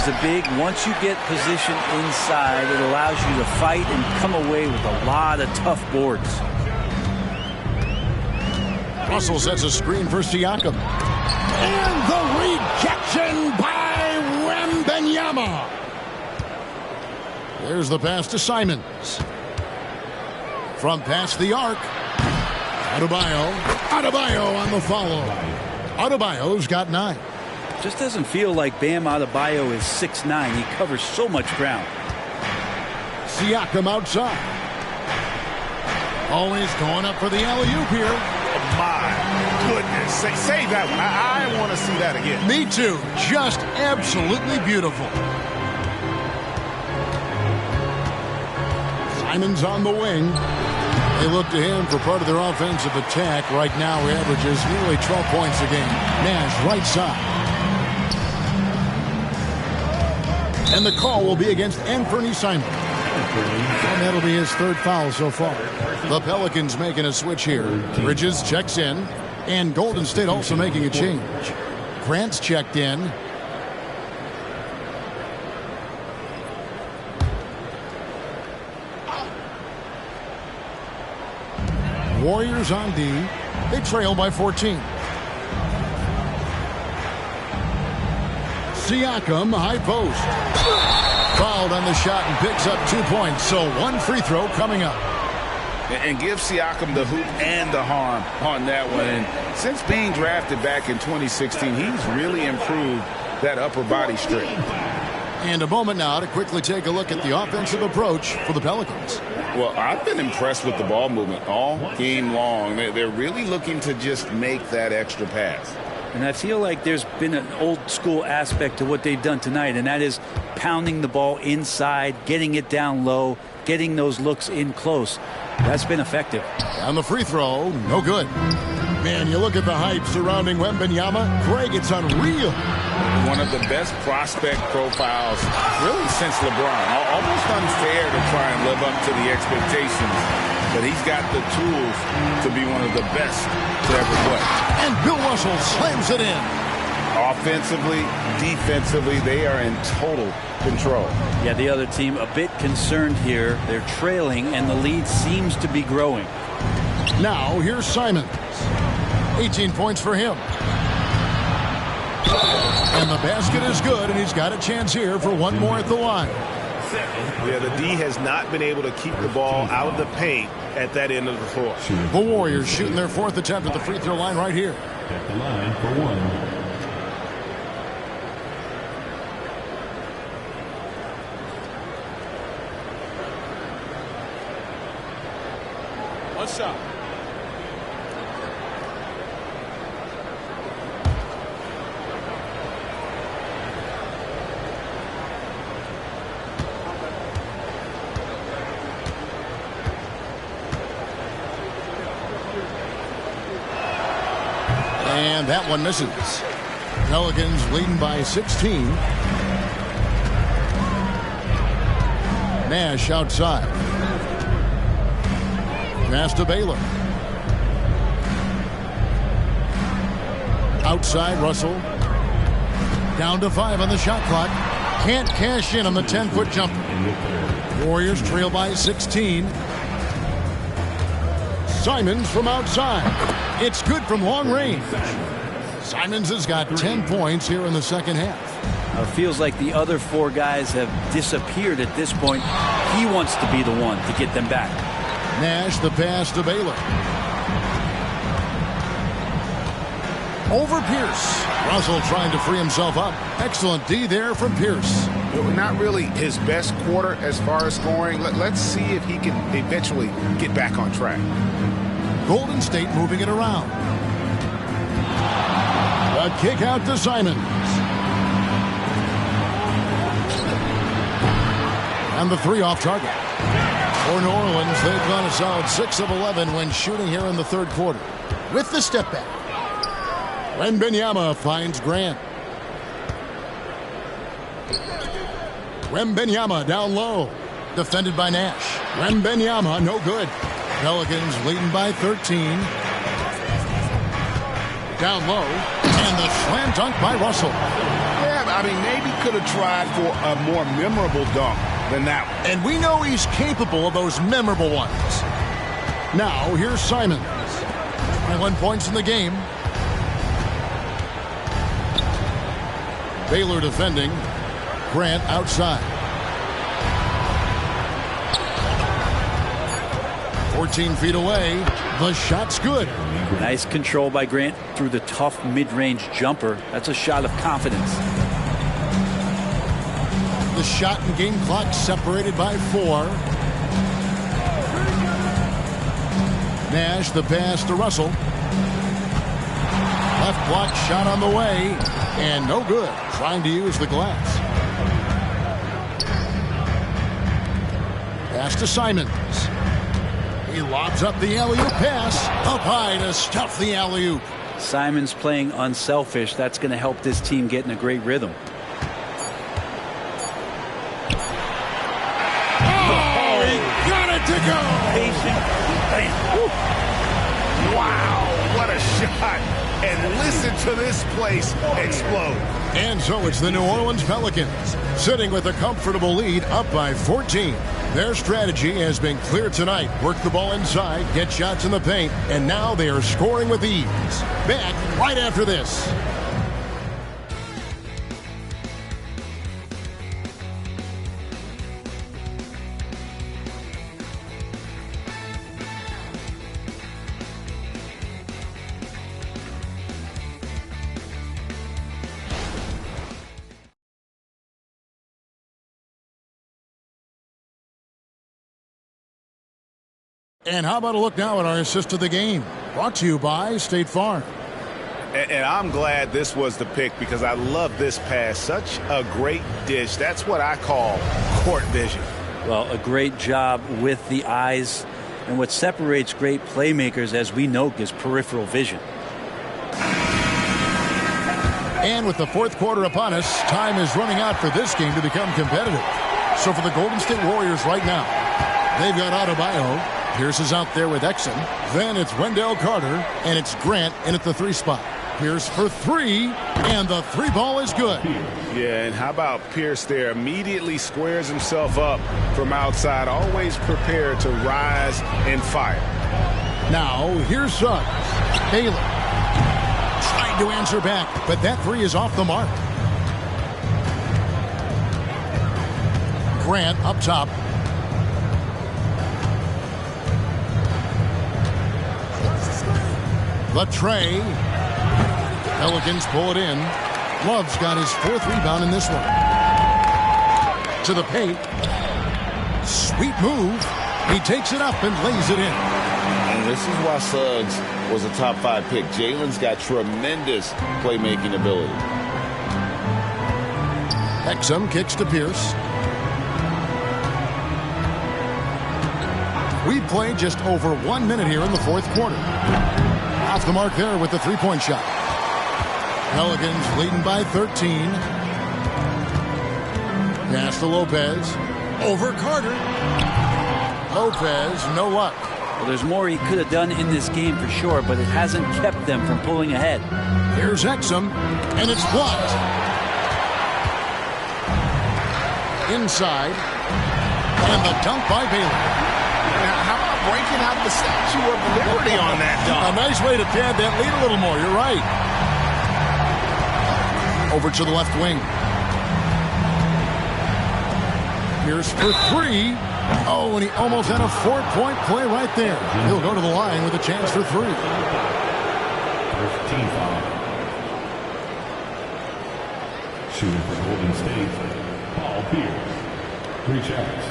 As a big, once you get position inside, it allows you to fight and come away with a lot of tough boards. Russell sets a screen for Siakam. And the rejection by Wembanyama. There's the pass to Simons. From past the arc. Adebayo on the follow. Adebayo's got 9. Just doesn't feel like Bam Adebayo is 6'9". He covers so much ground. Siakam outside. Always going up for the alley-oop here. Oh my goodness. Save that one. I want to see that again. Me too. Just absolutely beautiful. Simons on the wing. They look to him for part of their offensive attack. Right now, he averages nearly 12 points a game. Nash, right side. And the call will be against Anthony Simons. And that'll be his 3rd foul so far. The Pelicans making a switch here. Bridges checks in. And Golden State also making a change. Grant's checked in. Warriors on D. They trail by 14. Siakam, high post. Fouled on the shot and picks up 2 points. So 1 free throw coming up. And give Siakam the hoop and the harm on that one. And since being drafted back in 2016, he's really improved that upper body strength. And a moment now to quickly take a look at the offensive approach for the Pelicans. Well, I've been impressed with the ball movement all game long. They're really looking to just make that extra pass. And I feel like there's been an old school aspect to what they've done tonight, and that is pounding the ball inside, getting it down low, getting those looks in close. That's been effective. On the free throw, no good. Man, you look at the hype surrounding Wembanyama. Greg, it's unreal. One of the best prospect profiles really since LeBron. Almost unfair to try and live up to the expectations, but he's got the tools to be one of the best to ever play. And Bill Russell slams it in. Offensively, defensively, they are in total control. Yeah, the other team a bit concerned here. They're trailing, and the lead seems to be growing. Now, here's Simons. 18 points for him. And the basket is good, and he's got a chance here for 1 more at the line. Yeah, the D has not been able to keep the ball out of the paint at that end of the floor. The Warriors shooting their 4th attempt at the free throw line right here. At the line for 1. One shot. And that one misses. Pelicans leading by 16. Nash outside. Pass to Baylor. Outside, Russell. Down to 5 on the shot clock. Can't cash in on the 10-foot jumper. Warriors trail by 16. Simons from outside. It's good from long range. Simons has got 10 points here in the second half. It feels like the other 4 guys have disappeared at this point. He wants to be the one to get them back. Nash, the pass to Baylor. Over Pierce. Russell trying to free himself up. Excellent D there from Pierce. Not really his best quarter as far as scoring. Let's see if he can eventually get back on track. Golden State moving it around. A kick out to Simons. And the 3 off target. For New Orleans, they've gone a solid 6 of 11 when shooting here in the 3rd quarter. With the step back. Wembanyama finds Grant. Wembanyama down low. Defended by Nash. Wembanyama, no good. Pelicans leading by 13. Down low, and the slam dunk by Russell. Yeah, I mean, maybe could have tried for a more memorable dunk than that one. And we know he's capable of those memorable ones. Now, here's Simons. 21 points in the game. Baylor defending. Grant outside. 14 feet away. The shot's good. Nice control by Grant through the tough mid-range jumper. That's a shot of confidence. The shot and game clock separated by 4. Nash the pass to Russell. Left block shot on the way. And no good. Trying to use the glass. Pass to Simons. He lobs up the alley-oop pass. Up high to stuff the alley-oop. Simons playing unselfish. That's going to help this team get in a great rhythm. Oh, he got it to go. Patient. Bam. Wow, what a shot. And listen to this place explode. And so it's the New Orleans Pelicans sitting with a comfortable lead up by 14. Their strategy has been clear tonight. Work the ball inside, get shots in the paint, and now they are scoring with ease. Back right after this. And how about a look now at our assist of the game? Brought to you by State Farm. And I'm glad this was the pick because I love this pass. Such a great dish. That's what I call court vision. Well, a great job with the eyes. And what separates great playmakers, as we know, is peripheral vision. And with the fourth quarter upon us, time is running out for this game to become competitive. So for the Golden State Warriors right now, they've got Adebayo. Pierce is out there with Exum. Then it's Wendell Carter, and it's Grant in at the 3 spot. Pierce for 3, and the 3 ball is good. Yeah, and how about Pierce there? Immediately squares himself up from outside, always prepared to rise and fire. Now, here's Suggs. Baylor trying to answer back, but that 3 is off the mark. Grant up top. The tray. Pelicans pull it in. Love's got his 4th rebound in this one. To the paint. Sweet move. He takes it up and lays it in. And this is why Suggs was a top 5 pick. Jalen's got tremendous playmaking ability. Exum kicks to Pierce. We played just over 1 minute here in the 4th quarter. Off the mark there with the 3-point shot. Pelicans leading by 13. Pass to Lopez. Over Carter. Lopez, no luck. Well, there's more he could have done in this game for sure, but it hasn't kept them from pulling ahead. Here's Exum, and it's blocked. Inside. And the dunk by Baylor. How about breaking out the Statue of Liberty on that dunk? A nice way to pad that lead a little more. You're right. Over to the left wing. Pierce for 3. Oh, and he almost had a 4-point play right there. He'll go to the line with a chance for 3. First team foul. Shooting for Golden State, Paul Pierce. 3 shots.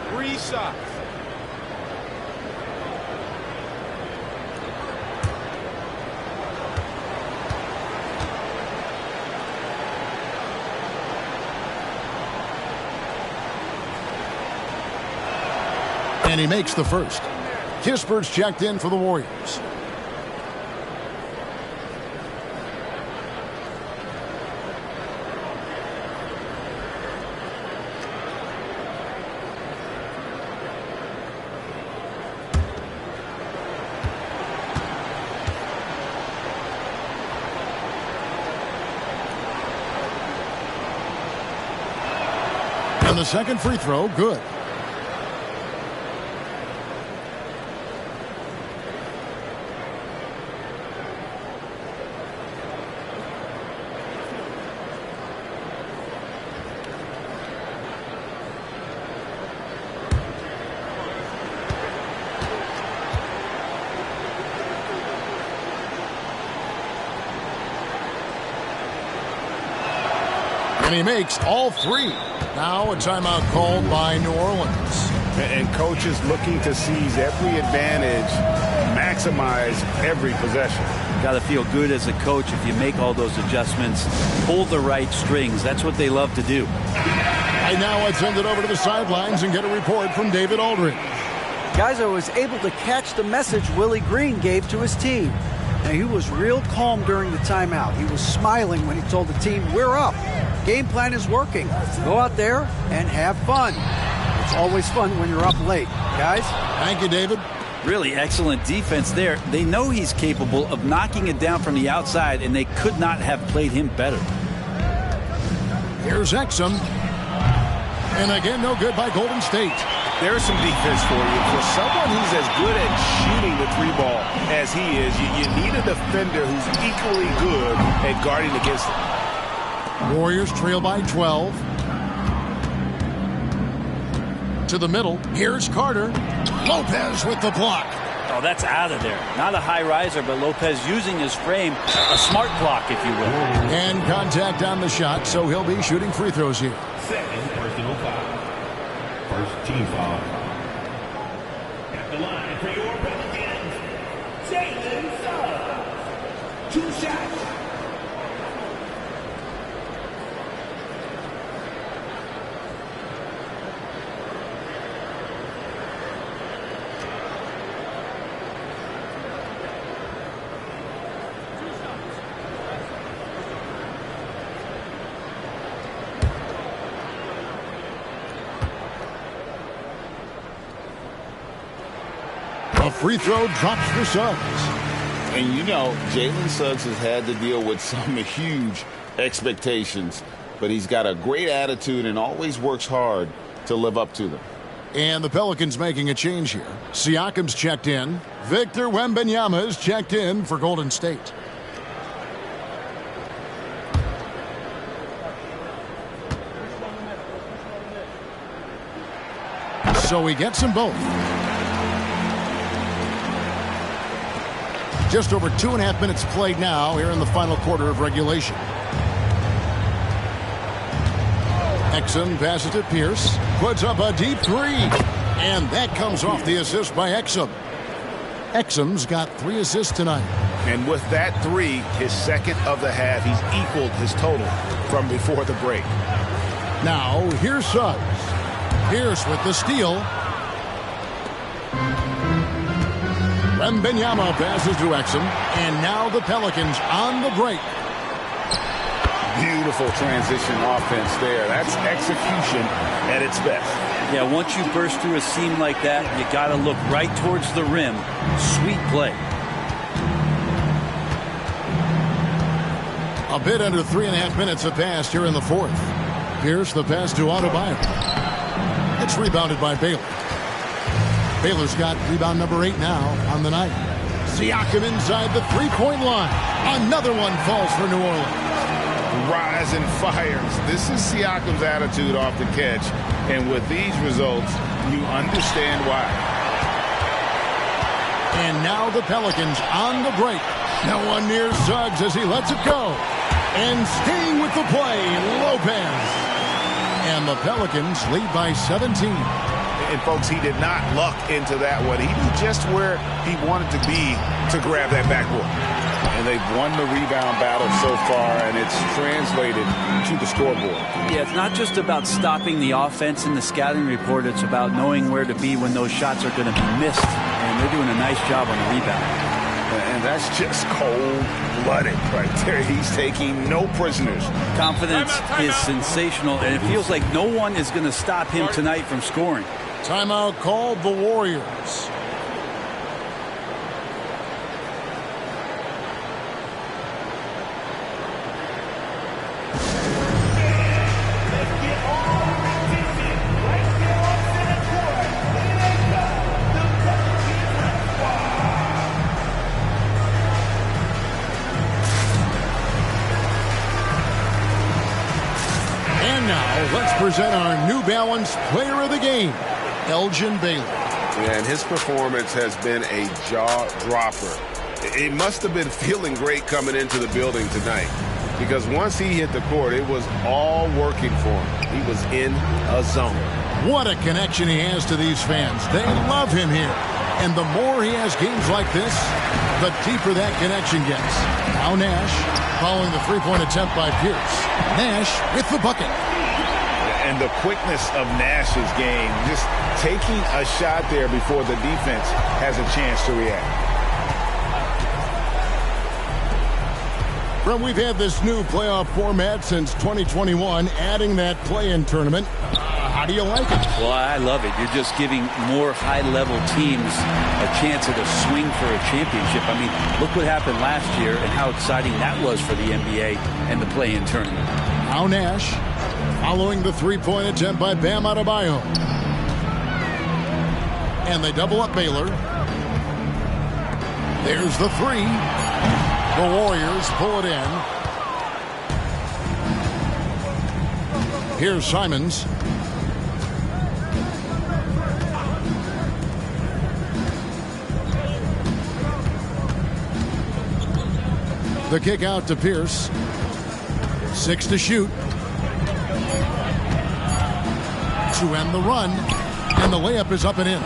Three shots. And he makes the first. Kispert's checked in for the Warriors. And the second free throw, good. And he makes all three. Now a timeout called by New Orleans. And coaches looking to seize every advantage, maximize every possession. Got to feel good as a coach if you make all those adjustments, pull the right strings. That's what they love to do. And now let's send it over to the sidelines and get a report from David Aldridge. Guys, I was able to catch the message Willie Green gave to his team. Now, he was real calm during the timeout. He was smiling when he told the team, we're up. Game plan is working. Go out there and have fun. It's always fun when you're up late. Guys? Thank you, David. Really excellent defense there. They know he's capable of knocking it down from the outside, and they could not have played him better. Here's Exum. And again, no good by Golden State. There's some defense for you. For someone who's as good at shooting the three ball as he is, you need a defender who's equally good at guarding against it. Warriors trail by 12. To the middle. Here's Carter. Lopez with the block. Oh, that's out of there. Not a high riser, but Lopez using his frame. A smart block, if you will. And contact on the shot, so he'll be shooting free throws here. Second personal foul. First team foul. At the line for your Pelicans, Jalen Suggs. 2 shots. A free throw drops for Suggs. And you know, Jalen Suggs has had to deal with some huge expectations, but he's got a great attitude and always works hard to live up to them. And the Pelicans making a change here. Siakam's checked in. Victor Wembanyama is checked in for Golden State. So he gets them both. Just over 2.5 minutes played now here in the final quarter of regulation. Exum passes to Pierce. Puts up a deep three. And that comes off the assist by Exum. Exum's got 3 assists tonight. And with that 3, his second of the half, he's equaled his total from before the break. Now, here's Suggs. Pierce with the steal. Wembanyama passes to Exum. And now the Pelicans on the break. Beautiful transition offense there. That's execution at its best. Yeah, once you burst through a seam like that, you got to look right towards the rim. Sweet play. A bit under 3.5 minutes have passed here in the fourth. Pierce the pass to Adebayo. It's rebounded by Baylor. Baylor's got rebound number 8 now on the night. Siakam inside the three-point line. Another one falls for New Orleans. Rise and fires. This is Siakam's attitude off the catch. And with these results, you understand why. And now the Pelicans on the break. No one near Suggs as he lets it go. And staying with the play, Lopez. And the Pelicans lead by 17. And, folks, he did not luck into that one. He knew just where he wanted to be to grab that backboard. And they've won the rebound battle so far, and it's translated to the scoreboard. Yeah, it's not just about stopping the offense in the scouting report. It's about knowing where to be when those shots are going to be missed. And they're doing a nice job on the rebound. And that's just cold-blooded right there. He's taking no prisoners. Confidence is sensational, and it feels like no one is going to stop him tonight from scoring. Timeout called the Warriors. Balance Player of the Game, Elgin Baylor. Yeah, and his performance has been a jaw-dropper. It must have been feeling great coming into the building tonight, because once he hit the court, it was all working for him. He was in a zone. What a connection he has to these fans. They love him here. And the more he has games like this, the deeper that connection gets. Now Nash, following the three-point attempt by Pierce. Nash with the bucket. And the quickness of Nash's game, just taking a shot there before the defense has a chance to react. Well, we've had this new playoff format since 2021, adding that play-in tournament. How do you like it? Well, I love it. You're just giving more high-level teams a chance at a swing for a championship. I mean, look what happened last year and how exciting that was for the NBA and the play-in tournament. Now Nash, following the three-point attempt by Bam Adebayo. And they double up Baylor. There's the three. The Warriors pull it in. Here's Simons. The kick out to Pierce. 6 to shoot. To end the run. And the layup is up and in.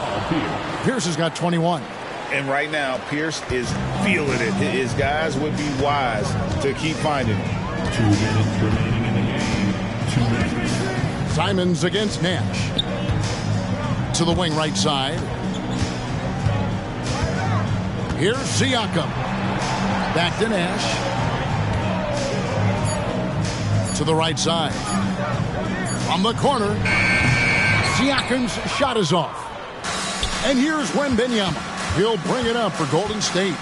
Pierce has got 21. And right now, Pierce is feeling it. His guys would be wise to keep finding him. 2 minutes remaining in the game. 2 minutes. Simons against Nash. To the wing right side. Here's Siakam. Back to Nash. To the right side. From the corner. Siakam's shot is off. And here's Wembanyama. He'll bring it up for Golden State.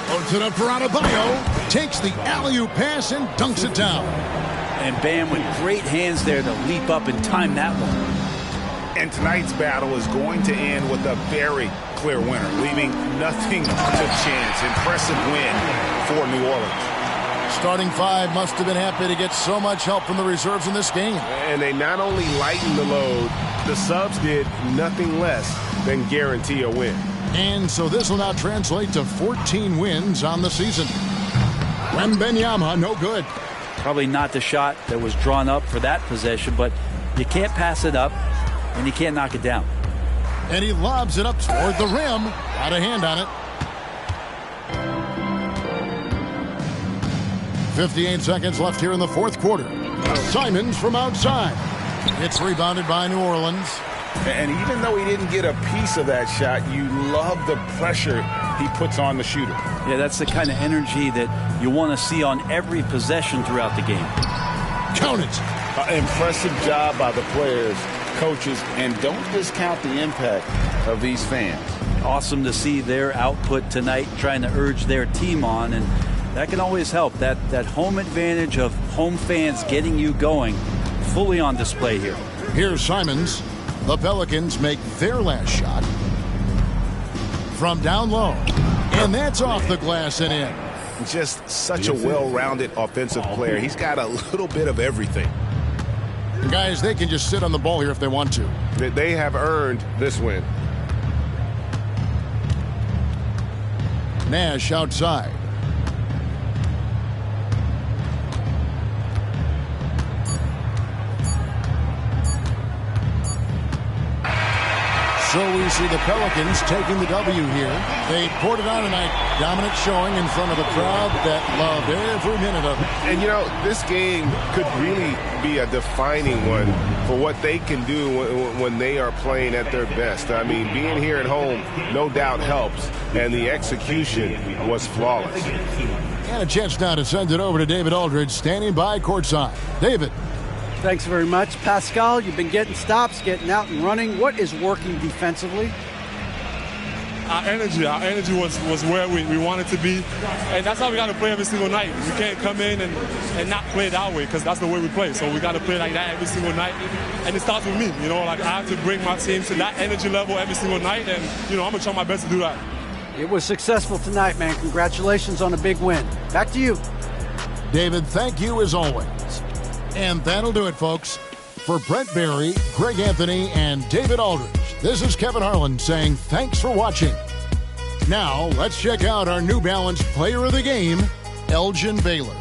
Loads it up for Adebayo. Takes the alley-oop pass and dunks it down. And Bam with great hands there to leap up and time that one. And tonight's battle is going to end with a very clear winner, leaving nothing to chance. Impressive win for New Orleans. Starting five must have been happy to get so much help from the reserves in this game. And they not only lightened the load, the subs did nothing less than guarantee a win. And so this will now translate to 14 wins on the season. Wembanyama, no good. Probably not the shot that was drawn up for that possession, but you can't pass it up and you can't knock it down. And he lobs it up toward the rim. Got a hand on it. 58 seconds left here in the fourth quarter. Simons from outside. It's rebounded by New Orleans. And even though he didn't get a piece of that shot, you love the pressure he puts on the shooter. Yeah, that's the kind of energy that you want to see on every possession throughout the game. Count it. Impressive job by the players, coaches, and don't discount the impact of these fans. Awesome to see their output tonight, trying to urge their team on, and that can always help. That home advantage of home fans getting you going, fully on display here. Here's Simons. The Pelicans make their last shot from down low. And that's off the glass and in. Just such a well-rounded offensive player. He's got a little bit of everything. Guys, they can just sit on the ball here if they want to. They have earned this win. Nash outside. So we see the Pelicans taking the W here. They poured it on tonight. Dominant showing in front of a crowd that loved every minute of it. And, you know, this game could really be a defining one for what they can do when they are playing at their best. I mean, being here at home no doubt helps, and the execution was flawless. And a chance now to send it over to David Aldridge, standing by courtside. David. Thanks very much. Pascal, you've been getting stops, getting out and running. What is working defensively? Our energy was where we wanted to be. And that's how we got to play every single night. We can't come in and not play that way, because that's the way we play. So we got to play like that every single night. And it starts with me. You know, like I have to bring my team to that energy level every single night. And, you know, I'm going to try my best to do that. It was successful tonight, man. Congratulations on a big win. Back to you. David, thank you as always. And that'll do it, folks. For Brent Barry, Greg Anthony, and David Aldridge, this is Kevin Harlan saying thanks for watching. Now, let's check out our New Balance Player of the Game, Elgin Baylor.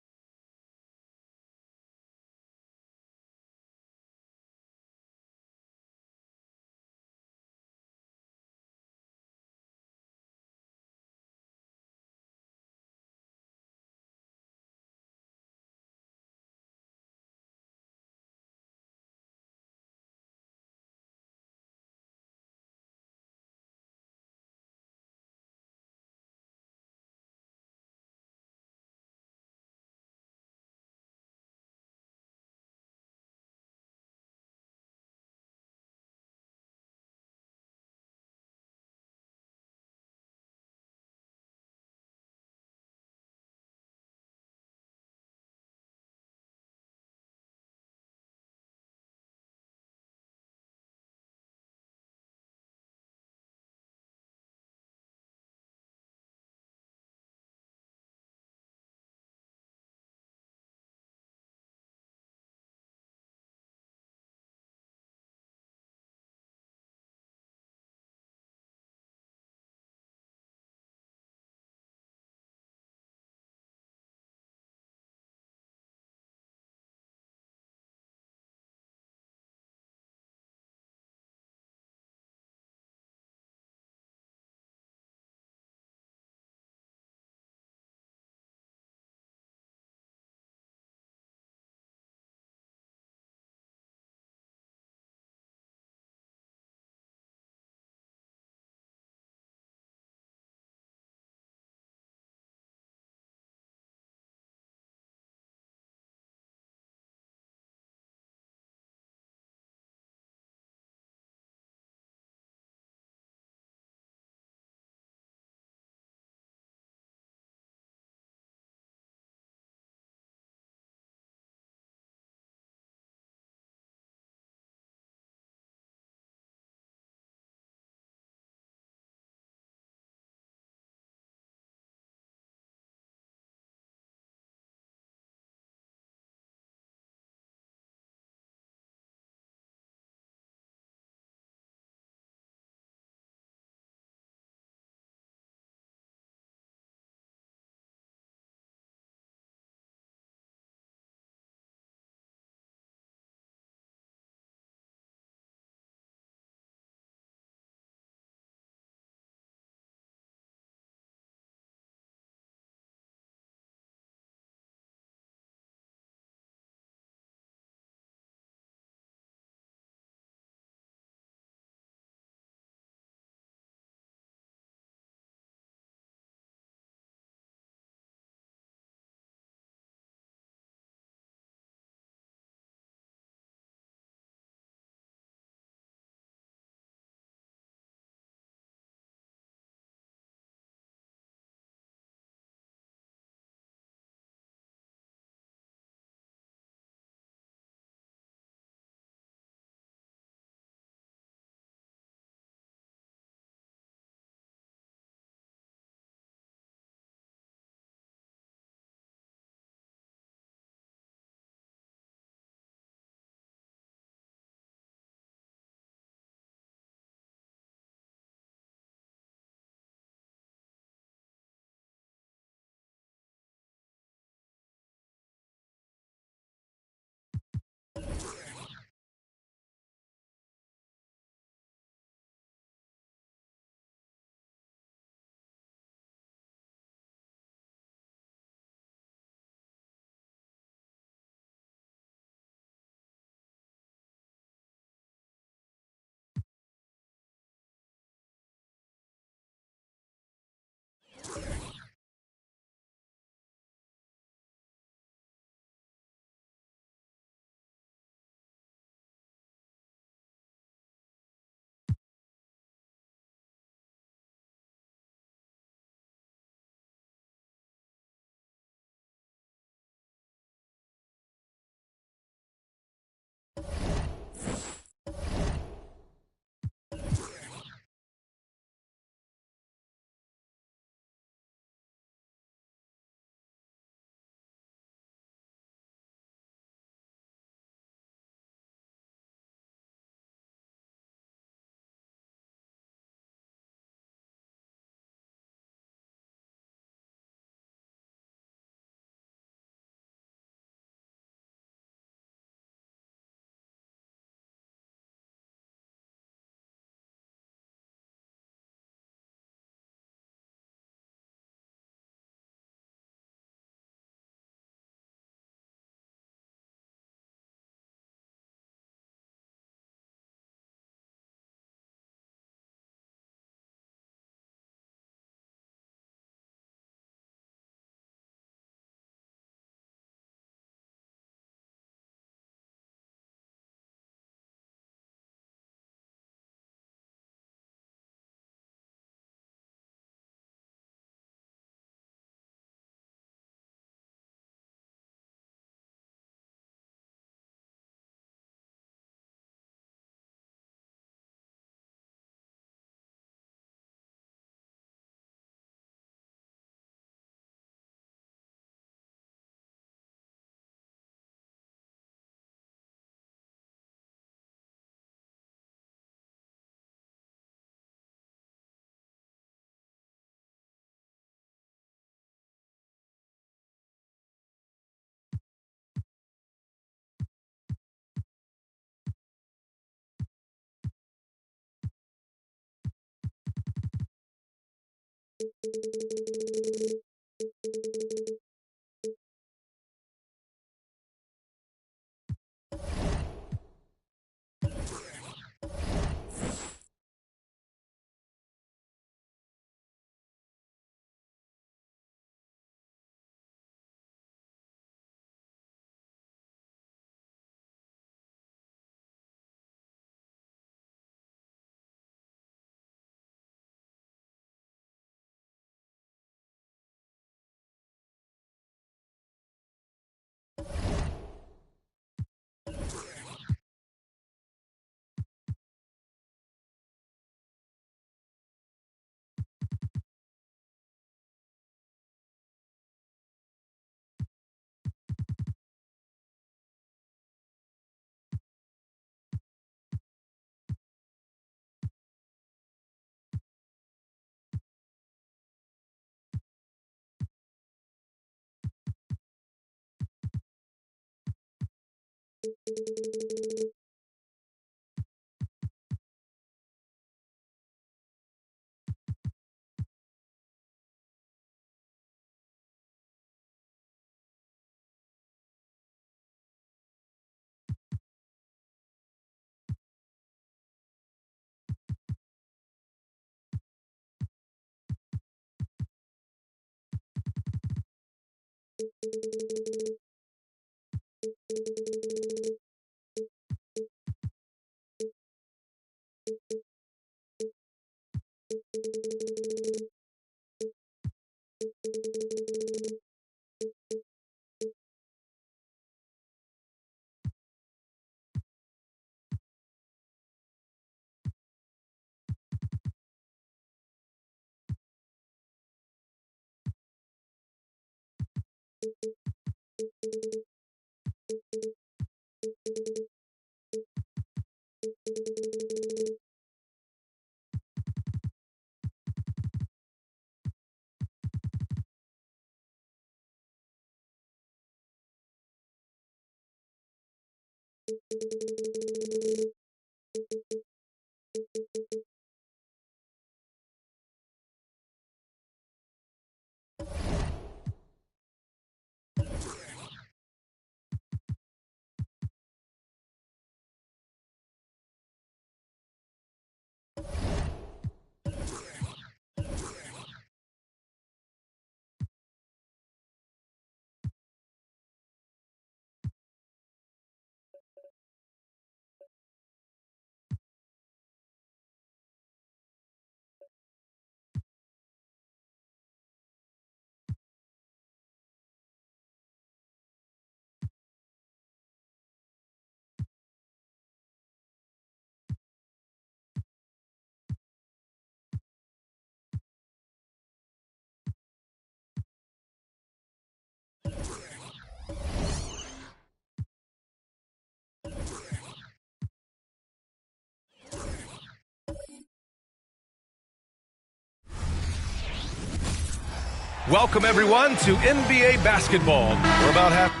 Welcome, everyone, to NBA basketball. We're about halfway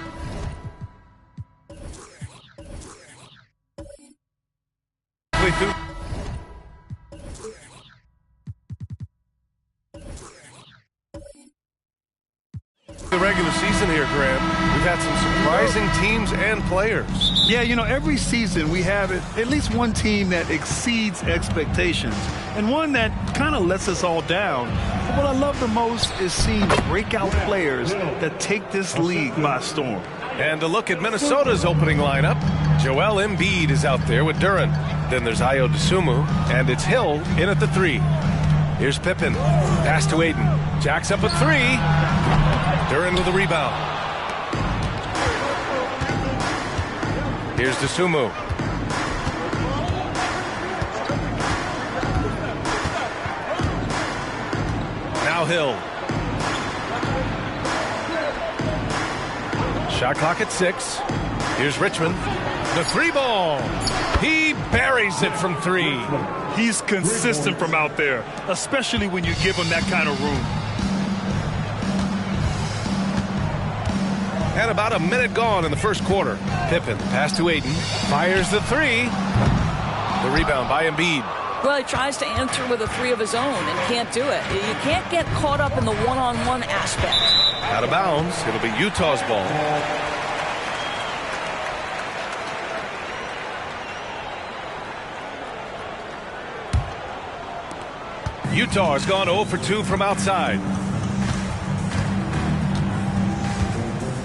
through the regular season here, Graham. We've had some surprising teams and players. Yeah, you know, every season we have at least one team that exceeds expectations and one that kind of lets us all down. But what I love the most is seeing breakout players that take this league by storm. And a look at Minnesota's opening lineup. Joel Embiid is out there with Duran. Then there's Ayo Dosunmu, and it's Hill in at the 3. Here's Pippen. Pass to Aiden. Jacks up a 3. Duran with the rebound. Here's Dosunmu. Now Hill. Shot clock at 6. Here's Richmond. The 3 ball. He buries it from 3. He's consistent from out there, especially when you give him that kind of room. And about a minute gone in the first quarter. Pippen, pass to Aiden, fires the 3. The rebound by Embiid. Well, he tries to answer with a three of his own and can't do it. You can't get caught up in the one-on-one aspect. Out of bounds. It'll be Utah's ball. Utah has gone 0 for 2 from outside.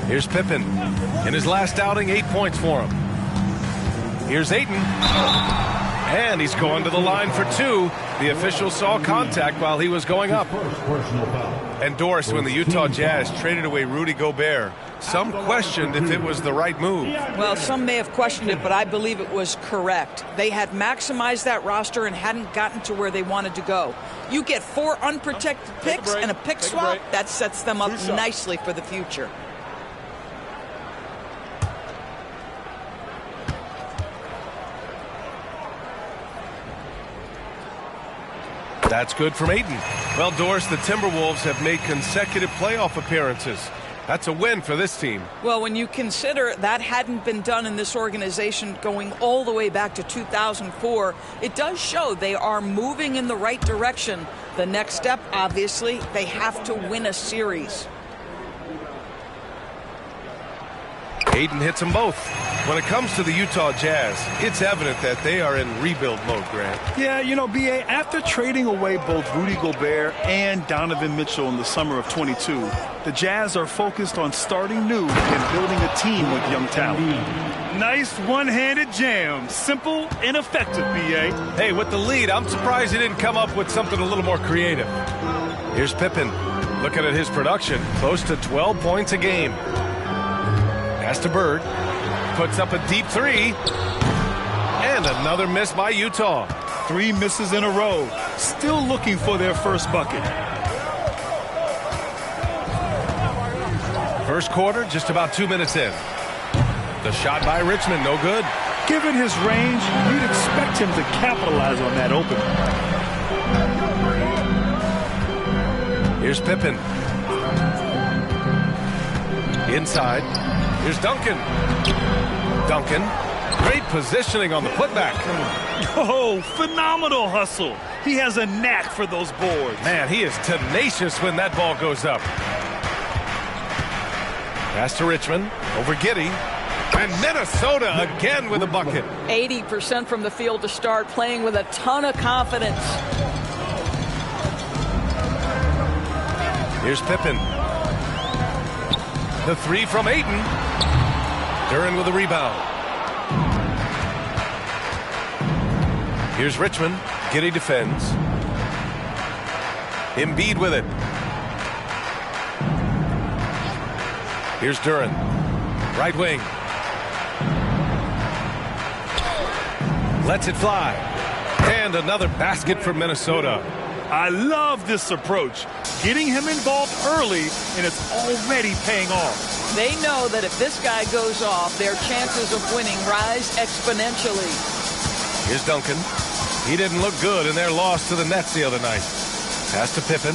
Here's Pippen. In his last outing, 8 points for him. Here's Ayton. And he's going to the line for 2. The official saw contact while he was going up. And Doris, when the Utah Jazz traded away Rudy Gobert, some questioned if it was the right move. Well, some may have questioned it, but I believe it was correct. They had maximized that roster and hadn't gotten to where they wanted to go. You get 4 unprotected picks and a pick swap, that sets them up nicely for the future. That's good from Ayton. Well, Doris, the Timberwolves have made consecutive playoff appearances. That's a win for this team. Well, when you consider that hadn't been done in this organization going all the way back to 2004, it does show they are moving in the right direction. The next step, obviously, they have to win a series. Ayton hits them both. When it comes to the Utah Jazz, it's evident that they are in rebuild mode, Grant. Yeah, you know, B.A., after trading away both Rudy Gobert and Donovan Mitchell in the summer of 22, the Jazz are focused on starting new and building a team with young talent. Nice one-handed jam. Simple and effective, B.A. Hey, with the lead, I'm surprised he didn't come up with something a little more creative. Here's Pippen. Looking at his production, close to 12 points a game. Pass to Bird. Puts up a deep 3. And another miss by Utah. 3 misses in a row. Still looking for their first bucket. First quarter, just about 2 minutes in. The shot by Richmond, no good. Given his range, you'd expect him to capitalize on that opening. Here's Pippen. Inside. Here's Duncan. Duncan. Great positioning on the putback. Oh, phenomenal hustle. He has a knack for those boards. Man, he is tenacious when that ball goes up. Pass to Richmond. Over Giddey. And Minnesota again with a bucket. 80% from the field to start, playing with a ton of confidence. Here's Pippen. The 3 from Ayton. Duren with a rebound. Here's Richmond. Giddey defends. Embiid with it. Here's Duren. Right wing. Lets it fly. And another basket for Minnesota. I love this approach. Getting him involved early, and it's already paying off. They know that if this guy goes off, their chances of winning rise exponentially. Here's Duncan. He didn't look good in their loss to the Nets the other night. Pass to Pippen.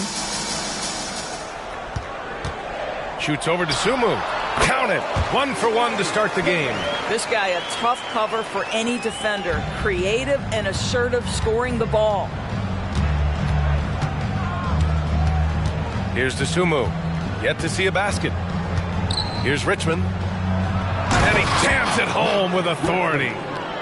Shoots over to Sumu. Count it. 1 for 1 to start the game. This guy a tough cover for any defender. Creative and assertive scoring the ball. Here's Dosunmu. Yet to see a basket. Here's Richmond. And he jams it home with authority.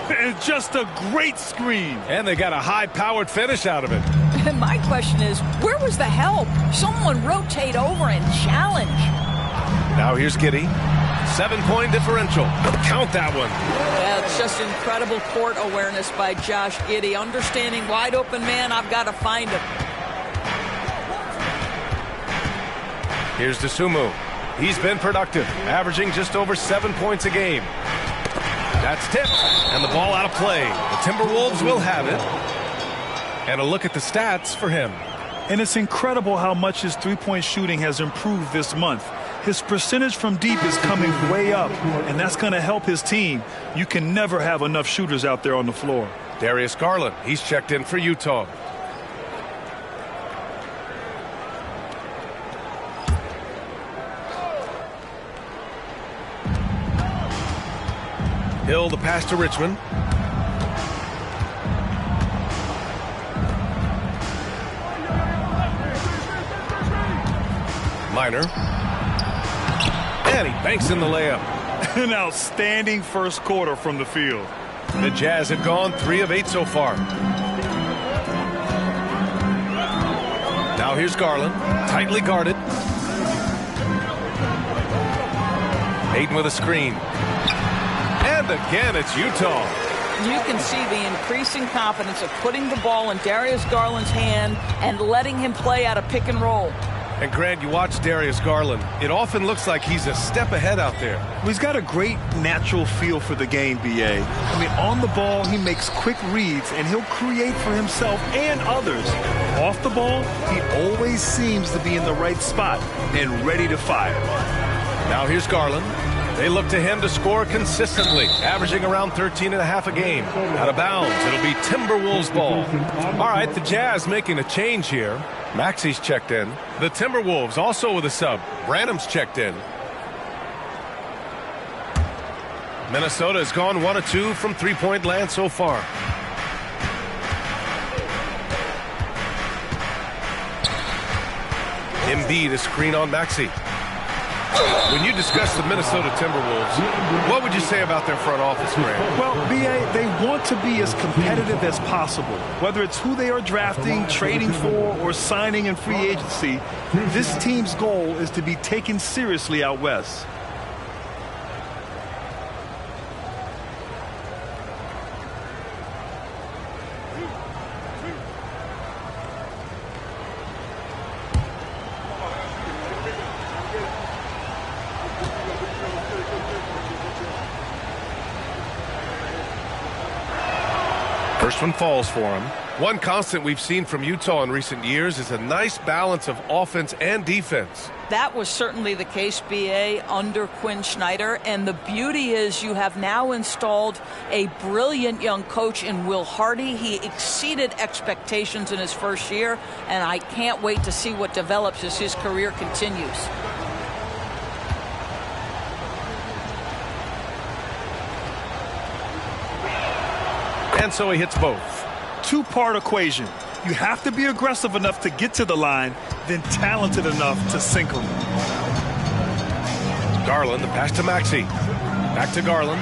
It's just a great screen. And they got a high-powered finish out of it. And my question is, where was the help? Someone rotate over and challenge. Now here's Giddey. 7-point differential. Count that one. Yeah, it's just incredible court awareness by Josh Giddey. Understanding wide open man, I've got to find him. Here's Dosunmu. He's been productive, averaging just over 7 points a game. That's tipped, and the ball out of play. The Timberwolves will have it. And a look at the stats for him. And it's incredible how much his three-point shooting has improved this month. His percentage from deep is coming way up, and that's going to help his team. You can never have enough shooters out there on the floor. Darius Garland, he's checked in for Utah. Hill, the pass to Richmond. Minor. And he banks in the layup. An outstanding first quarter from the field. The Jazz have gone 3 of 8 so far. Now here's Garland, tightly guarded. Ayton with a screen. And again, it's Utah. You can see the increasing confidence of putting the ball in Darius Garland's hand and letting him play out a pick and roll. And Grant, you watch Darius Garland. It often looks like he's a step ahead out there. Well, he's got a great natural feel for the game, B.A. I mean, on the ball, he makes quick reads, and he'll create for himself and others. Off the ball, he always seems to be in the right spot and ready to fire. Now here's Garland. They look to him to score consistently, averaging around 13.5 a game. Out of bounds, it'll be Timberwolves ball. All right, the Jazz making a change here. Maxi's checked in. The Timberwolves also with a sub. Branham's checked in. Minnesota has gone 1 of 2 from three-point land so far. Embiid is screen on Maxi. When you discuss the Minnesota Timberwolves, what would you say about their front office, Grant? Well, B.A., they want to be as competitive as possible. Whether it's who they are drafting, trading for, or signing in free agency, this team's goal is to be taken seriously out west. First one falls for him. One constant we've seen from Utah in recent years is a nice balance of offense and defense. That was certainly the case, B.A., under Quinn Snyder. And the beauty is you have now installed a brilliant young coach in Will Hardy. He exceeded expectations in his first year, and I can't wait to see what develops as his career continues. And so he hits both. Two-part equation. You have to be aggressive enough to get to the line, then talented enough to sink them. Garland, the pass to Maxi. Back to Garland.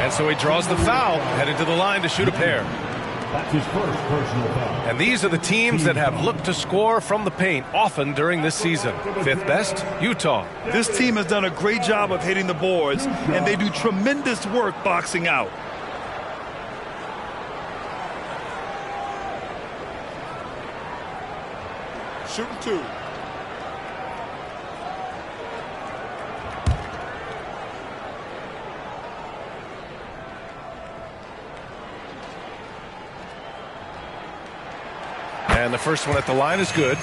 And so he draws the foul, headed to the line to shoot a pair. That's his first personal foul. And these are the teams that have looked to score from the paint often during this season. Fifth best, Utah. This team has done a great job of hitting the boards, and they do tremendous work boxing out. Shooting 2. And the first one at the line is good.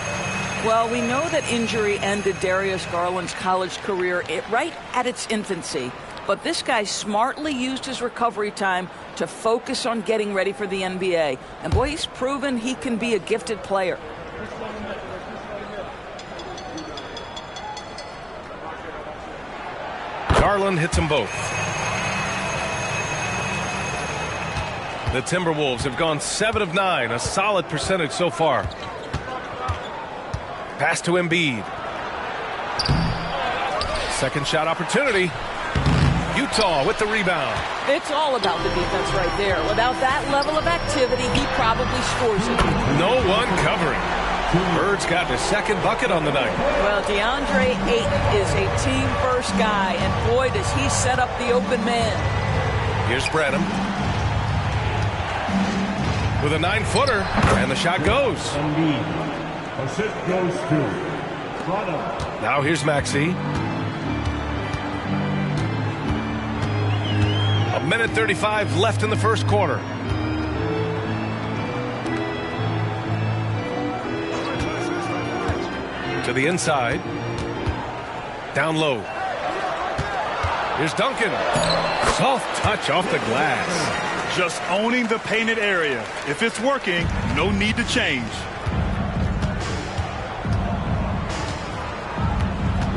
Well, we know that injury ended Darius Garland's college career right at its infancy. But this guy smartly used his recovery time to focus on getting ready for the NBA. And boy, he's proven he can be a gifted player. Garland hits them both. The Timberwolves have gone 7 of 9, a solid percentage so far. Pass to Embiid. Second shot opportunity. Utah with the rebound. It's all about the defense right there. Without that level of activity, he probably scores it. No one covering. Bird's got his second bucket on the night. Well, DeAndre Ayton is a team-first guy, and boy, does he set up the open man. Here's Branham. With a 9-footer, and the shot goes. Assist goes to Branham. Now here's Maxi. 1:35 left in the first quarter. To the inside. Down low. Here's Duncan. Soft touch off the glass. Just owning the painted area. If it's working, no need to change.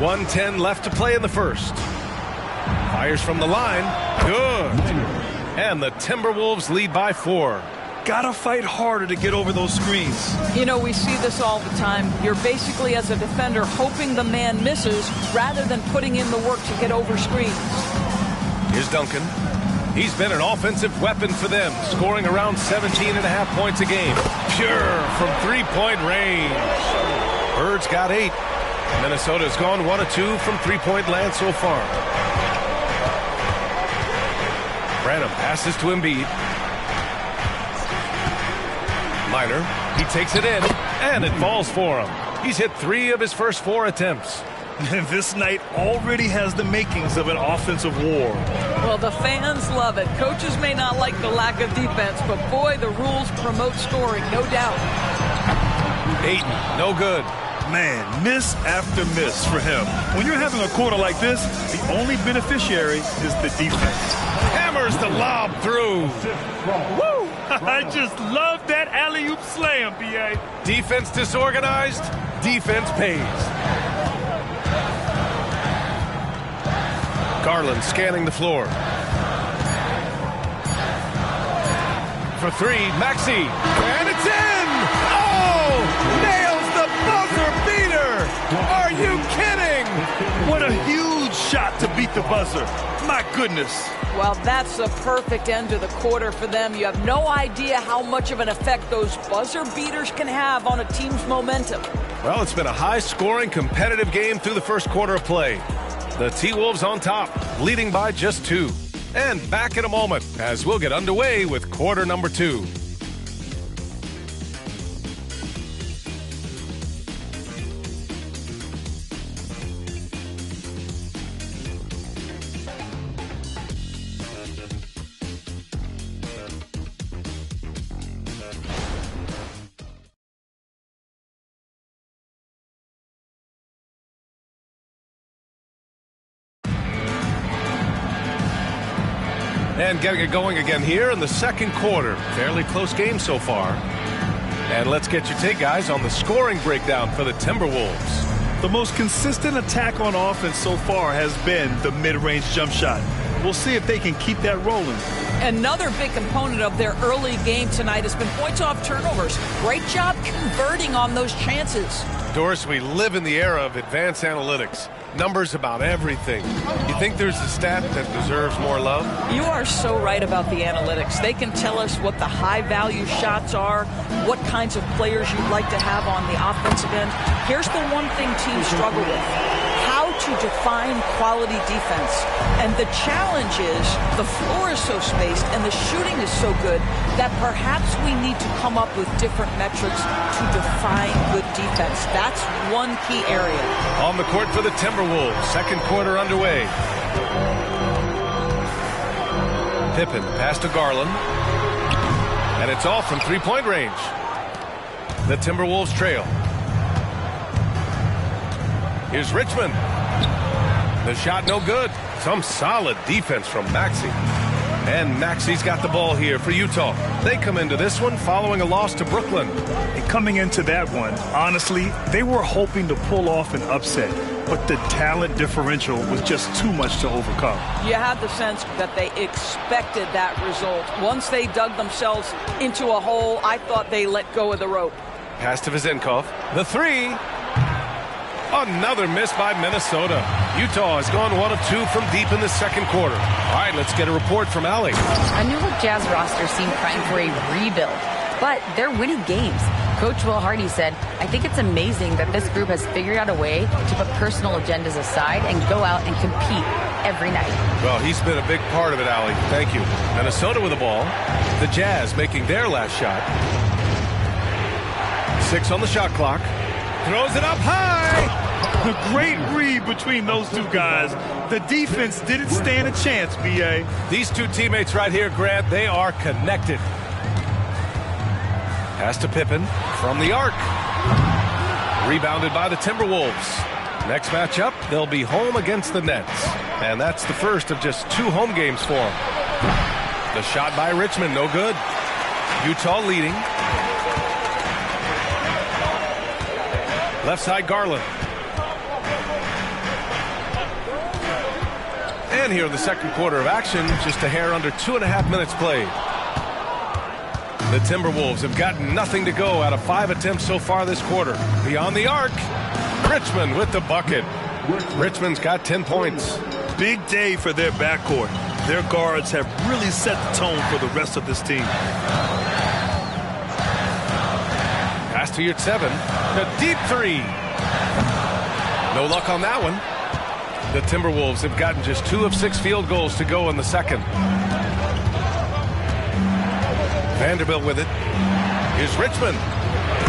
1:10 left to play in the first. Fires from the line. Good. And the Timberwolves lead by 4. gotta fight harder to get over those screens. You know, we see this all the time. You're basically, as a defender, hoping the man misses rather than putting in the work to get over screens. Here's Duncan. He's been an offensive weapon for them, scoring around 17.5 points a game. Pure from three-point range. Bird's got 8. Minnesota's gone 1 of 2 from three-point land so far. Branham passes to Embiid. Minor, he takes it in, and it falls for him. He's hit 3 of his first 4 attempts. And this night already has the makings of an offensive war. Well, the fans love it. Coaches may not like the lack of defense, but boy, the rules promote scoring, no doubt. Ayton, no good. Man, miss after miss for him. When you're having a quarter like this, the only beneficiary is the defense. Hammers the lob through. Woo! I just love that alley-oop slam, B.A. Defense disorganized, defense pays. Garland scanning the floor. For 3, Maxey. And it's in! Oh! Nails the buzzer beater! Are you kidding? What a huge shot to beat the buzzer. My goodness. Well, that's a perfect end to the quarter for them. You have no idea how much of an effect those buzzer beaters can have on a team's momentum. Well, it's been a high-scoring, competitive game through the first quarter of play. The T-Wolves on top, leading by just 2. And back in a moment as we'll get underway with quarter number 2. And getting it going again here in the second quarter. Fairly close game so far. And let's get your take, guys, on the scoring breakdown for the Timberwolves. The most consistent attack on offense so far has been the mid-range jump shot. We'll see if they can keep that rolling. Another big component of their early game tonight has been points off turnovers. Great job converting on those chances. Doris, we live in the era of advanced analytics. Numbers about everything. You think there's a stat that deserves more love? You are so right about the analytics. They can tell us what the high-value shots are, what kinds of players you'd like to have on the offensive end. Here's the one thing teams struggle with: how to define quality defense. And the challenge is the floor is so spaced and the shooting is so good that perhaps we need to come up with different metrics to define good defense. That's one key area. On the court for the Timberwolves, second quarter underway. Pippen, pass to Garland. And it's off from three-point range. The Timberwolves trail. Here's Richmond. The shot no good. Some solid defense from Maxey. And Maxey's got the ball here for Utah. They come into this one following a loss to Brooklyn. And coming into that one, honestly, they were hoping to pull off an upset, but the talent differential was just too much to overcome. You had the sense that they expected that result. Once they dug themselves into a hole, I thought they let go of the rope. Pass to Vizenkov. The 3. Another miss by Minnesota. Utah has gone 1 of 2 from deep in the second quarter. All right, let's get a report from Allie. A new look Jazz roster seemed primed for a rebuild, but they're winning games. Coach Will Hardy said, "I think it's amazing that this group has figured out a way to put personal agendas aside and go out and compete every night." Well, he's been a big part of it, Allie. Thank you. Minnesota with the ball. The Jazz making their last shot. 6 on the shot clock. Throws it up high. A great read between those two guys. The defense didn't stand a chance, B.A. These two teammates right here, Grant, they are connected. Pass to Pippen from the arc. Rebounded by the Timberwolves. Next matchup, they'll be home against the Nets. And that's the first of just 2 home games for them. The shot by Richmond, no good. Utah leading. Left side, Garland. And here in the second quarter of action, just a hair under 2.5 minutes played. The Timberwolves have gotten nothing to go out of 5 attempts so far this quarter. Beyond the arc, Richmond with the bucket. Richmond's got 10 points. Big day for their backcourt. Their guards have really set the tone for the rest of this team. Pass to Yurtseven. A deep three. No luck on that one. The Timberwolves have gotten just 2 of 6 field goals to go in the second. Vanderbilt with it. Here's Richmond.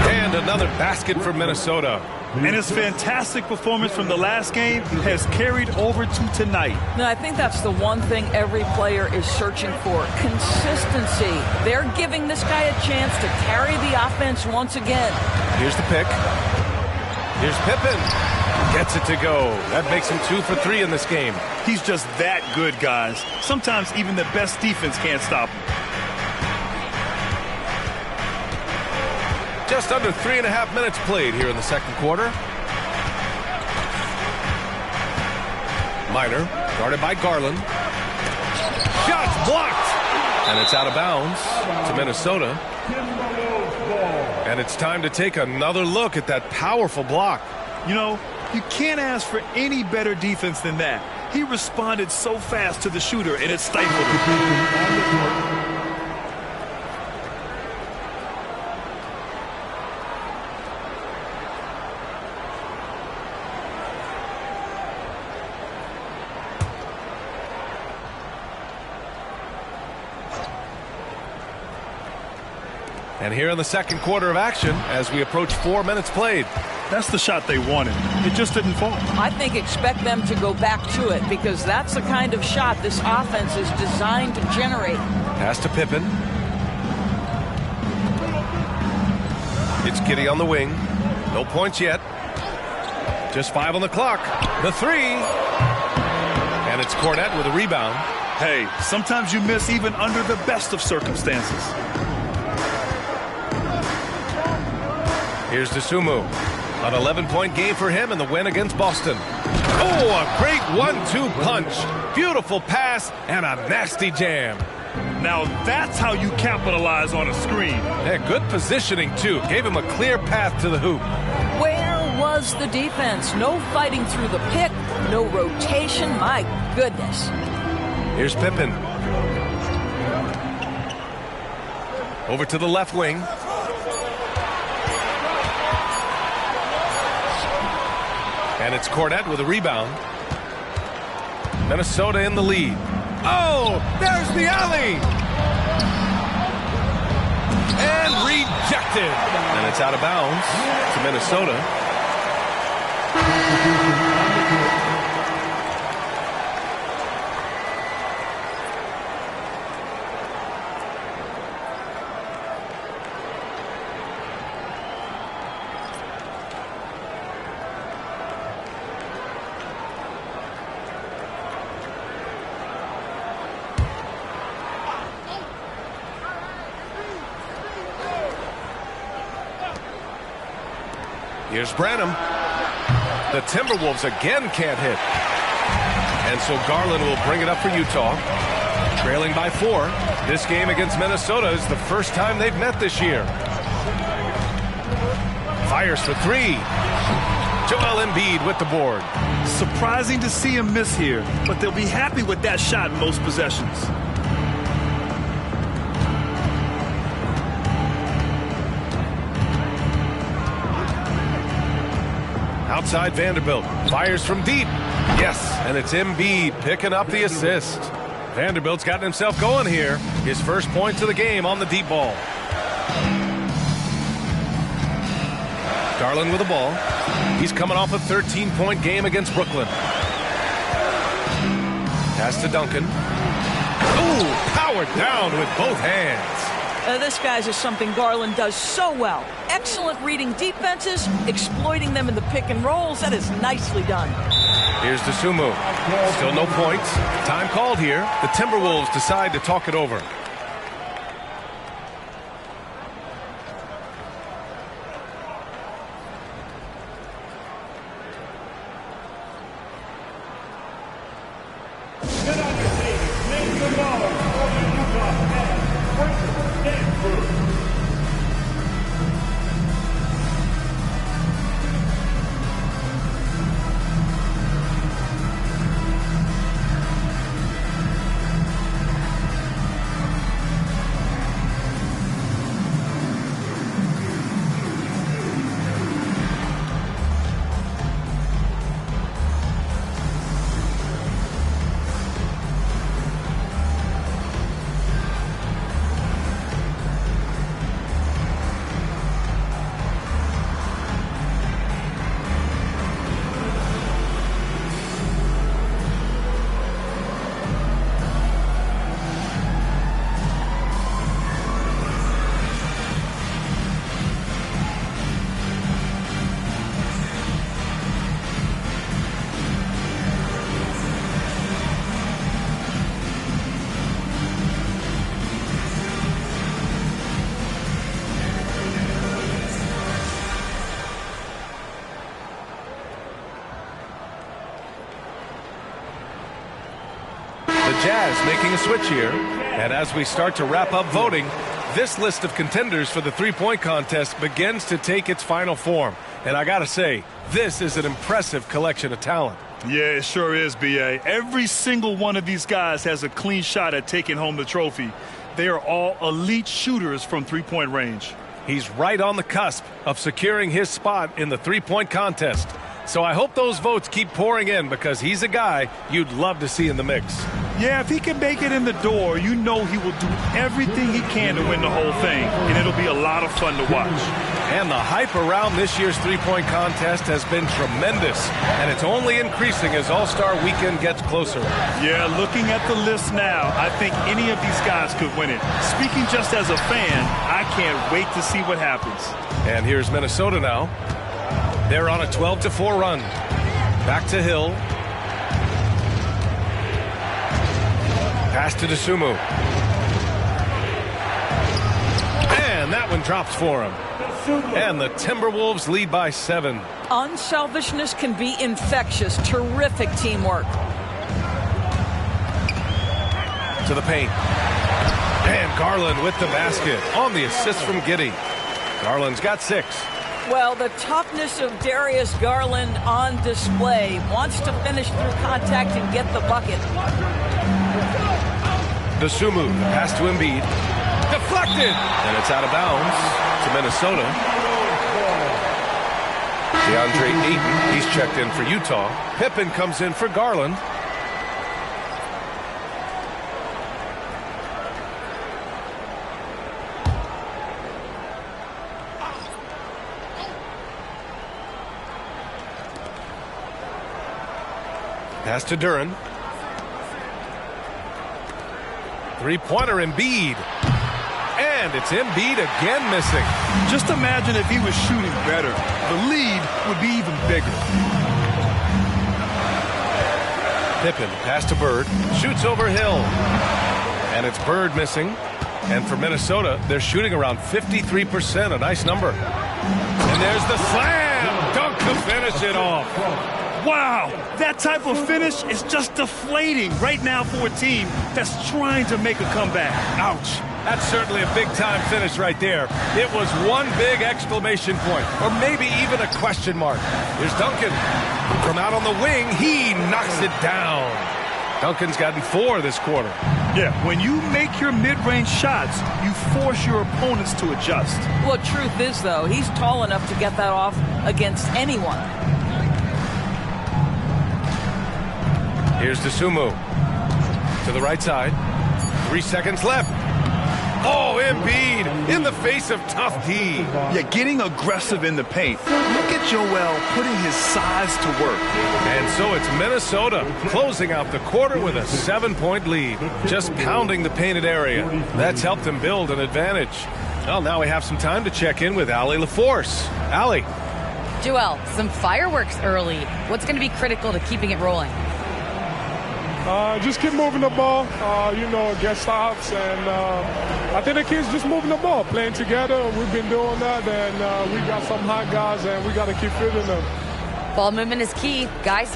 And another basket for Minnesota. And his fantastic performance from the last game has carried over to tonight. No, I think that's the one thing every player is searching for. Consistency. They're giving this guy a chance to carry the offense once again. Here's the pick. Here's Pippen. Gets it to go. That makes him 2 for 3 in this game. He's just that good, guys. Sometimes even the best defense can't stop him. Just under 3.5 minutes played here in the second quarter. Minor, guarded by Garland. Shots blocked! And it's out of bounds to Minnesota. And it's time to take another look at that powerful block. You know, you can't ask for any better defense than that. He responded so fast to the shooter, and it stifled him. And here in the second quarter of action, as we approach 4 minutes played. That's the shot they wanted. It just didn't fall. I think expect them to go back to it because that's the kind of shot this offense is designed to generate. Pass to Pippen. It's Giddey on the wing. No points yet. Just 5 on the clock. The three. And it's Cornette with a rebound. Hey, sometimes you miss even under the best of circumstances. Here's Dosunmu. An 11-point game for him in the win against Boston. Oh, a great 1-2 punch. Beautiful pass and a nasty jam. Now that's how you capitalize on a screen. Yeah, good positioning, too. Gave him a clear path to the hoop. Where was the defense? No fighting through the pick, no rotation. My goodness. Here's Pippen. Over to the left wing. And it's Cornette with a rebound. Minnesota in the lead. Oh, there's the alley. And rejected. And it's out of bounds to Minnesota. Here's Branham. The Timberwolves again can't hit. And so Garland will bring it up for Utah. Trailing by 4. This game against Minnesota is the first time they've met this year. Fires for 3. Joel Embiid with the board. Surprising to see him miss here, but they'll be happy with that shot in most possessions. Outside Vanderbilt. Fires from deep. Yes, and it's Embiid picking up the assist. Vanderbilt's gotten himself going here. His first points of the game on the deep ball. Garland with the ball. He's coming off a 13-point game against Brooklyn. Pass to Duncan. Ooh, powered down with both hands. This, guys, is something Garland does so well. Excellent reading defenses, exploiting them in the pick and rolls. That is nicely done. Here's Dosunmu. Still no points. Time called here. The Timberwolves decide to talk it over. The Jazz making a switch here. And as we start to wrap up voting, this list of contenders for the three-point contest begins to take its final form. And I gotta say, this is an impressive collection of talent. Yeah, it sure is, B.A. Every single one of these guys has a clean shot at taking home the trophy. They are all elite shooters from three-point range. He's right on the cusp of securing his spot in the three-point contest. So I hope those votes keep pouring in because he's a guy you'd love to see in the mix. Yeah, if he can make it in the door, you know he will do everything he can to win the whole thing, and it'll be a lot of fun to watch. And the hype around this year's three-point contest has been tremendous, and it's only increasing as All-Star Weekend gets closer. Yeah, looking at the list now, I think any of these guys could win it. Speaking just as a fan, I can't wait to see what happens. And here's Minnesota now. They're on a 12-4 run. Back to Hill. Pass to Dosunmu. And that one drops for him. And the Timberwolves lead by 7. Unselfishness can be infectious. Terrific teamwork. To the paint. And Garland with the basket on the assist from Giddey. Garland's got 6. Well, the toughness of Darius Garland on display. Wants to finish through contact and get the bucket. Dosunmu, pass to Embiid. Deflected! And it's out of bounds to Minnesota. DeAndre Ayton, he's checked in for Utah. Pippen comes in for Garland. Pass to Duren. Three-pointer Embiid. And it's Embiid again missing. Just imagine if he was shooting better. The lead would be even bigger. Pippen, pass to Bird. Shoots over Hill. And it's Bird missing. And for Minnesota, they're shooting around 53%, a nice number. And there's the slam! Dunk to finish it off. Wow, that type of finish is just deflating right now for a team that's trying to make a comeback. Ouch. That's certainly a big-time finish right there. It was one big exclamation point, or maybe even a question mark. Here's Duncan. From out on the wing, he knocks it down. Duncan's gotten 4 this quarter. Yeah, when you make your mid-range shots, you force your opponents to adjust. Well, truth is, though, he's tall enough to get that off against anyone. Here's Dosunmu to the right side. 3 seconds left. Oh, Embiid in the face of tough D. Yeah, getting aggressive in the paint. Look at Joel putting his size to work. And so it's Minnesota closing out the quarter with a 7-point lead. Just pounding the painted area. That's helped them build an advantage. Well, now we have some time to check in with Allie LaForce. Allie. Joel, some fireworks early. What's going to be critical to keeping it rolling? Just keep moving the ball, get stops, and I think the kids just moving the ball, playing together. We've been doing that, and we got some hot guys, and we got to keep fitting them. Ball movement is key, guys.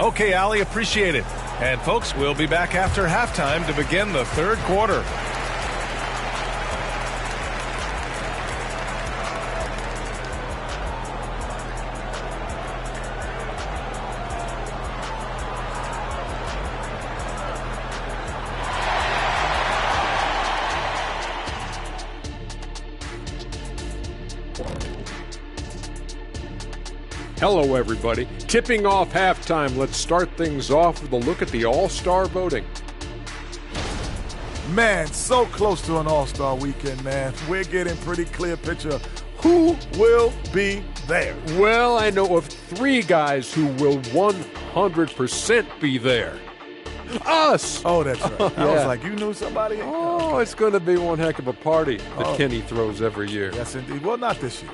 Okay, Allie, appreciate it. And folks, we'll be back after halftime to begin the third quarter. Hello, everybody. Tipping off halftime. Let's start things off with a look at the All-Star voting. Man, so close to an All-Star weekend, man. We're getting pretty clear picture who will be there. Well, I know of 3 guys who will 100% be there. Us! Oh, that's right. Yeah. I was like, you knew somebody? Oh, it's going to be one heck of a party that Kenny throws every year. Yes, indeed. Well, not this year.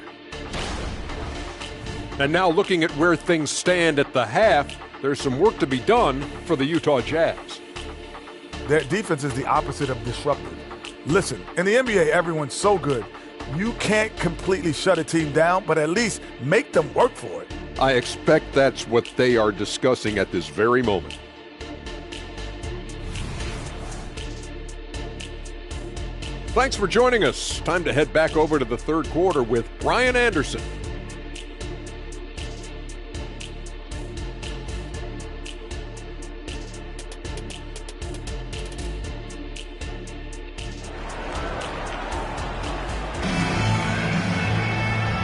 And now looking at where things stand at the half, there's some work to be done for the Utah Jazz. Their defense is the opposite of disruptive. Listen, in the NBA, everyone's so good. You can't completely shut a team down, but at least make them work for it. I expect that's what they are discussing at this very moment. Thanks for joining us. Time to head back over to the third quarter with Brian Anderson.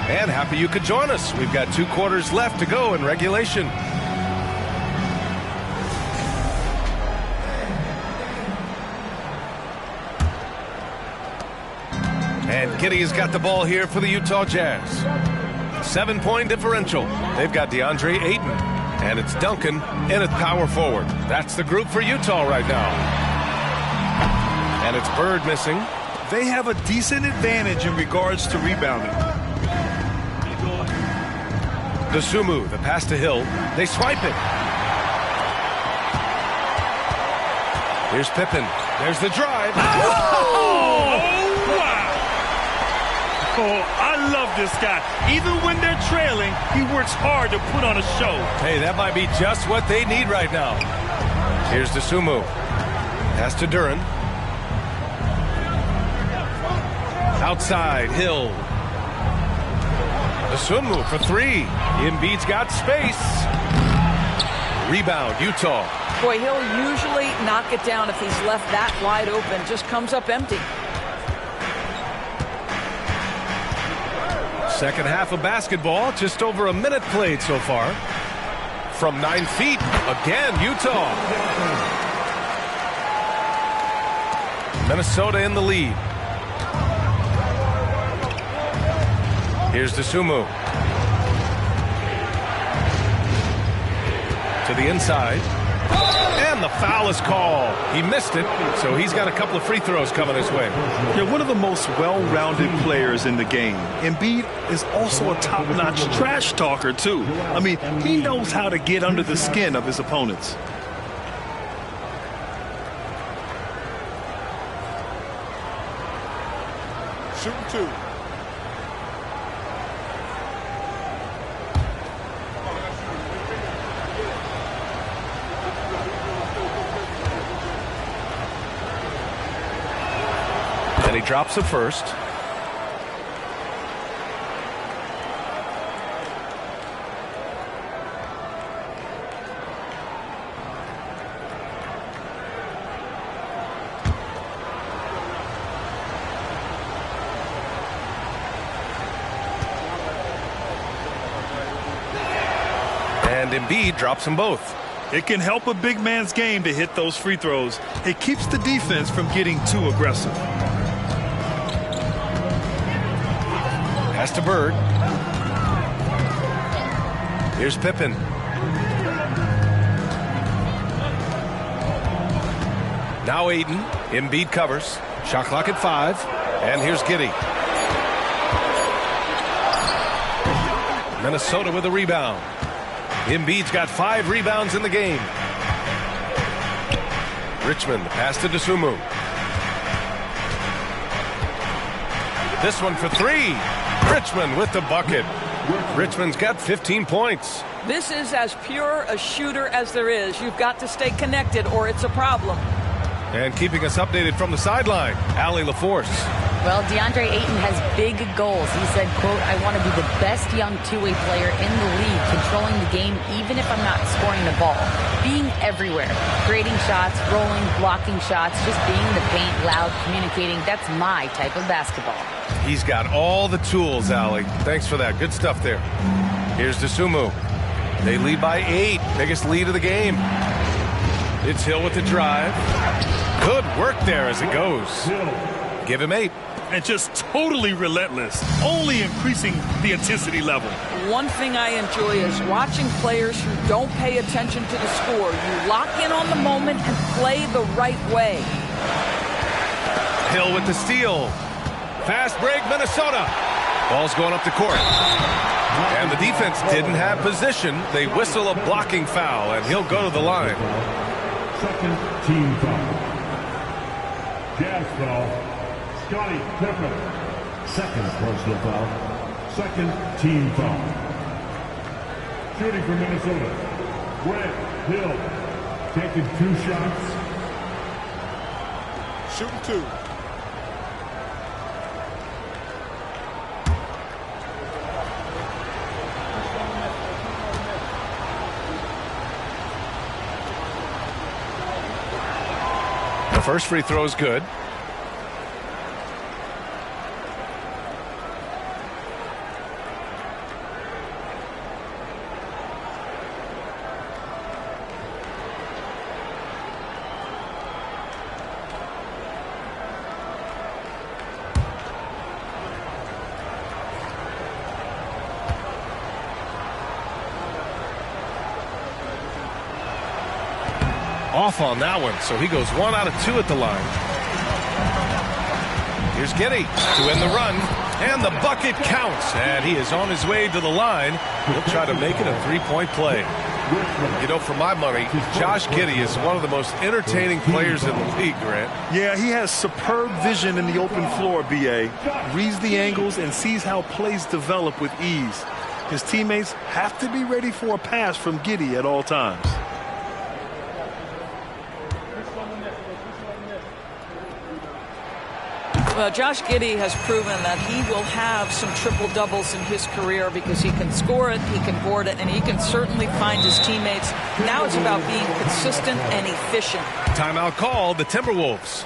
And happy you could join us. We've got 2 quarters left to go in regulation. And Giddey has got the ball here for the Utah Jazz. 7-point differential. They've got DeAndre Ayton. And it's Duncan in at power forward. That's the group for Utah right now. And it's Bird missing. They have a decent advantage in regards to rebounding. Dosunmu, the pass to Hill. They swipe it. Here's Pippen. There's the drive. Oh, I love this guy. Even when they're trailing, he works hard to put on a show. Hey, that might be just what they need right now. Here's Dosunmu. Pass to Duren. Outside, Hill. Dosunmu for 3. Embiid's got space. Rebound, Utah. Boy, he'll usually knock it down if he's left that wide open. Just comes up empty. Second half of basketball, just over a minute played so far. From 9 feet, again, Utah. Minnesota in the lead. Here's Dosunmu. To the inside. And the foul is called. He missed it, so he's got a couple of free throws coming his way. They're one of the most well-rounded players in the game. Embiid is also a top-notch trash talker, too. I mean, he knows how to get under the skin of his opponents. Shooting 2. And he drops the first. And Embiid drops them both. It can help a big man's game to hit those free throws. It keeps the defense from getting too aggressive. Pass to Bird. Here's Pippen. Now Ayton. Embiid covers. Shot clock at 5. And here's Giddey. Minnesota with a rebound. Embiid's got 5 rebounds in the game. Richmond, pass to Dosunmu. This one for 3. Richmond with the bucket. Richmond's got 15 points. This is as pure a shooter as there is. You've got to stay connected or it's a problem. And keeping us updated from the sideline, Allie LaForce. Well, DeAndre Ayton has big goals. He said, quote, I want to be the best young two-way player in the league, controlling the game even if I'm not scoring the ball. Being everywhere, creating shots, rolling, blocking shots, just being in the paint, loud, communicating. That's my type of basketball. He's got all the tools, Allie. Thanks for that. Good stuff there. Here's Dosunmu. They lead by 8. Biggest lead of the game. It's Hill with the drive. Good work there as it goes. Give him 8. And just totally relentless, only increasing the intensity level. One thing I enjoy is watching players who don't pay attention to the score. You lock in on the moment and play the right way. Hill with the steal. Fast break, Minnesota. Ball's going up the court. And the defense didn't have position. They whistle a blocking foul, and he'll go to the line. Second team foul. Jazz foul. Scottie Pippen. Second personal foul. Second team foul. Shooting for Minnesota. Grant Hill. Taking 2 shots. Shooting 2. first free throw is good. Off on that one, so he goes 1 out of 2 at the line. Here's Giddey to end the run, and the bucket counts, and he is on his way to the line. He'll try to make it a three-point play. You know, for my money, Josh Giddey is one of the most entertaining players in the league, Grant. Yeah, he has superb vision in the open floor, B.A. Reads the angles and sees how plays develop with ease. His teammates have to be ready for a pass from Giddey at all times. Well, Josh Giddey has proven that he will have some triple-doubles in his career because he can score it, he can board it, and he can certainly find his teammates. Now it's about being consistent and efficient. Timeout called, the Timberwolves.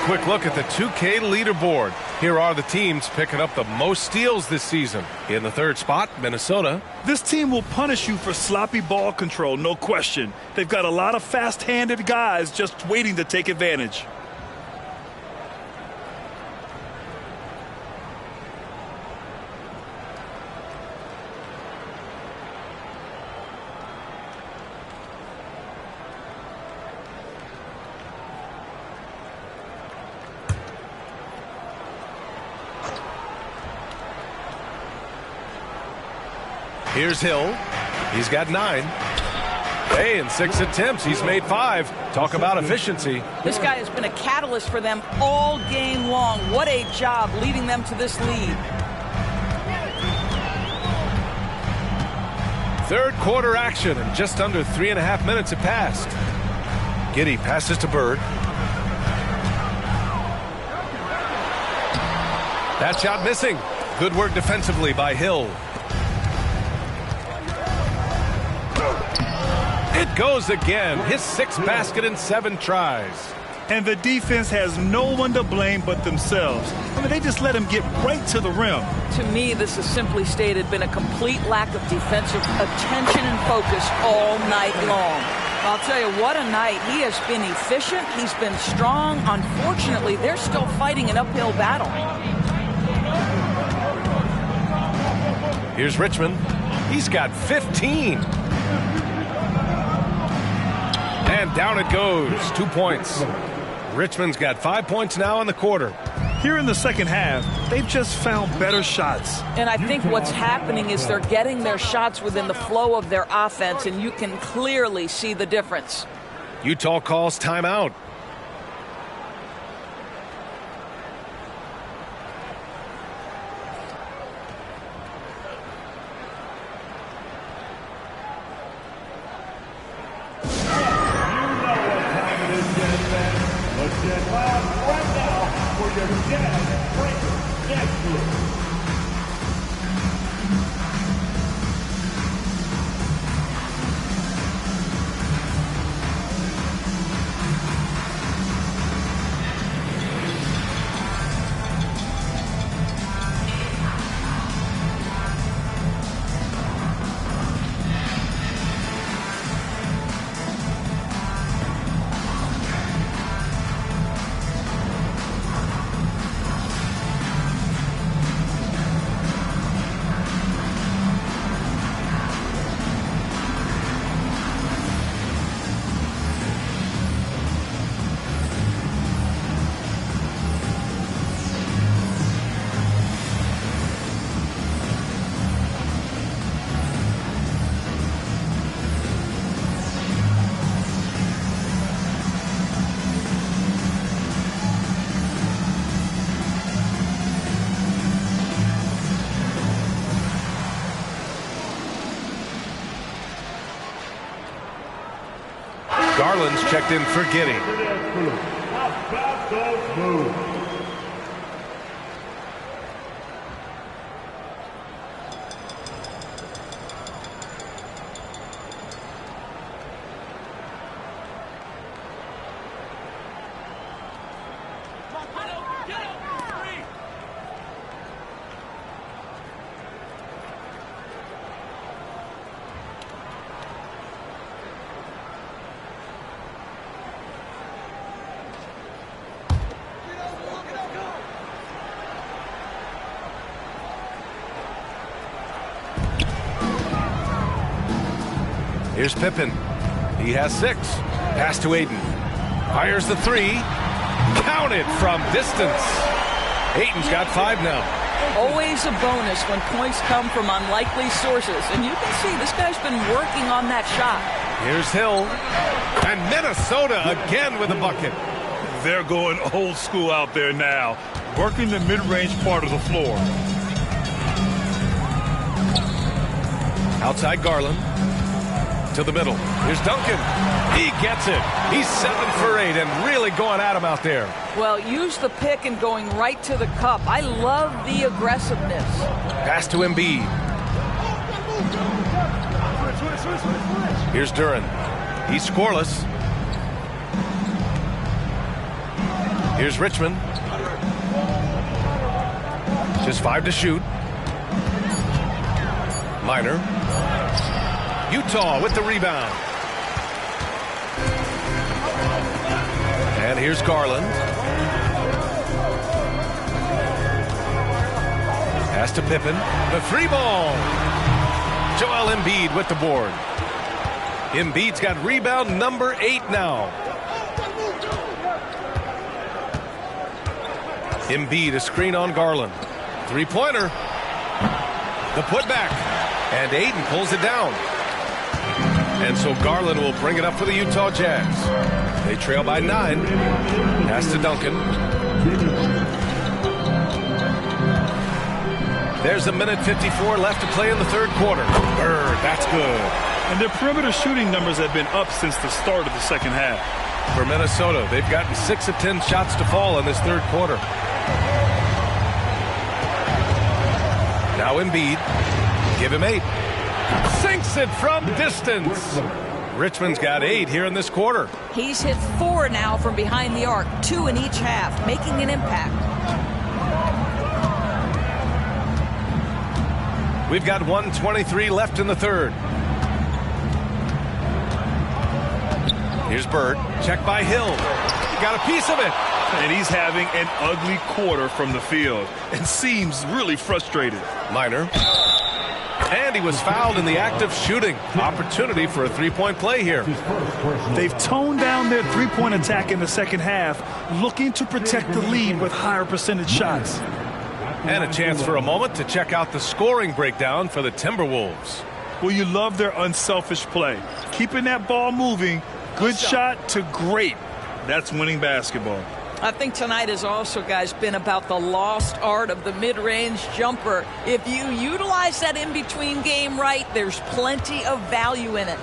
Quick look at the 2K leaderboard. Here are the teams picking up the most steals this season. In the third spot, Minnesota. This team will punish you for sloppy ball control, no question. They've got a lot of fast-handed guys just waiting to take advantage. Here's Hill. He's got 9. Hey, in 6 attempts, he's made 5. Talk about efficiency. This guy has been a catalyst for them all game long. What a job leading them to this lead. Third quarter action, and just under 3.5 minutes have passed. Giddey passes to Bird. That shot missing. Good work defensively by Hill. It goes again. His 6th basket in 7 tries. And the defense has no one to blame but themselves. I mean, they just let him get right to the rim. To me, this has simply stated been a complete lack of defensive attention and focus all night long. I'll tell you, what a night. He has been efficient. He's been strong. Unfortunately, they're still fighting an uphill battle. Here's Richmond. He's got 15. And down it goes. 2 points. Richmond's got 5 points now in the quarter. Here in the second half, they've just found better shots. And I think what's happening is they're getting their shots within the flow of their offense, and you can clearly see the difference. Utah calls timeout. Garland's checked in for Giddy. Here's Pippen. He has 6. Pass to Aiden. Fires the 3. Counted from distance. Aiden's got 5 now. Always a bonus when points come from unlikely sources. And you can see this guy's been working on that shot. Here's Hill. And Minnesota again with a bucket. They're going old school out there now, working the mid-range part of the floor. Outside Garland. To the middle. Here's Duncan. He gets it. He's 7 for 8 and really going at him out there. Well, use the pick and going right to the cup. I love the aggressiveness. Pass to Embiid. Here's Duran. He's scoreless. Here's Richmond. Just 5 to shoot. Minor. Utah with the rebound. And here's Garland. Pass to Pippen. The 3 ball. Joel Embiid with the board. Embiid's got rebound number 8 now. Embiid, a screen on Garland. 3-pointer. The putback. And Aiden pulls it down. And so Garland will bring it up for the Utah Jazz. They trail by 9. Pass to Duncan. There's 1:54 left to play in the third quarter. Bird, that's good. And their perimeter shooting numbers have been up since the start of the second half. For Minnesota, they've gotten 6 of 10 shots to fall in this third quarter. Now Embiid. Give him 8. Sinks it from distance. Richmond's got 8 here in this quarter. He's hit 4 now from behind the arc, 2 in each half, making an impact. We've got 1:23 left in the third. Here's Bird. Check by Hill. He got a piece of it. And he's having an ugly quarter from the field and seems really frustrated. Minor. And he was fouled in the act of shooting. Opportunity for a 3-point play here. They've toned down their 3-point attack in the second half, looking to protect the lead with higher percentage shots. And a chance for a moment to check out the scoring breakdown for the Timberwolves. Well, you love their unselfish play. Keeping that ball moving, good shot to great. That's winning basketball. I think tonight has also, guys, been about the lost art of the mid-range jumper. If you utilize that in-between game right, there's plenty of value in it.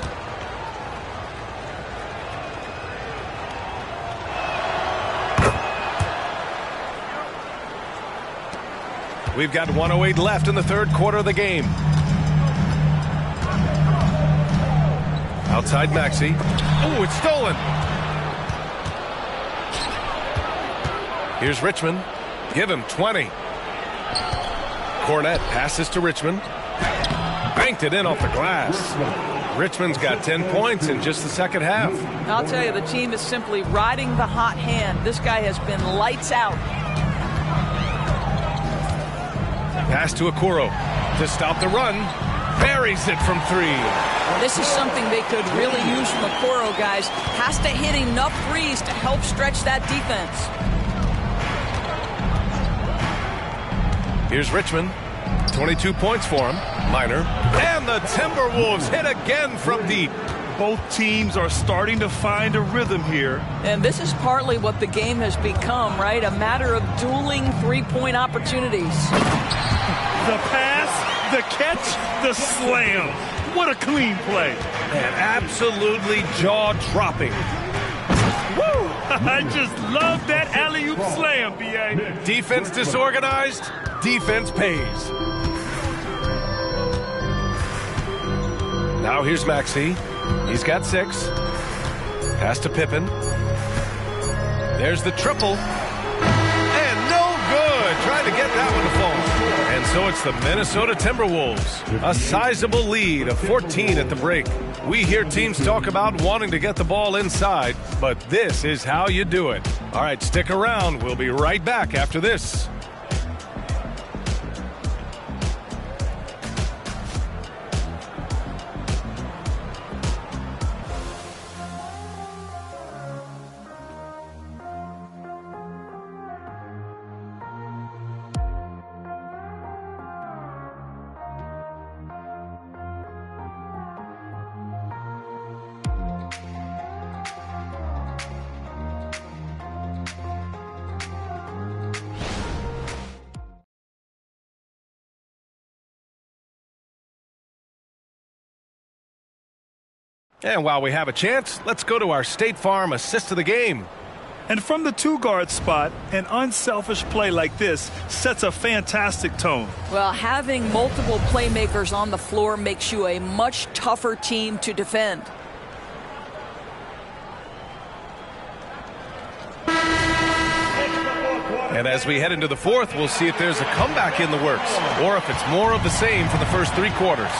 We've got 1:08 left in the third quarter of the game. Outside Maxey. Oh, it's stolen. Here's Richmond. Give him 20. Cornette passes to Richmond. Banked it in off the glass. Richmond's got 10 points in just the second half. I'll tell you, the team is simply riding the hot hand. This guy has been lights out. Pass to Okoro to stop the run. Buries it from 3. This is something they could really use from Okoro, guys. Has to hit enough threes to help stretch that defense. Here's Richmond. 22 points for him. Minor. And the Timberwolves hit again from deep. Both teams are starting to find a rhythm here. And this is partly what the game has become, right? A matter of dueling three-point opportunities. The pass, the catch, the slam. What a clean play. And absolutely jaw-dropping. Woo! I just love that alley-oop slam, B.A. Defense disorganized. Defense pays. Now here's Maxey. He's got 6. Pass to Pippen. There's the triple. And no good. Trying to get that one to fall. And so it's the Minnesota Timberwolves. A sizable lead of 14 at the break. We hear teams talk about wanting to get the ball inside, but this is how you do it. All right, stick around. We'll be right back after this. And while we have a chance, let's go to our State Farm assist of the game. And from the 2-guard spot, an unselfish play like this sets a fantastic tone. Well, having multiple playmakers on the floor makes you a much tougher team to defend. And as we head into the fourth, we'll see if there's a comeback in the works or if it's more of the same for the first 3 quarters.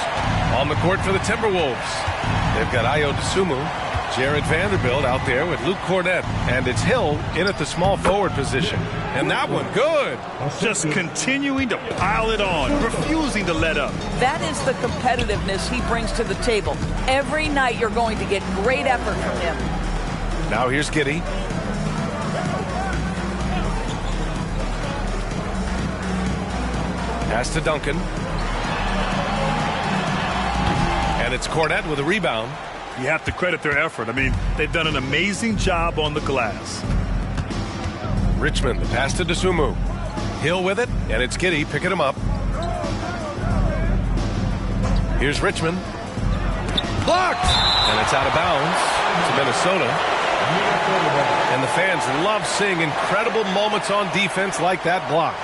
On the court for the Timberwolves, they've got Ayo Dosunmu, Jared Vanderbilt out there with Luke Cornette, and it's Hill in at the small forward position. And that one, good. Just continuing to pile it on, refusing to let up. That is the competitiveness he brings to the table. Every night you're going to get great effort from him. Now here's Giddey. Pass to Duncan. And it's Cornette with a rebound. You have to credit their effort. I mean, they've done an amazing job on the glass. Richmond, the pass to Dosunmu. Hill with it, and it's Giddey picking him up. Here's Richmond. Blocked! And it's out of bounds to Minnesota. And the fans love seeing incredible moments on defense like that block.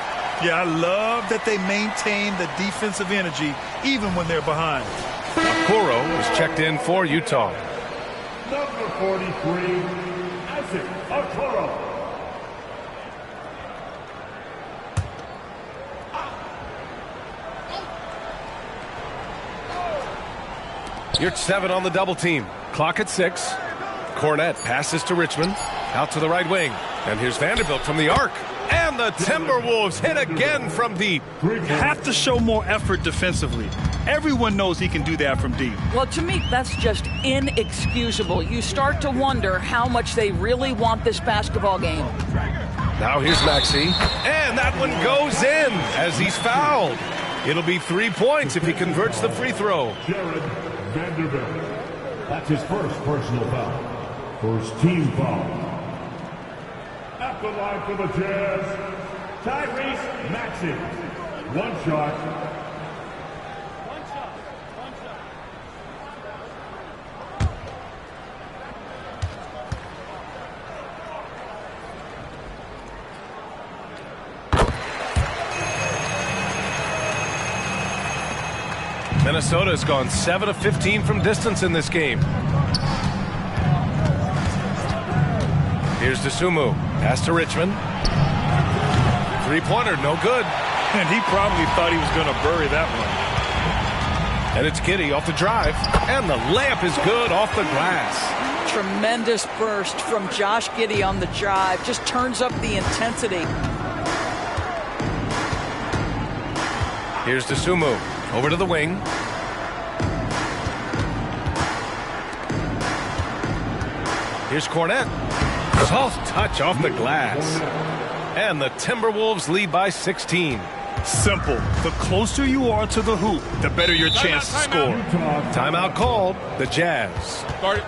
Yeah, I love that they maintain the defensive energy even when they're behind. Okoro is checked in for Utah. Number 43, Isaac Okoro. You're 7 on the double team. Clock at 6. Cornette passes to Richmond. Out to the right wing. And here's Vanderbilt from the arc. And the Timberwolves hit again from deep. You have to show more effort defensively. Everyone knows he can do that from deep. Well, to me, that's just inexcusable. You start to wonder how much they really want this basketball game. Now here's Maxey. And that one goes in as he's fouled. It'll be 3 points if he converts the free throw. Jared Vanderbilt. That's his first personal foul. First team foul. At the line for the Jazz, Tyrese Maxey. One shot. Minnesota has gone 7 of 15 from distance in this game. Here's DeSumo. Pass to Richmond. Three-pointer, no good. And he probably thought he was going to bury that one. And it's Giddey off the drive. And the layup is good off the glass. Tremendous burst from Josh Giddey on the drive. Just turns up the intensity. Here's DeSumo. Over to the wing. Here's Cornette. Soft touch off the glass. And the Timberwolves lead by 16. Simple. The closer you are to the hoop, the better your chance to score. Timeout called. The Jazz. Start it.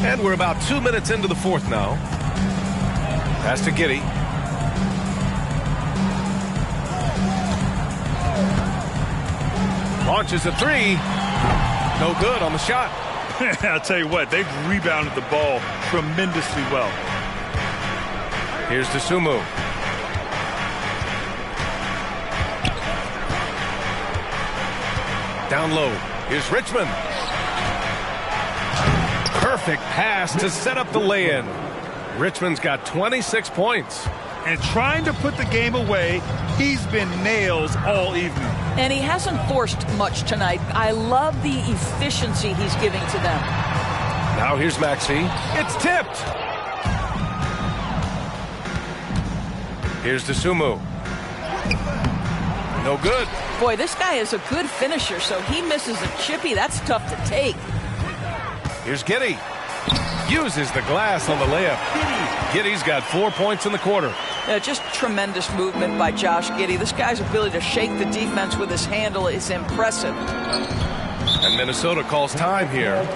And we're about 2 minutes into the fourth now. Pass to Giddey. Launches a three. No good on the shot. I'll tell you what, they've rebounded the ball tremendously well. Here's DeSumo. Down low. Here's Richmond. Perfect pass to set up the lay-in. Richmond's got 26 points. And trying to put the game away, he's been nails all evening. And he hasn't forced much tonight. I love the efficiency he's giving to them. Now here's Maxey. It's tipped. Here's DeSumo. No good. Boy, this guy is a good finisher, so he misses a chippy. That's tough to take. Here's Giddey. Uses the glass on the layup. Giddey's got 4 points in the quarter. Yeah, just tremendous movement by Josh Giddey. This guy's ability to shake the defense with his handle is impressive. And Minnesota calls time here.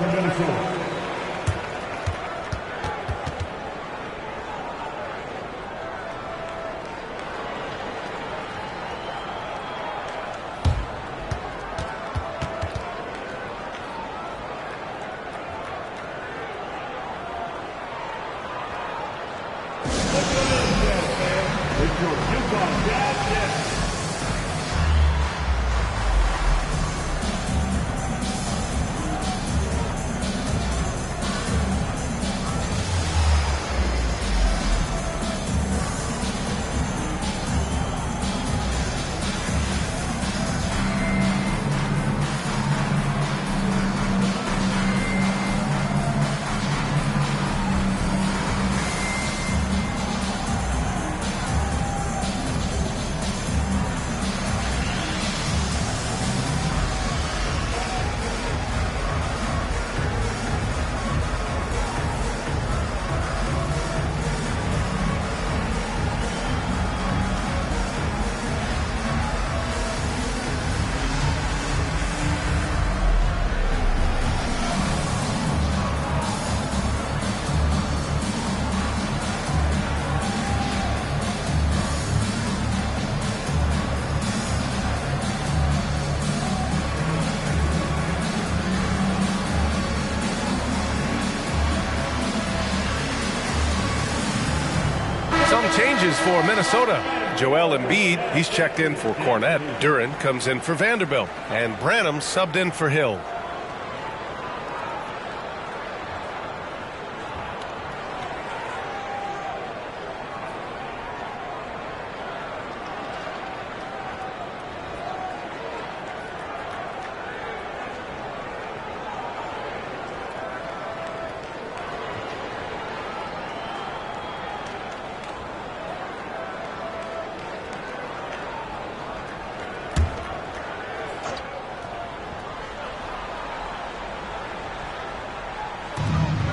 Some changes for Minnesota. Joel Embiid, he's checked in for Cornette. Duren comes in for Vanderbilt. And Branham subbed in for Hill.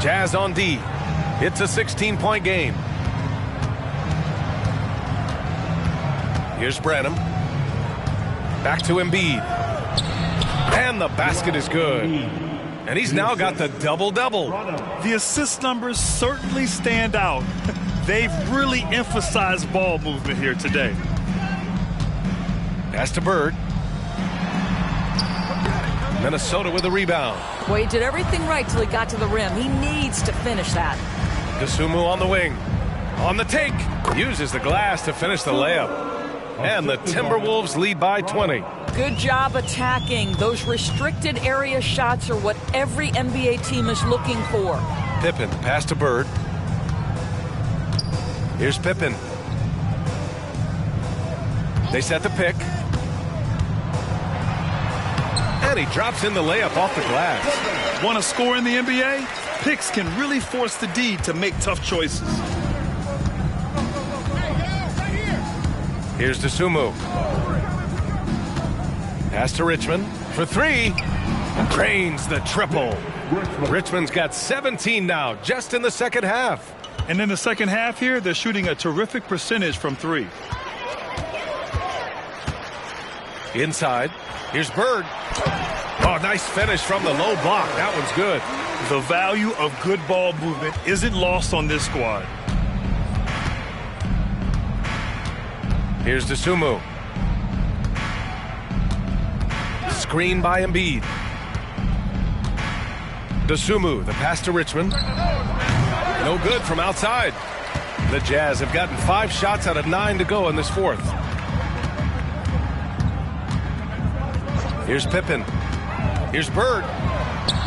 Jazz on D. It's a 16-point game. Here's Branham. Back to Embiid. And the basket is good. And he's now got the double-double. The assist numbers certainly stand out. They've really emphasized ball movement here today. Pass to Bird. Minnesota with a rebound. Well, he did everything right till he got to the rim. He needs to finish that. Dosunmu on the wing. On the take. Uses the glass to finish the layup. And the Timberwolves lead by 20. Good job attacking. Those restricted area shots are what every NBA team is looking for. Pippen, pass to Bird. Here's Pippen. They set the pick. And he drops in the layup off the glass. Want to score in the NBA? Picks can really force the D to make tough choices. Here's Dosunmu. Pass to Richmond for three. Drains the triple. Richmond's got 17 now, just in the second half. And in the second half here, they're shooting a terrific percentage from three. Inside. Here's Bird. Oh, nice finish from the low block. That one's good. The value of good ball movement isn't lost on this squad. Here's Dosunmu. Screen by Embiid. Dosunmu, the pass to Richmond. No good from outside. The Jazz have gotten 5 shots out of 9 to go in this fourth. Here's Pippen. Here's Bird.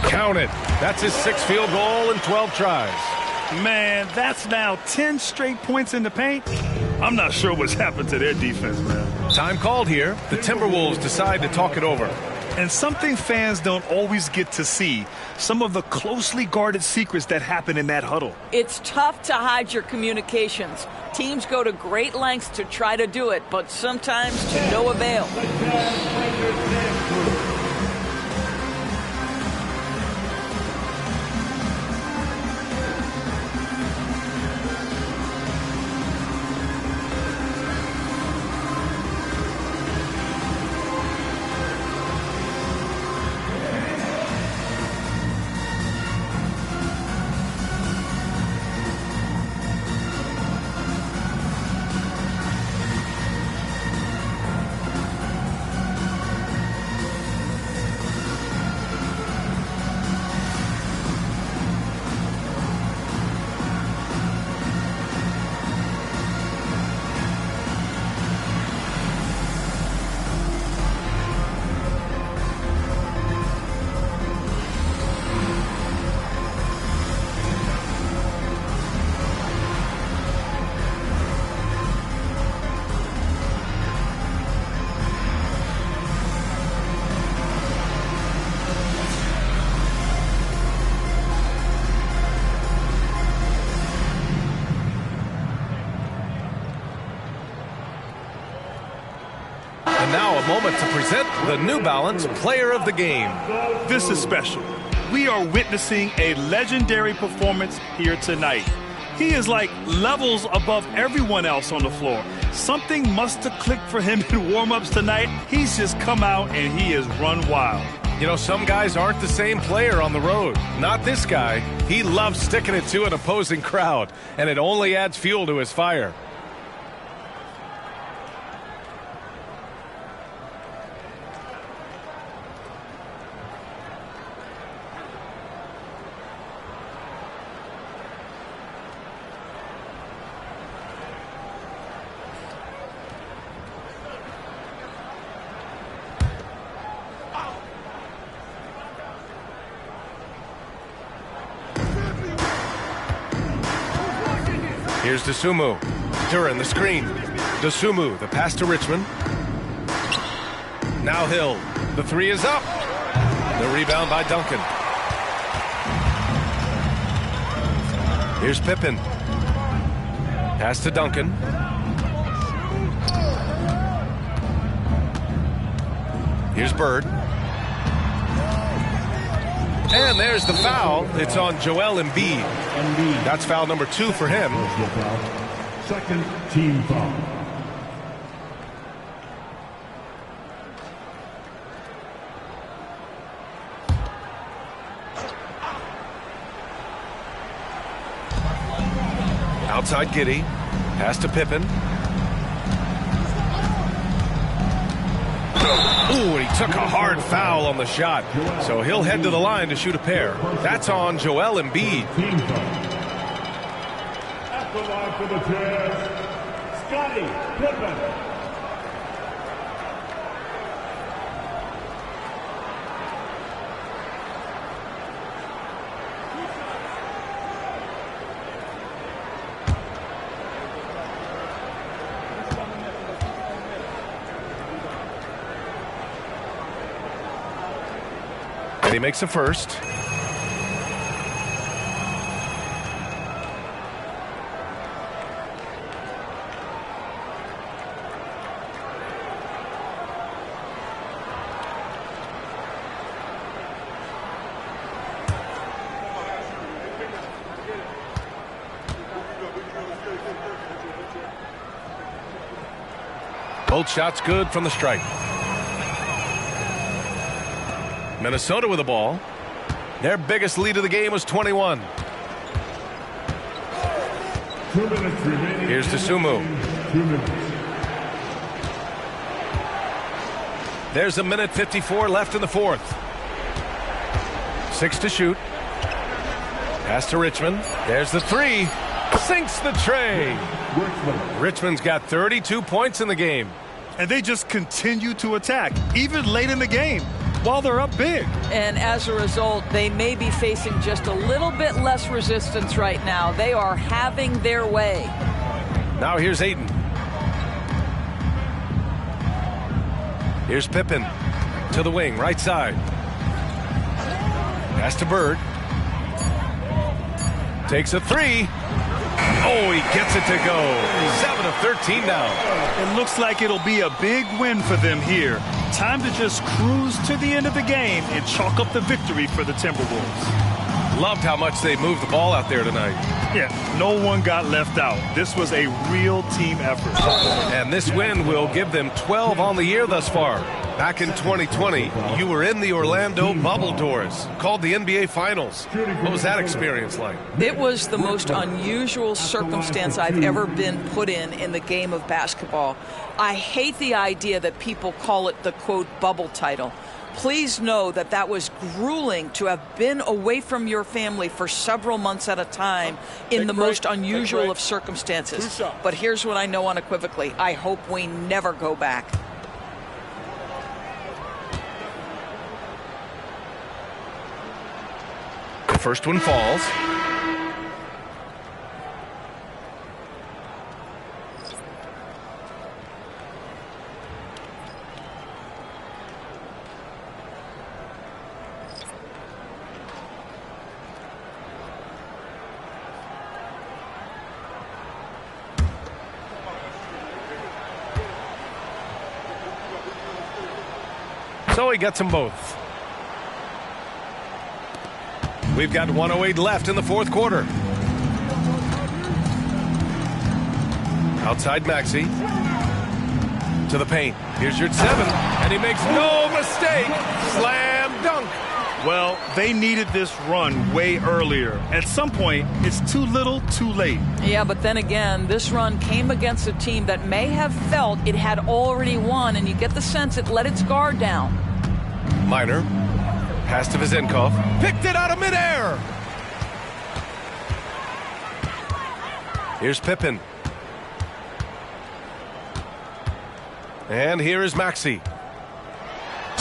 Count it. That's his 6th field goal in 12 tries. Man, that's now 10 straight points in the paint. I'm not sure what's happened to their defense, man. Time called here. The Timberwolves decide to talk it over. And something fans don't always get to see, some of the closely guarded secrets that happen in that huddle. It's tough to hide your communications. Teams go to great lengths to try to do it, but sometimes to no avail. Now a moment to present the New Balance Player of the Game. This is special. We are witnessing a legendary performance here tonight. He is like levels above everyone else on the floor. Something must have clicked for him in warm-ups tonight. He's just come out and he has run wild. You know, some guys aren't the same player on the road. Not this guy. He loves sticking it to an opposing crowd, and it only adds fuel to his fire. Here's Dosunmu. Duran, the screen. Dosunmu, the pass to Richmond. Now Hill. The three is up. The rebound by Duncan. Here's Pippen. Pass to Duncan. Here's Bird. And there's the foul. It's on Joel Embiid. That's foul number 2 for him. Second team foul. Outside Giddey. Pass to Pippen. Ooh, he took a hard foul on the shot. So he'll head to the line to shoot a pair. That's on Joel Embiid. At the line for the Jazz, Scottie Pippen. And he makes a first. Both shots good from the stripe. Minnesota with the ball. Their biggest lead of the game was 21. 2 minutes remaining. Here's Dosunmu. 2 minutes. There's 1:54 left in the fourth. 6 to shoot. Pass to Richmond. There's the three. Sinks the tray. Richmond's got 32 points in the game. And they just continue to attack, even late in the game, while they're up big. And as a result, they may be facing just a little bit less resistance right now. They are having their way. Now here's Ayton. Here's Pippen to the wing, right side. Pass to Bird. Takes a three. Oh, he gets it to go. 7 of 13 now. It looks like it'll be a big win for them here. Time to just cruise to the end of the game and chalk up the victory for the Timberwolves. Loved how much they moved the ball out there tonight. Yeah, no one got left out. This was a real team effort. And this win will give them 12 on the year thus far. Back in 2020, you were in the Orlando bubble doors, called the NBA Finals. What was that experience like? It was the most unusual circumstance I've ever been put in the game of basketball. I hate the idea that people call it the, quote, bubble title. Please know that that was grueling to have been away from your family for several months at a time in the most unusual of circumstances. But here's what I know unequivocally. I hope we never go back. The first one falls. So he gets them both. We've got 1:08 left in the fourth quarter. Outside Maxey. To the paint. Here's your 7. And he makes no mistake. Slam dunk. Well, they needed this run way earlier. At some point, it's too little, too late. Yeah, but then again, this run came against a team that may have felt it had already won, and you get the sense it let its guard down. Minor. Pass to Vezenkov. Picked it out of midair. Here's Pippen. And here is Maxey.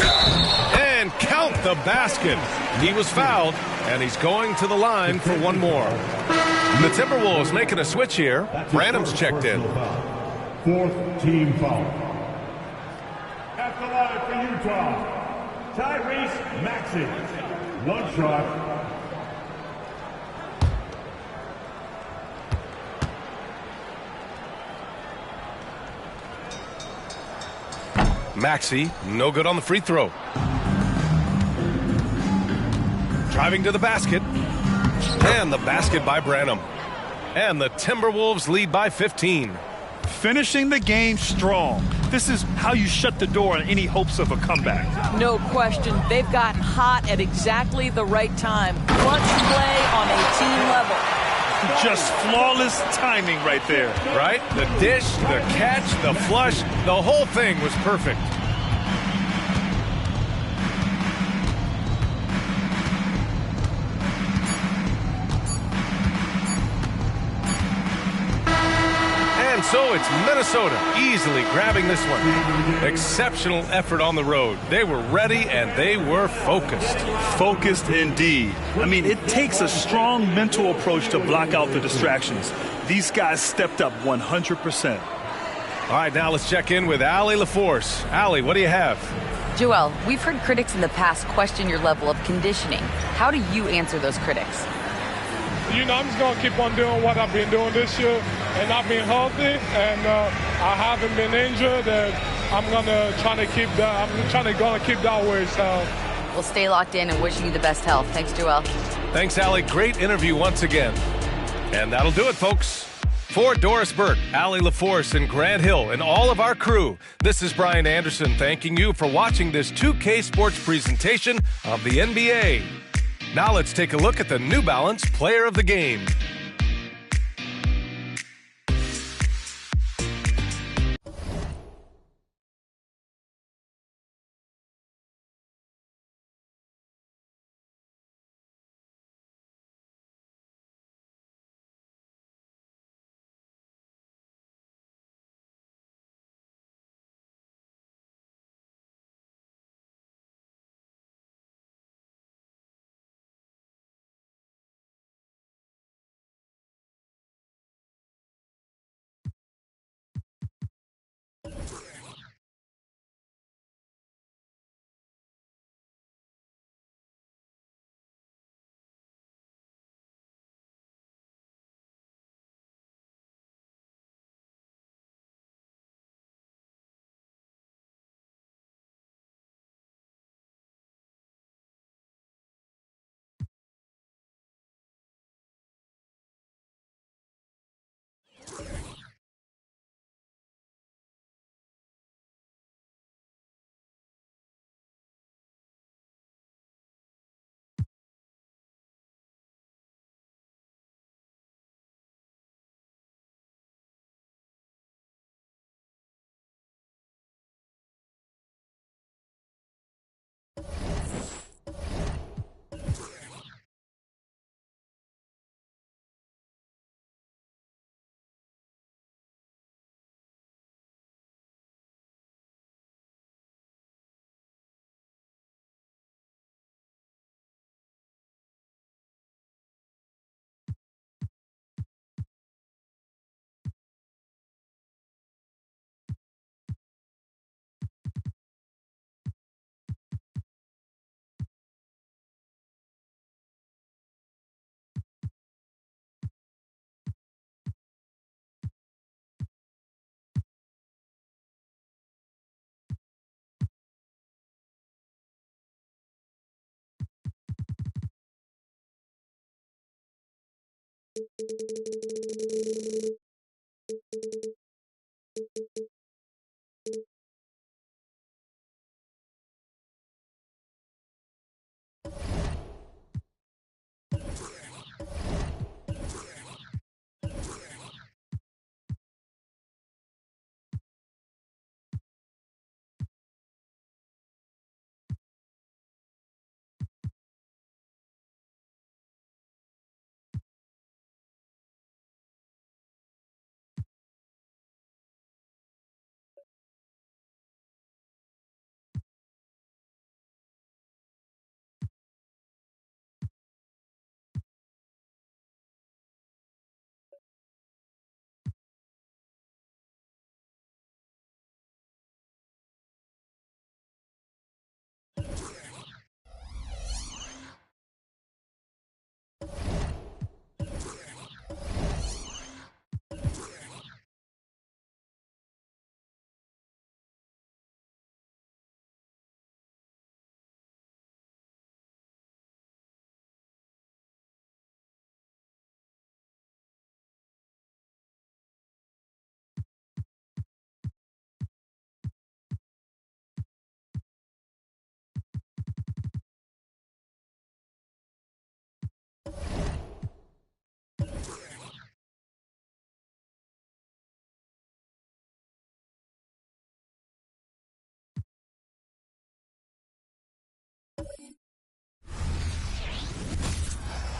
And count the basket. He was fouled, and he's going to the line for one more. The Timberwolves making a switch here. Branham's checked in. Fourth team foul. At the line for Utah, Tyrese Maxey. One shot. Maxey, no good on the free throw. Driving to the basket. And the basket by Branham. And the Timberwolves lead by 15. Finishing the game strong. This is how you shut the door on any hopes of a comeback. No question. They've gotten hot at exactly the right time. Clutch play on a team level. Just flawless timing right there. Right? The dish, the catch, the flush, the whole thing was perfect. And so it's Minnesota easily grabbing this one. Exceptional effort on the road. They were ready and they were focused. Focused indeed. I mean, it takes a strong mental approach to block out the distractions. These guys stepped up 100%. All right, now let's check in with Allie LaForce. Allie, what do you have? Joel, we've heard critics in the past question your level of conditioning. How do you answer those critics? You know, I'm just going to keep on doing what I've been doing this year and not being healthy. And I haven't been injured. And I'm going to try to keep that. I'm trying to keep that way. So we'll stay locked in and wishing you the best health. Thanks, Joel. Thanks, Allie. Great interview once again. And that'll do it, folks. For Doris Burke, Allie LaForce, and Grant Hill, and all of our crew, this is Brian Anderson thanking you for watching this 2K Sports presentation of the NBA. Now let's take a look at the New Balance Player of the Game.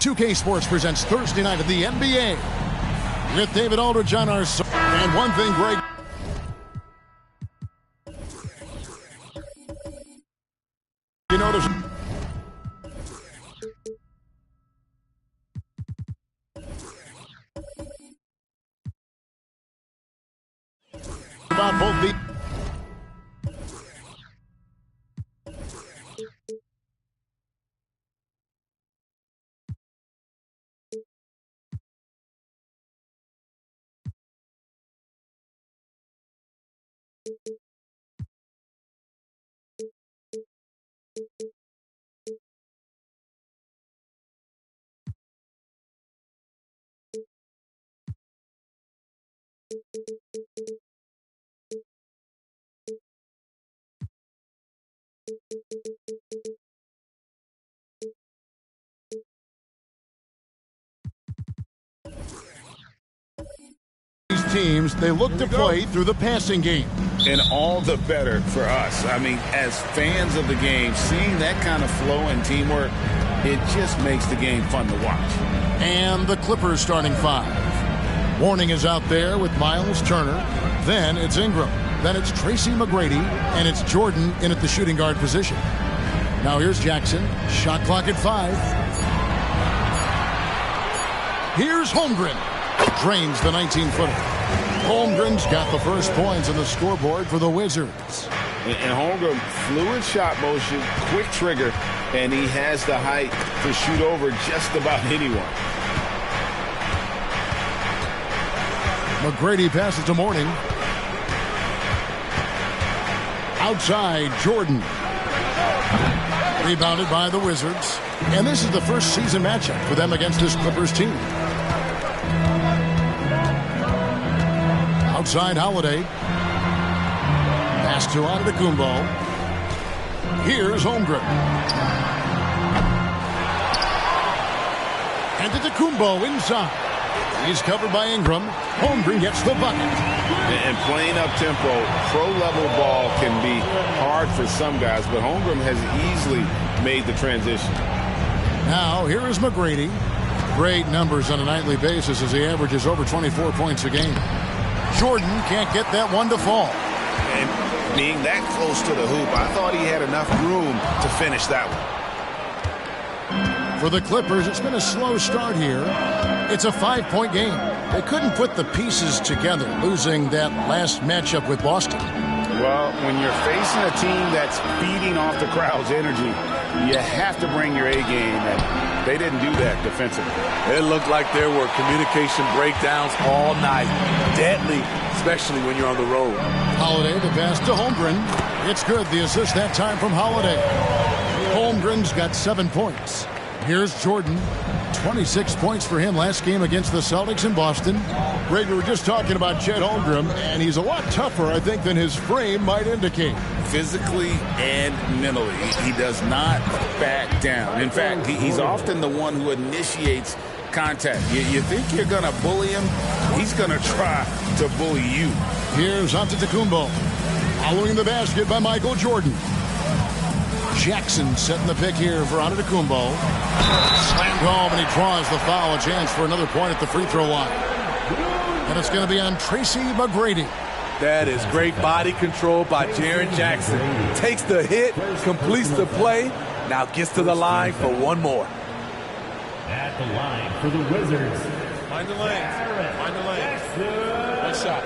2K Sports presents Thursday night of the NBA with David Aldridge on our side. And one thing, Greg. You notice about both the teams, they look to play through the passing game. And all the better for us. I mean, as fans of the game, seeing that kind of flow and teamwork, it just makes the game fun to watch. And the Clippers starting five. Warning is out there with Miles Turner. Then it's Ingram. Then it's Tracy McGrady. And it's Jordan in at the shooting guard position. Now here's Jackson. Shot clock at 5. Here's Holmgren. Drains the 19-footer. Holmgren's got the first points on the scoreboard for the Wizards. And Holmgren, fluid shot motion, quick trigger, and he has the height to shoot over just about anyone. McGrady passes to Mourning. Outside, Jordan. Rebounded by the Wizards. And this is the first season matchup for them against this Clippers team. Outside, Holiday. Pass to Antetokounmpo. Here's Holmgren. Antetokounmpo inside. He's covered by Ingram. Holmgren gets the bucket. And playing up-tempo, pro-level ball can be hard for some guys, but Holmgren has easily made the transition. Now, here is McGrady. Great numbers on a nightly basis as he averages over 24 points a game. Jordan can't get that one to fall. And being that close to the hoop, I thought he had enough room to finish that one. For the Clippers, it's been a slow start here. It's a 5-point game. They couldn't put the pieces together, losing that last matchup with Boston. Well, when you're facing a team that's feeding off the crowd's energy, you have to bring your A game, and they didn't do that defensively. It looked like there were communication breakdowns all night. Deadly, especially when you're on the road. Holiday, the pass to Holmgren. It's good, the assist that time from Holiday. Holmgren's got 7 points. Here's Jordan. 26 points for him last game against the Celtics in Boston. Greg, we were just talking about Chet Holmgren, and he's a lot tougher, I think, than his frame might indicate. Physically and mentally, he does not back down. In fact, he's often the one who initiates contact. You think you're going to bully him? He's going to try to bully you. Here's Antetokounmpo. Following the basket by Michael Jordan. Jackson setting the pick here for Antetokounmpo. Slammed home, and he draws the foul. A chance for another point at the free throw line. And it's going to be on Tracy McGrady. That is great body control by Jaren Jackson. Takes the hit, completes the play, now gets to the line for one more. At the line for the Wizards. Find the lane. Find the lane. One shot.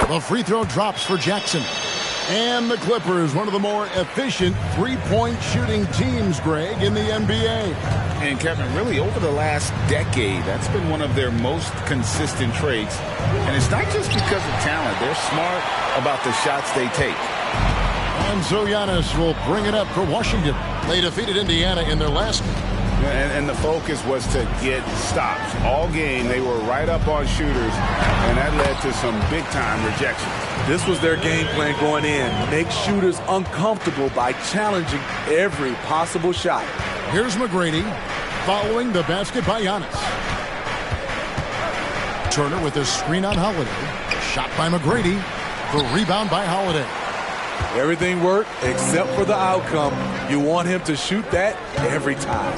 The free throw drops for Jackson. And the Clippers, one of the more efficient three-point shooting teams, Greg, in the NBA. And, Kevin, really over the last decade, that's been one of their most consistent traits. And it's not just because of talent. They're smart about the shots they take. And so Giannis will bring it up for Washington. They defeated Indiana in their last game. And the focus was to get stops. All game, they were right up on shooters, and that led to some big-time rejections. This was their game plan going in. Make shooters uncomfortable by challenging every possible shot. Here's McGrady following the basket by Giannis. Turner with a screen on Holiday. Shot by McGrady. The rebound by Holiday. Everything worked except for the outcome. You want him to shoot that every time.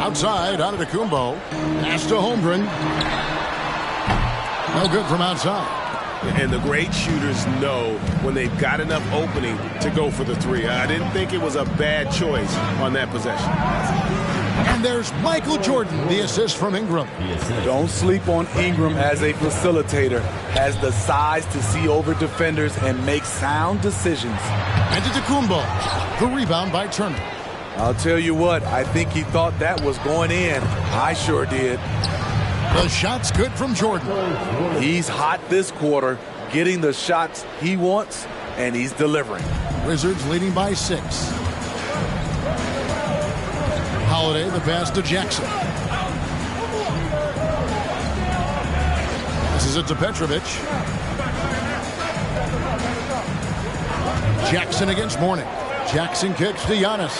Outside, Antetokounmpo. Pass to Holmgren. No good from outside. And the great shooters know when they've got enough opening to go for the three. I didn't think it was a bad choice on that possession. And there's Michael Jordan, the assist from Ingram. Don't sleep on Ingram as a facilitator. Has the size to see over defenders and make sound decisions. Antetokounmpo. The rebound by Turner. I'll tell you what, I think he thought that was going in. I sure did. The shot's good from Jordan. He's hot this quarter, getting the shots he wants, and he's delivering. Wizards leading by 6. Holiday, the pass to Jackson. Passes it to Petrovic. Jackson against Mourning. Jackson kicks to Giannis.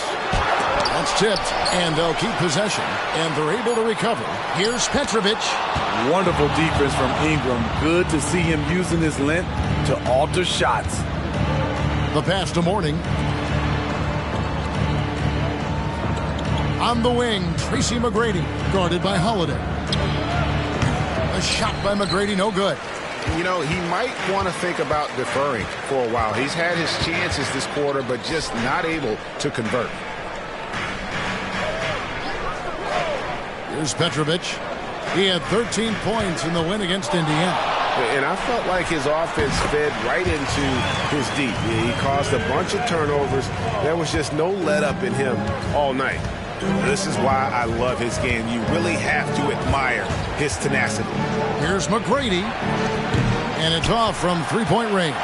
That's tipped, and they'll keep possession, and they're able to recover. Here's Petrovic. Wonderful defense from Ingram. Good to see him using his length to alter shots. The pass to Mourning. On the wing, Tracy McGrady, guarded by Holiday. A shot by McGrady, no good. You know, he might want to think about deferring for a while. He's had his chances this quarter, but just not able to convert. Here's Petrovic. He had 13 points in the win against Indiana. And I felt like his offense fed right into his D. He caused a bunch of turnovers. There was just no let up in him all night. This is why I love his game. You really have to admire his tenacity. Here's McGrady. And it's off from three-point range.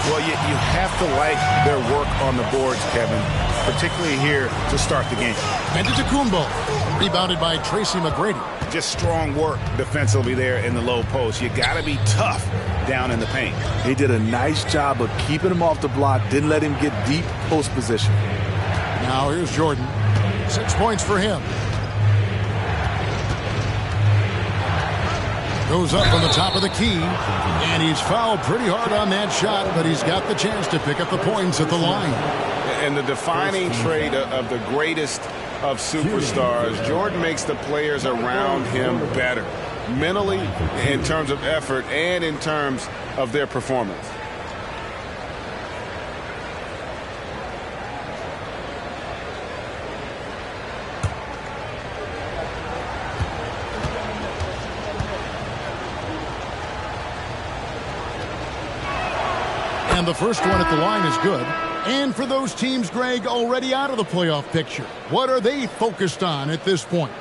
Well, you have to like their work on the boards, Kevin, particularly here to start the game. Antetokounmpo, rebounded by Tracy McGrady. Just strong work defensively there in the low post. You got to be tough down in the paint. He did a nice job of keeping him off the block, didn't let him get deep post position. Now here's Jordan. 6 points for him. Goes up from the top of the key, and he's fouled pretty hard on that shot, but he's got the chance to pick up the points at the line. And the defining trait of the greatest of superstars, Jordan makes the players around him better, mentally, in terms of effort, and in terms of their performance. And the first one at the line is good. And for those teams, Greg, already out of the playoff picture, what are they focused on at this point?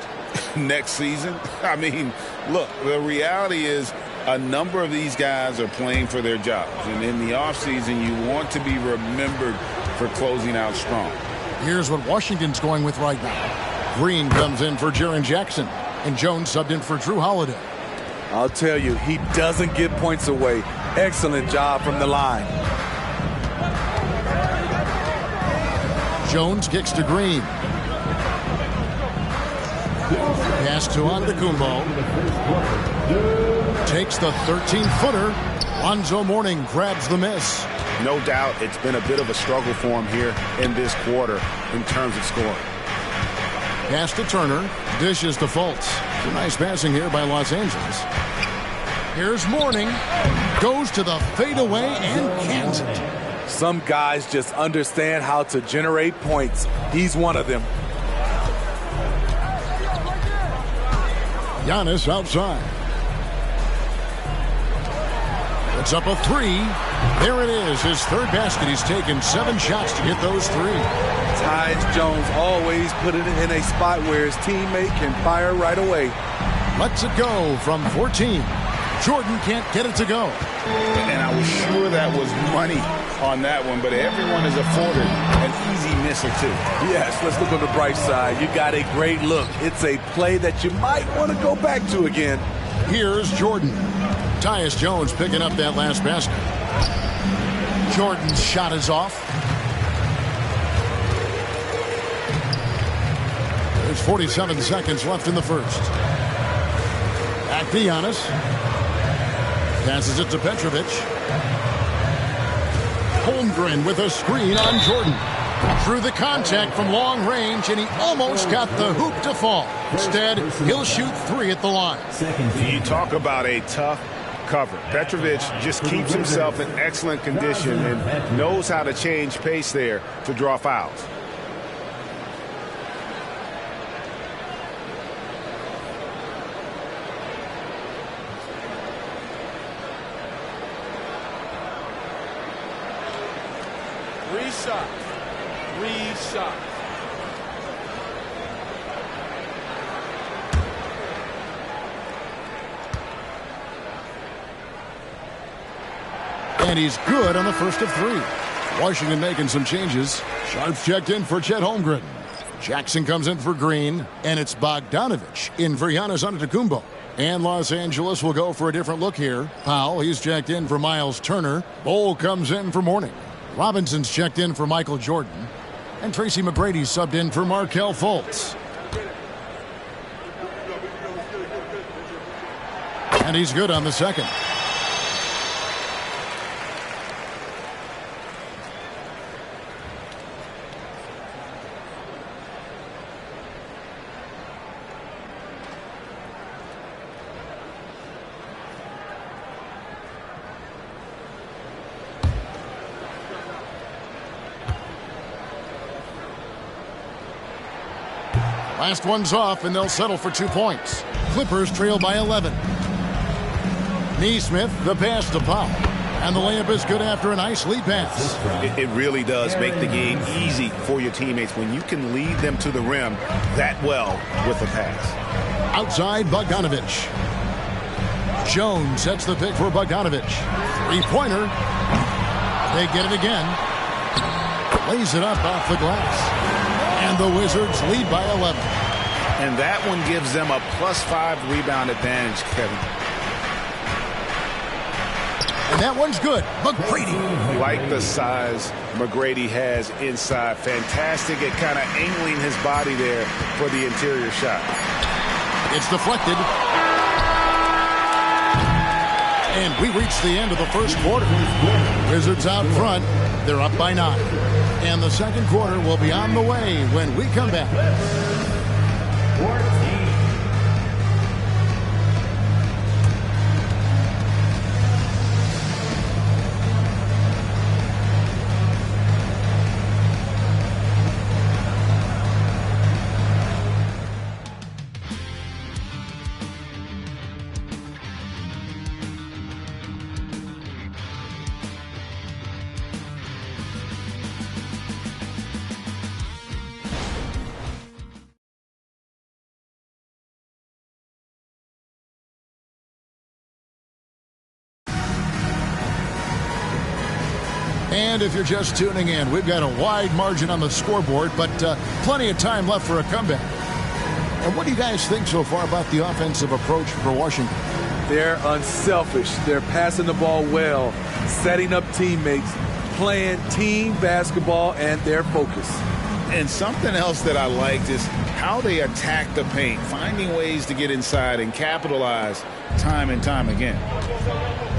Next season? I mean, look, the reality is a number of these guys are playing for their jobs. And in the offseason, you want to be remembered for closing out strong. Here's what Washington's going with right now. Green comes in for Jaren Jackson, and Jones subbed in for Drew Holiday. I'll tell you, he doesn't give points away. Excellent job from the line. Jones kicks to Green. Pass to Antetokounmpo. Takes the 13-footer. Lonzo Mourning grabs the miss. No doubt it's been a bit of a struggle for him here in this quarter in terms of scoring. Pass to Turner. Dishes to Fultz. Nice passing here by Los Angeles. Here's Mourning. Goes to the fadeaway and cans it. Some guys just understand how to generate points. He's one of them. Giannis outside. It's up a three. There it is, his third basket. He's taken 7 shots to get those 3. Tyus Jones always put it in a spot where his teammate can fire right away. Lets it go from 14. Jordan can't get it to go. And I was sure that was money on that one, but everyone is afforded an easy miss or 2. Yes, let's look on the bright side. You got a great look. It's a play that you might want to go back to again. Here's Jordan. Tyus Jones picking up that last basket. Jordan's shot is off. There's 47 seconds left in the first. Back to Giannis. Passes it to Petrovic. Holmgren with a screen on Jordan. Through the contact from long range, and he almost got the hoop to fall. Instead, he'll shoot 3 at the line. You talk about a tough cover. Petrovic just keeps himself in excellent condition and knows how to change pace there to draw fouls. Three shots. And he's good on the first of 3. Washington making some changes. Sharps checked in for Chet Holmgren. Jackson comes in for Green, and it's Bogdanovich in for Giannis Antetokounmpo. And Los Angeles will go for a different look here. Powell, he's checked in for Miles Turner. Bol comes in for Mourning. Robinson's checked in for Michael Jordan. And Tracy McGrady's subbed in for Markelle Fultz. And he's good on the second. Last one's off, and they'll settle for 2 points. Clippers trail by 11. Neesmith, the pass to Powell. And the layup is good after a nice lead pass. It really does make the game easy for your teammates when you can lead them to the rim that well with a pass. Outside, Bogdanovich. Jones sets the pick for Bogdanovich. Three-pointer. They get it again. Lays it up off the glass. And the Wizards lead by 11. And that one gives them a +5 rebound advantage, Kevin. And that one's good. McGrady. Like the size McGrady has inside. Fantastic at kind of angling his body there for the interior shot. It's deflected. And we reach the end of the first quarter. Wizards out front. They're up by 9. And the second quarter will be on the way when we come back. And if you're just tuning in, we've got a wide margin on the scoreboard, but plenty of time left for a comeback. And what do you guys think so far about the offensive approach for Washington? They're unselfish. They're passing the ball well, setting up teammates, playing team basketball, and their focus. And something else that I liked is how they attack the paint, finding ways to get inside and capitalize time and time again.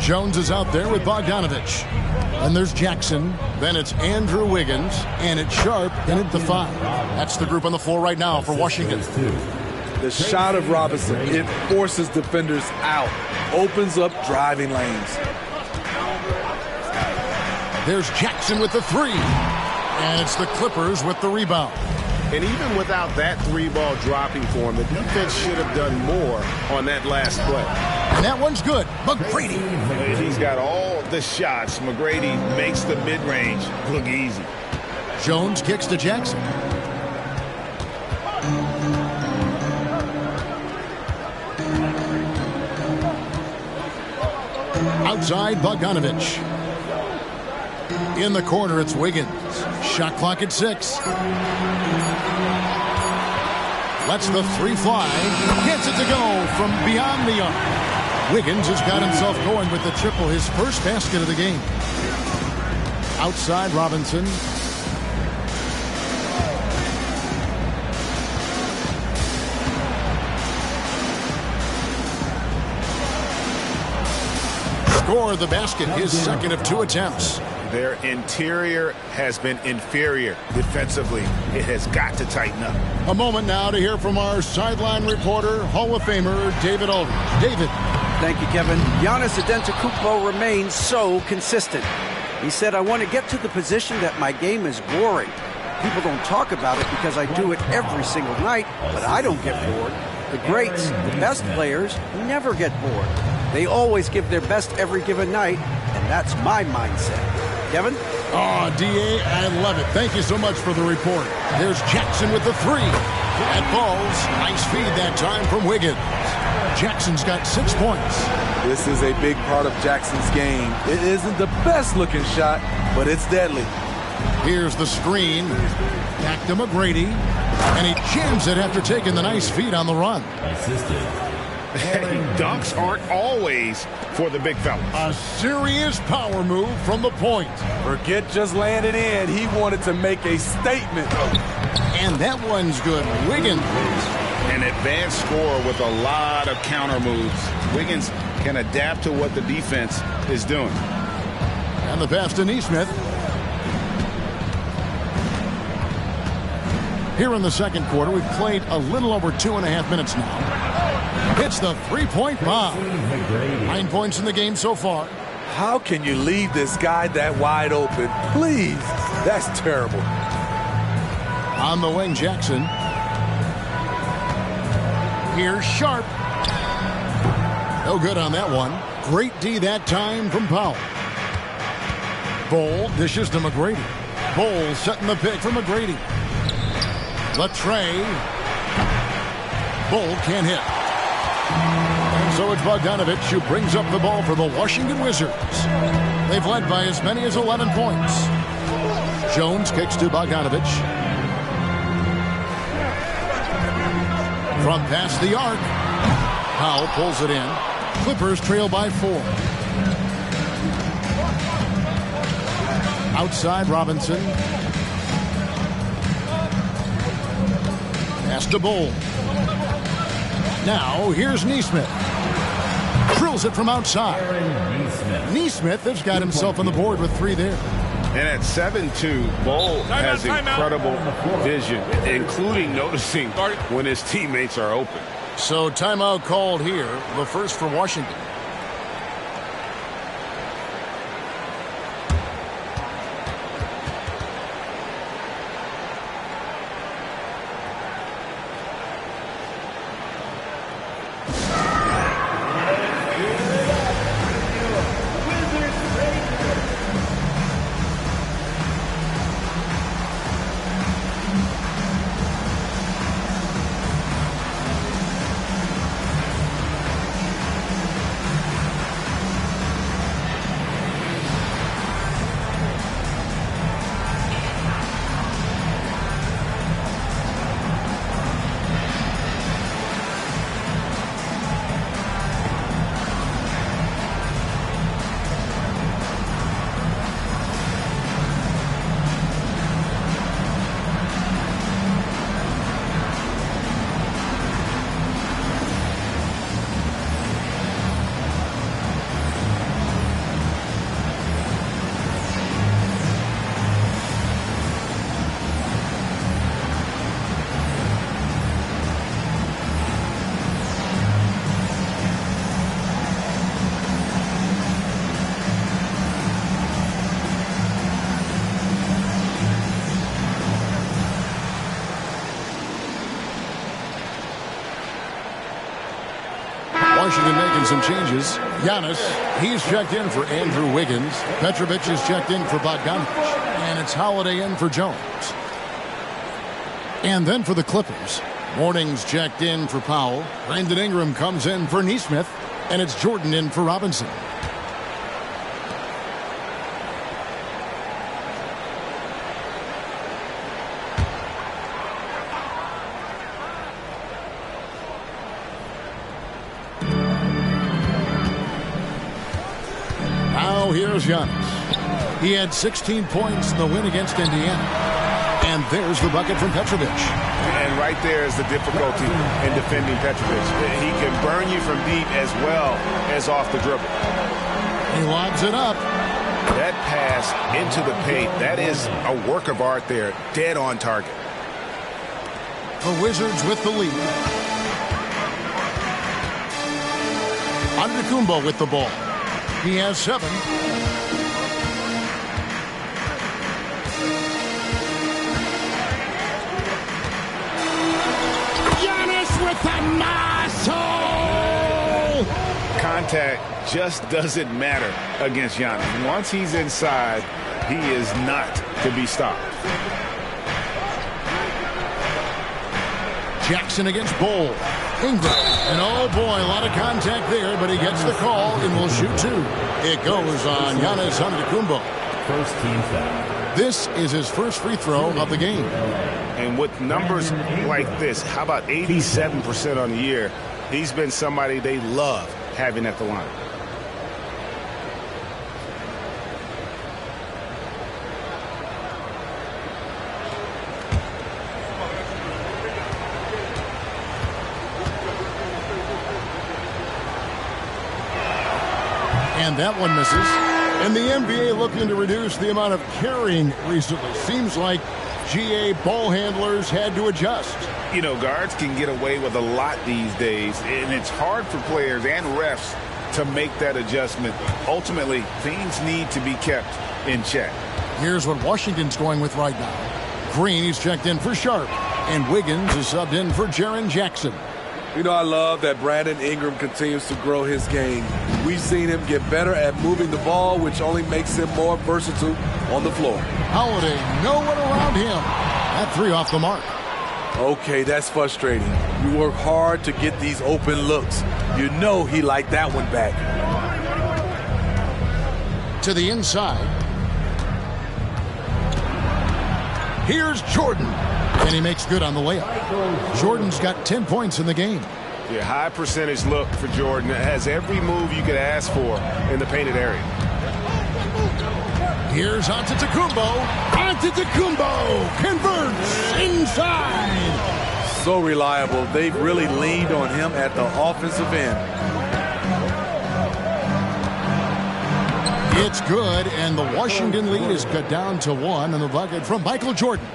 Jones is out there with Bogdanovich. And there's Jackson. Then it's Andrew Wiggins. And it's Sharp in at the 5. That's the group on the floor right now for Washington. The shot of Robinson, it forces defenders out, opens up driving lanes. There's Jackson with the 3. And it's the Clippers with the rebound. And even without that 3-ball dropping for him, the defense should have done more on that last play. And that one's good. McGrady. He's got all the shots. McGrady makes the mid-range look easy. Jones kicks to Jackson. Outside, Bogdanovich. In the corner, it's Wiggins. Shot clock at 6. Lets the 3 fly. Gets it to go from beyond the arc. Wiggins has got himself going with the triple, his first basket of the game. Outside, Robinson. score the basket, his second of 2 attempts. Their interior has been inferior defensively. It has got to tighten up. A moment now to hear from our sideline reporter, Hall of Famer David Aldridge. David. Thank you, Kevin. Giannis Antetokounmpo remains so consistent. He said, I want to get to the position that my game is boring. People don't talk about it because I do it every single night, but I don't get bored. The greats, the best players, never get bored. They always give their best every given night, and that's my mindset. Kevin? Oh, D.A., I love it. Thank you so much for the report. There's Jackson with the 3. That falls. Nice feed that time from Wiggins. Jackson's got 6 points. This is a big part of Jackson's game. It isn't the best looking shot, but it's deadly. Here's the screen. Back to McGrady. And he jams it after taking the nice feed on the run. Dunks aren't always for the big fellas. A serious power move from the point. Forget just laying it in. He wanted to make a statement. And that one's good. Wiggins. An advanced scorer with a lot of counter moves. Wiggins can adapt to what the defense is doing. And the pass to Nesmith. Here in the second quarter, we've played a little over 2.5 minutes now. It's the 3-point bomb. 9 points in the game so far. How can you leave this guy that wide open? Please. That's terrible. On the wing, Jackson. Here's Sharp. No good on that one. Great D that time from Powell. Bowl dishes to McGrady. Bowl setting the pick for McGrady. Latray. Bowl can't hit. And so it's Bogdanovich who brings up the ball for the Washington Wizards. They've led by as many as 11 points. Jones kicks to Bogdanovich. From past the arc. Powell pulls it in. Clippers trail by 4. Outside Robinson. Pass to Bowl. Now here's Nesmith. Drills it from outside. Nesmith has got himself on the board with 3 there. And at 7-2, Bowl has incredible vision, including noticing when his teammates are open. So timeout called here, the first for Washington. Washington making some changes. Giannis, he's checked in for Andrew Wiggins. Petrovic is checked in for Bogdanovich. And it's Holiday in for Jones. And then for the Clippers, Morning's checked in for Powell. Brandon Ingram comes in for Nesmith. And it's Jordan in for Robinson. Here's Giannis. He had 16 points in the win against Indiana. And there's the bucket from Petrovic. And right there is the difficulty in defending Petrovic. He can burn you from deep as well as off the dribble. He lobs it up. That pass into the paint, that is a work of art there. Dead on target. The Wizards with the lead. Antetokounmpo with the ball. He has 7. Giannis with the muscle! Contact just doesn't matter against Giannis. Once he's inside, he is not to be stopped. Jackson against Bol. Ingram. And oh boy, a lot of contact there, but he gets the call and will shoot 2. It goes on Giannis Antetokounmpo. First team foul. This is his first free throw of the game. And with numbers like this, how about 87% on the year? He's been somebody they love having at the line. And that one misses. And the NBA looking to reduce the amount of carrying recently. Seems like GA ball handlers had to adjust. You know, guards can get away with a lot these days, and it's hard for players and refs to make that adjustment. Ultimately, things need to be kept in check. Here's what Washington's going with right now. Green, he's checked in for Sharp. And Wiggins is subbed in for Jaren Jackson. You know, I love that Brandon Ingram continues to grow his game. We've seen him get better at moving the ball, which only makes him more versatile on the floor. Holiday, no one around him. That 3 off the mark. Okay, that's frustrating. You work hard to get these open looks. You know he liked that one back. To the inside. Here's Jordan. And he makes good on the layup. Jordan's got 10 points in the game. Yeah, high percentage look for Jordan. It has every move you could ask for in the painted area. Here's Antetokounmpo. Antetokounmpo converts inside. So reliable. They've really leaned on him at the offensive end. It's good, and the Washington lead is cut down to 1 in the bucket from Michael Jordan.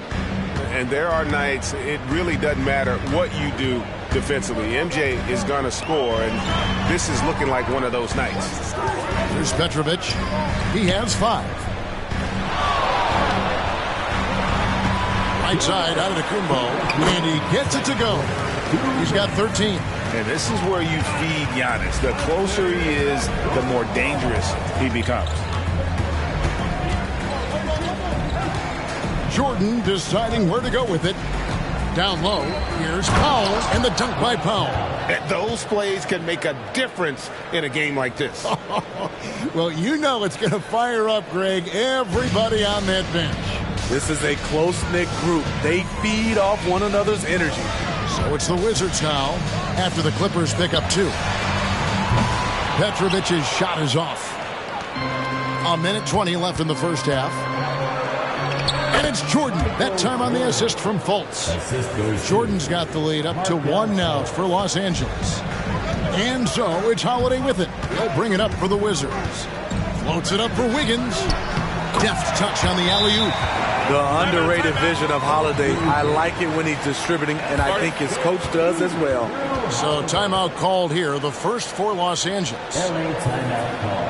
And there are nights it really doesn't matter what you do defensively. MJ is going to score, and this is looking like one of those nights. Here's Petrovic. He has 5. Right side, Antetokounmpo, and he gets it to go. He's got 13. And this is where you feed Giannis. The closer he is, the more dangerous he becomes. Jordan deciding where to go with it. Down low, here's Powell, and the dunk by Powell. And those plays can make a difference in a game like this. Well, you know it's going to fire up, Greg, everybody on that bench. This is a close-knit group. They feed off one another's energy. So it's the Wizards now after the Clippers pick up 2. Petrovic's shot is off. 1:20 left in the first half. And it's Jordan, that time on the assist from Fultz. Jordan's got the lead up to 1 now for Los Angeles. And so it's Holiday with it. He'll bring it up for the Wizards. Floats it up for Wiggins. Deft touch on the alley-oop. The underrated vision of Holiday. I like it when he's distributing, and I think his coach does as well. So timeout called here, the first for Los Angeles. LA timeout call.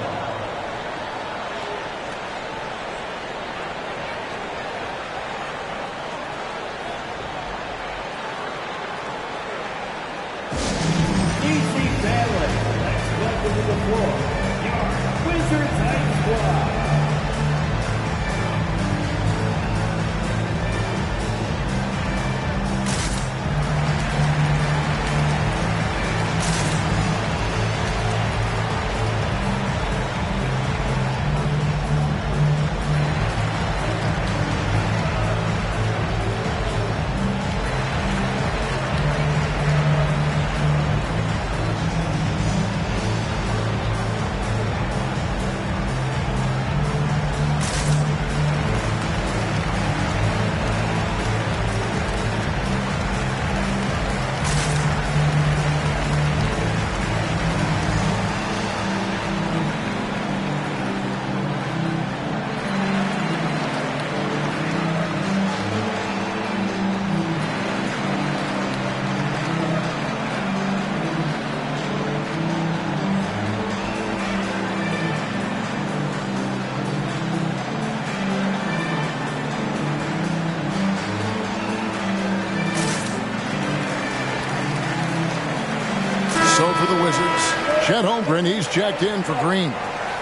So for the Wizards, Chet Holmgren, he's checked in for Green.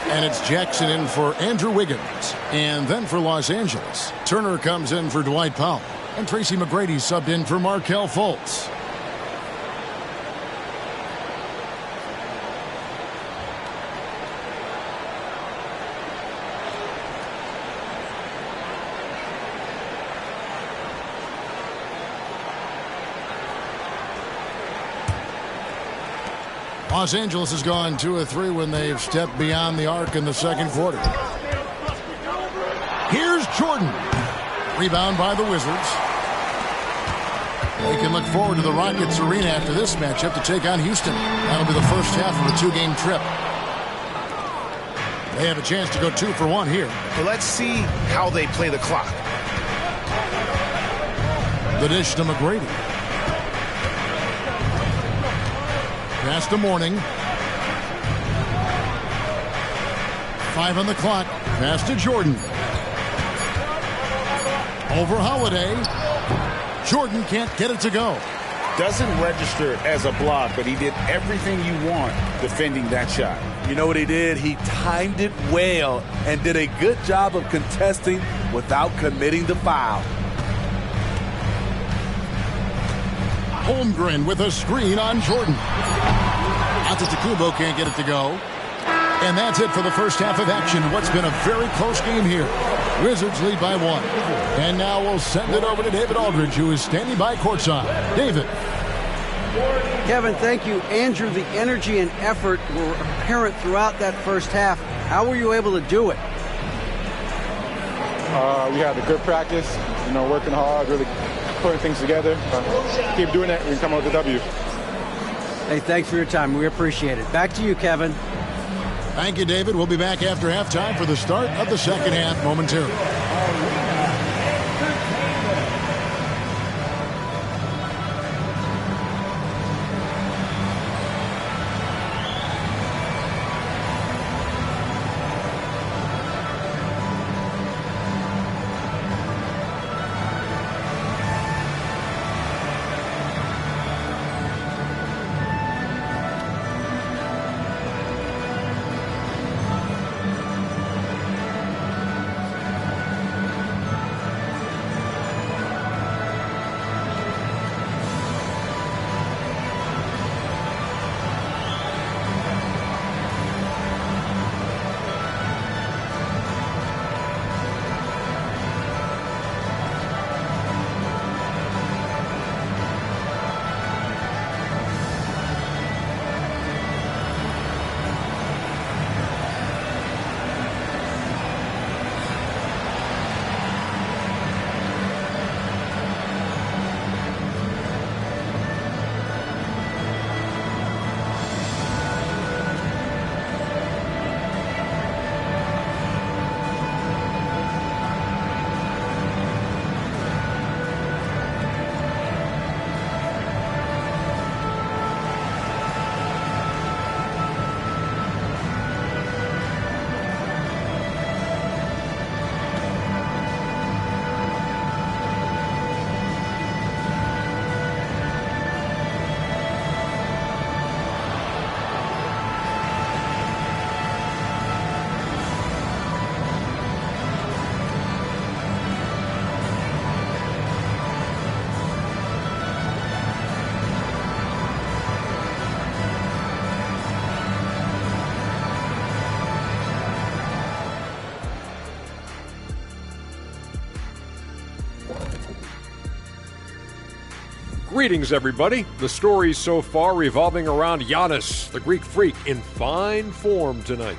And it's Jackson in for Andrew Wiggins. And then for Los Angeles, Turner comes in for Dwight Powell. And Tracy McGrady subbed in for Markelle Fultz. Los Angeles has gone 2 of 3 when they've stepped beyond the arc in the second quarter. Here's Jordan. Rebound by the Wizards. They can look forward to the Rockets Arena after this matchup to take on Houston. That'll be the first half of a 2-game trip. They have a chance to go 2 for 1 here. Well, let's see how they play the clock. The dish to McGrady. Pass to Mourning. 5 on the clock. Pass to Jordan. Over Holiday. Jordan can't get it to go. Doesn't register as a block, but he did everything you want defending that shot. You know what he did? He timed it well and did a good job of contesting without committing the foul. Holmgren with a screen on Jordan. Antetokounmpo can't get it to go. And that's it for the first half of action. What's been a very close game here. Wizards lead by 1. And now we'll send it over to David Aldridge, who is standing by courtside. David. Kevin, thank you. Andrew, the energy and effort were apparent throughout that first half. How were you able to do it? We had a good practice, working hard, really putting things together. Keep doing that, we can come out with a W. Hey, thanks for your time. We appreciate it. Back to you, Kevin. Thank you, David. We'll be back after halftime for the start of the second half momentarily. Greetings, everybody. The stories so far revolving around Giannis, the Greek freak, in fine form tonight.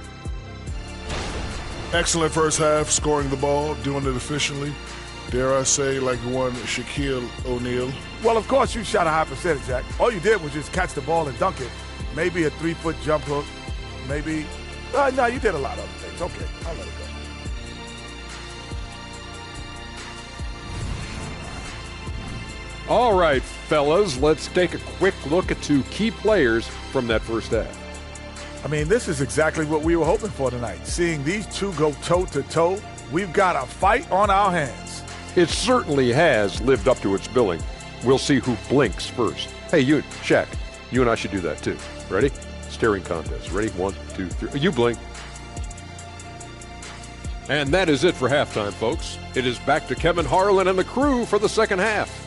Excellent first half, scoring the ball, doing it efficiently. Dare I say, like one Shaquille O'Neal. Well, of course, you shot a high percentage, Jack. All you did was just catch the ball and dunk it. Maybe a 3-foot jump hook. Maybe. No, you did a lot of other things. Okay, I'll let it go. All right, fellas, let's take a quick look at 2 key players from that first half. I mean, this is exactly what we were hoping for tonight. Seeing these 2 go toe-to-toe, we've got a fight on our hands. It certainly has lived up to its billing. We'll see who blinks first. Hey, you, Shaq, You and I should do that too. Ready? Staring contest. Ready? 1, 2, 3. You blink. And that is it for halftime, folks. It is back to Kevin Harlan and the crew for the second half.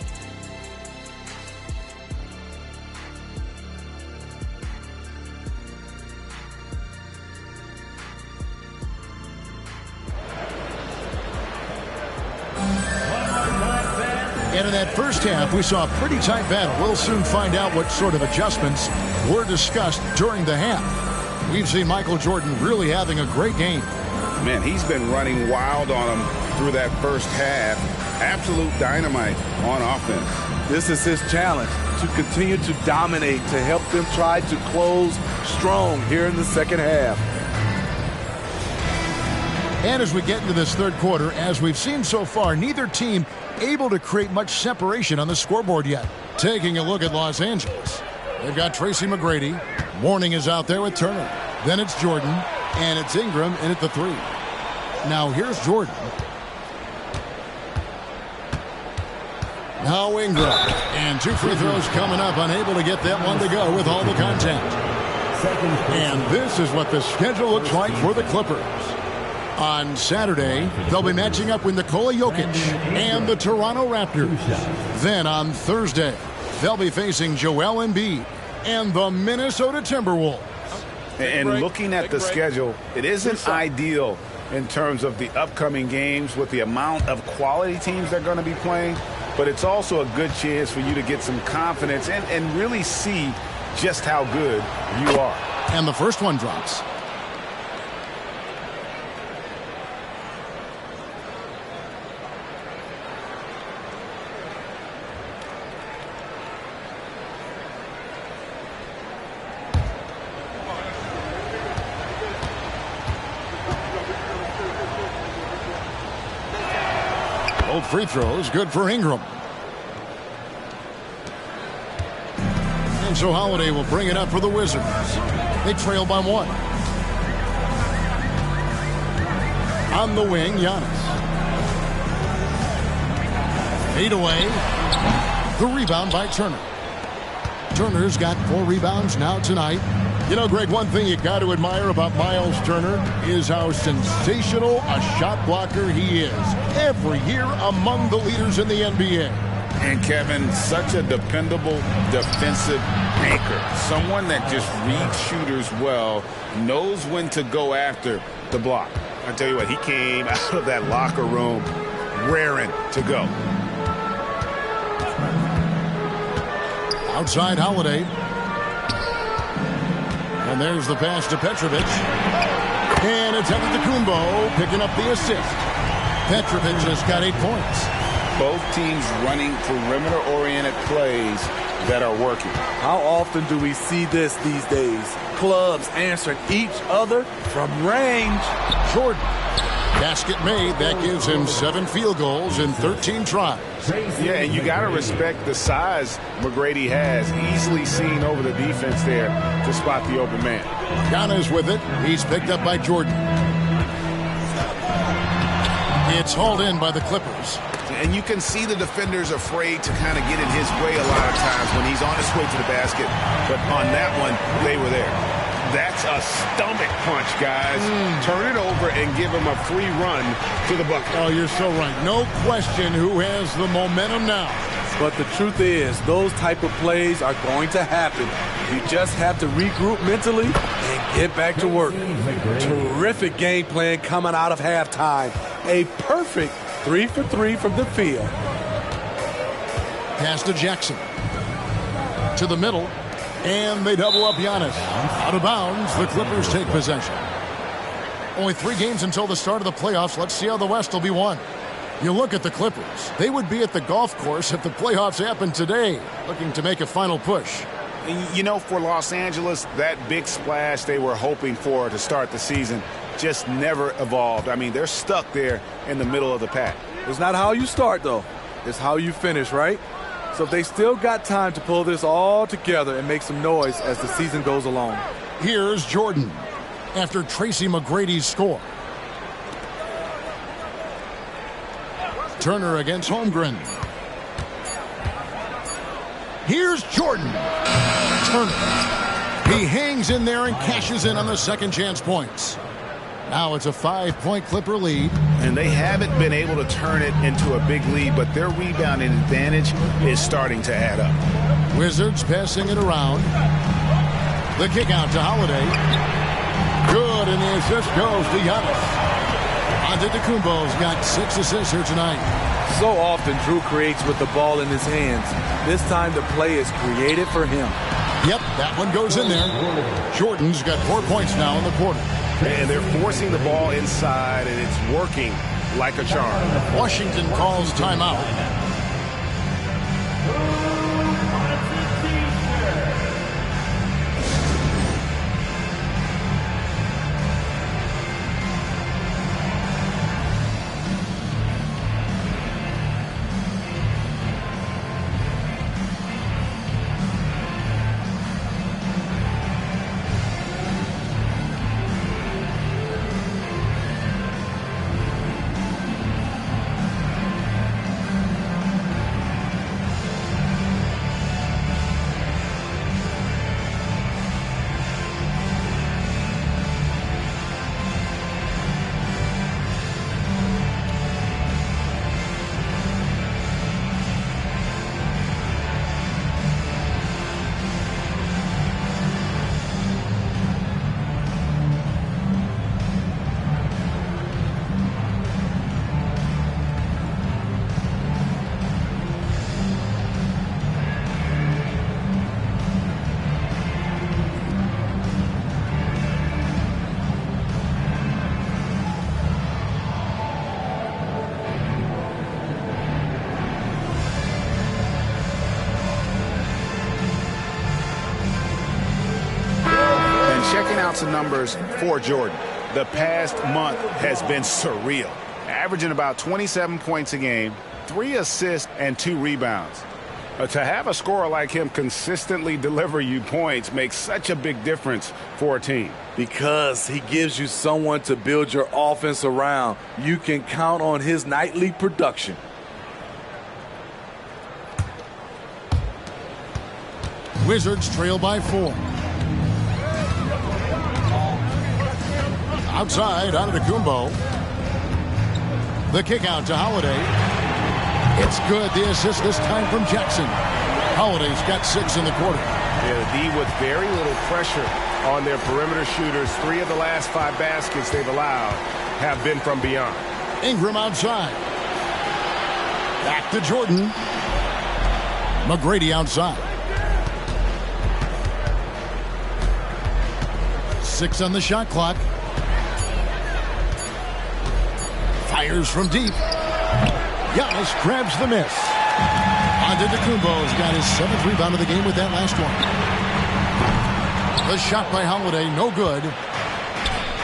And in that first half, we saw a pretty tight battle. We'll soon find out what sort of adjustments were discussed during the half. We've seen Michael Jordan really having a great game. Man, he's been running wild on him through that first half. Absolute dynamite on offense. This is his challenge, to continue to dominate, to help them try to close strong here in the second half. And as we get into this third quarter, as we've seen so far, neither team able to create much separation on the scoreboard yet. Taking a look at Los Angeles, they've got Tracy McGrady. Mourning is out there with Turner. Then it's Jordan, and it's Ingram in at the 3. Now here's Jordan. Now Ingram. And 2 free throws coming up, unable to get that one to go with all the contact. And this is what the schedule looks like for the Clippers. On Saturday, they'll be matching up with Nikola Jokic and the Toronto Raptors. Then on Thursday, they'll be facing Joel Embiid and the Minnesota Timberwolves. And looking at the schedule, it isn't ideal in terms of the upcoming games with the amount of quality teams they're going to be playing, but it's also a good chance for you to get some confidence and really see just how good you are. And the first one drops. Both free throws good for Ingram. And so Holiday will bring it up for the Wizards. They trail by 1. On the wing, Giannis. Fade away. The rebound by Turner. Turner's got 4 rebounds now tonight. You know, Greg, one thing you got to admire about Miles Turner is how sensational a shot blocker he is. Every year among the leaders in the NBA. And Kevin, such a dependable defensive anchor. Someone that just reads shooters well, knows when to go after the block. I tell you what, he came out of that locker room raring to go. Outside Holiday. And there's the pass to Petrovic. And it's Antetokounmpo picking up the assist. Petrovic has got 8 points. Both teams running perimeter-oriented plays that are working. How often do we see this these days? Clubs answering each other from range. Jordan. Basket made. That gives him 7 field goals in 13 tries. Yeah, and you got to respect the size McGrady has. Easily seen over the defense there to spot the open man. Giannis with it. He's picked up by Jordan. It's hauled in by the Clippers. And you can see the defenders afraid to kind of get in his way a lot of times when he's on his way to the basket. But on that one, they were there. That's a stomach punch, guys. Turn it over and give him a free run to the bucket. Oh, you're so right. No question who has the momentum now. But the truth is, those type of plays are going to happen. You just have to regroup mentally and get back to work. Terrific game plan coming out of halftime. A perfect 3 for 3 from the field. Pass to Jackson. To the middle. And they double up Giannis. Out of bounds, the Clippers take possession. Only 3 games until the start of the playoffs. Let's see how the West will be won. You look at the Clippers. They would be at the golf course if the playoffs happened today, looking to make a final push. You know, for Los Angeles, that big splash they were hoping for to start the season just never evolved. I mean, they're stuck there in the middle of the pack. It's not how you start, though. It's how you finish, right? So they still got time to pull this all together and make some noise as the season goes along. Here's Jordan after Tracy McGrady's score. Turner against Holmgren. Here's Jordan. Turner. He hangs in there and cashes in on the second chance points. Now it's a 5-point Clipper lead. And they haven't been able to turn it into a big lead, but their rebounding advantage is starting to add up. Wizards passing it around. The kick out to Holiday. Good, and the assist goes to Giannis. Antetokounmpo's got 6 assists here tonight. So often Drew creates with the ball in his hands. This time the play is created for him. Yep, that one goes in there. Jordan's got 4 points now in the quarter. And they're forcing the ball inside, and it's working like a charm. Washington calls timeout. Checking out some numbers for Jordan. The past month has been surreal. Averaging about 27 points a game, 3 assists, and 2 rebounds. To have a scorer like him consistently deliver you points makes such a big difference for a team. Because he gives you someone to build your offense around. You can count on his nightly production. Wizards trail by 4. Outside, Antetokounmpo. The kick out to Holiday. It's good. The assist this time from Jackson. Holiday's got 6 in the quarter. Yeah, the D with very little pressure on their perimeter shooters. 3 of the last 5 baskets they've allowed have been from beyond. Ingram outside. Back to Jordan. McGrady outside. 6 on the shot clock. Fires from deep. Giannis grabs the miss. Antetokounmpo's got his 7th rebound of the game with that last one. The shot by Holiday, no good.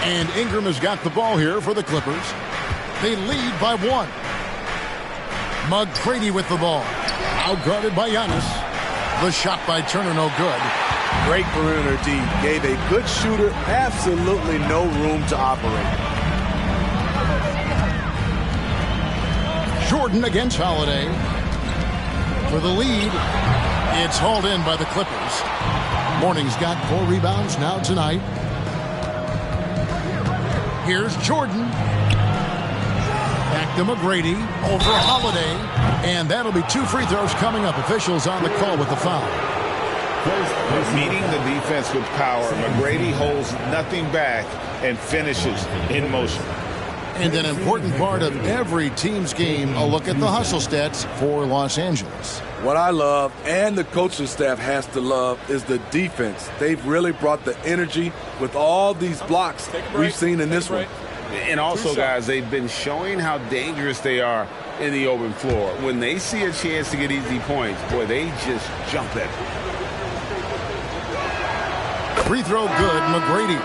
And Ingram has got the ball here for the Clippers. They lead by 1. McGrady with the ball. Outguarded by Giannis. The shot by Turner, no good. Great perimeter D. Gave a good shooter absolutely no room to operate. Jordan against Holiday. For the lead, it's hauled in by the Clippers. Morning's got 4 rebounds now tonight. Here's Jordan. Back to McGrady. Over Holiday. And that'll be 2 free throws coming up. Officials on the call with the foul. Meeting the defense with power, McGrady holds nothing back and finishes in motion. And an important part of every team's game, a look at the hustle stats for Los Angeles. What I love, and the coaching staff has to love, is the defense. They've really brought the energy with all these blocks we've seen in this one. And also, guys, they've been showing how dangerous they are in the open floor. When they see a chance to get easy points, boy, they just jump at it. Free throw good, McGrady.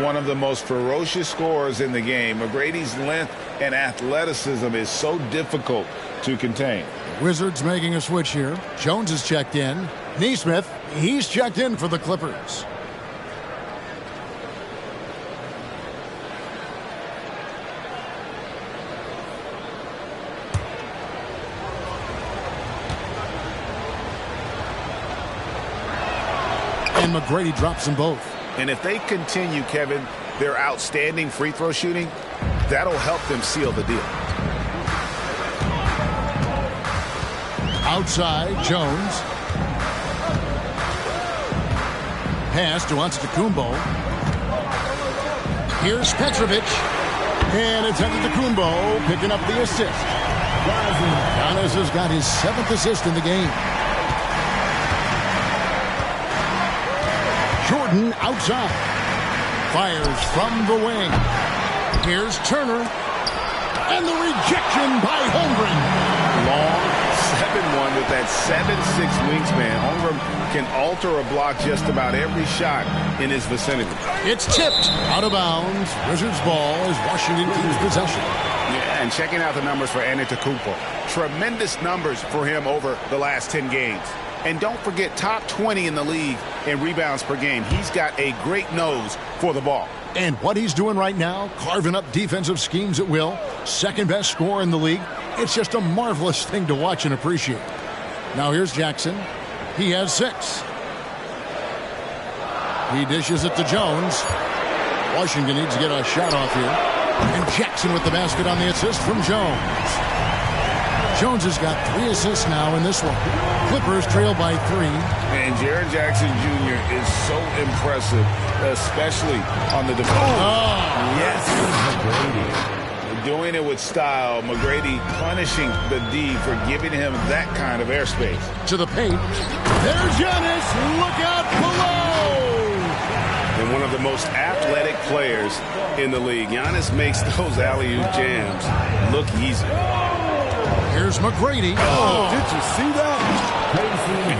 One of the most ferocious scorers in the game. McGrady's length and athleticism is so difficult to contain. Wizards making a switch here. Jones is checked in. Nesmith, he's checked in for the Clippers. And McGrady drops them both. And if they continue, Kevin, their outstanding free throw shooting, that'll help them seal the deal. Outside, Jones. Pass to Antetokounmpo. Here's Petrovic. And it's Antetokounmpo picking up the assist. Giannis has got his 7th assist in the game. Jordan outside. Fires from the wing. Here's Turner. And the rejection by Holmgren. Long 7-1 with that 7'6" wingspan. Holmgren can alter a block just about every shot in his vicinity. It's tipped out of bounds. Wizards ball as Washington keeps possession. Yeah, and checking out the numbers for Antetokounmpo. Tremendous numbers for him over the last 10 games. And don't forget, top 20 in the league in rebounds per game. He's got a great nose for the ball. And what he's doing right now, carving up defensive schemes at will, second best scorer in the league. It's just a marvelous thing to watch and appreciate. Now here's Jackson. He has 6. He dishes it to Jones. Washington needs to get a shot off here. And Jackson with the basket on the assist from Jones. Jones has got 3 assists now in this one. Clippers trail by 3. And Jaren Jackson Jr. is so impressive, especially on the defense. Oh, yes. Doing it with style. McGrady punishing the D for giving him that kind of airspace. To the paint. There's Giannis. Look out below. And one of the most athletic players in the league. Giannis makes those alley-oop jams look easy. Here's McGrady. Oh, did you see that?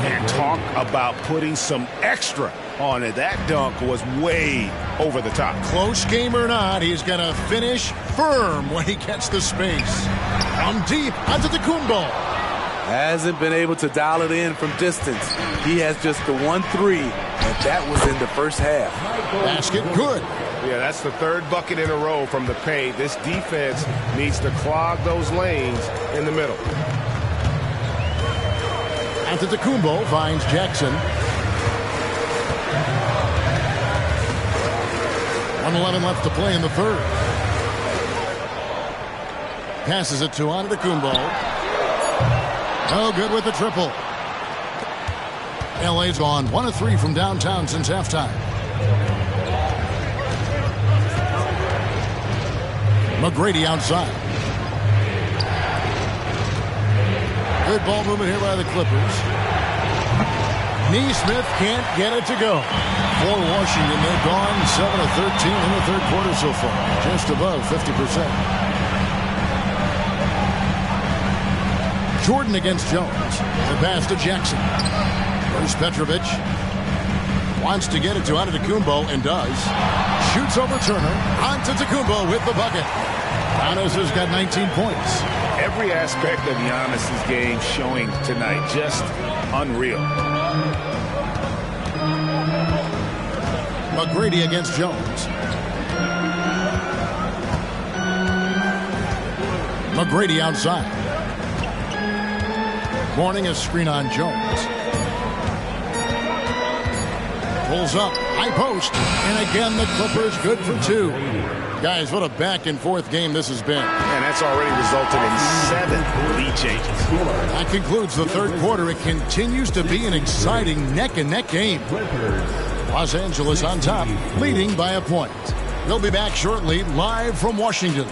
And talk about putting some extra on it. That dunk was way over the top. Close game or not, he's going to finish firm when he gets the space. From deep onto the Antetokounmpo. Hasn't been able to dial it in from distance. He has just the 1-3, and that was in the first half. Basket good. Yeah, that's the 3rd bucket in a row from the paint. This defense needs to clog those lanes in the middle. Antetokounmpo finds Jackson. 1:11 left to play in the 3rd. Passes it to Antetokounmpo. No good with the triple. LA's gone 1 of 3 from downtown since halftime. McGrady outside. Good ball movement here by the Clippers. Neesmith can't get it to go. For Washington, they've gone 7 of 13 in the 3rd quarter so far. Just above 50%. Jordan against Jones. The pass to Jackson. There's Petrovic. Wants to get it to Antetokounmpo and does. Shoots over Turner. Antetokounmpo with the bucket. Giannis has got 19 points. Every aspect of Giannis' game showing tonight. Just unreal. McGrady against Jones. McGrady outside. Morning a screen on Jones. Pulls up, high post, and again the Clippers good for 2. Guys, what a back-and-forth game this has been. And that's already resulted in 7 lead changes. That concludes the 3rd quarter. It continues to be an exciting neck-and-neck game. Los Angeles on top, leading by a point. We'll be back shortly, live from Washington.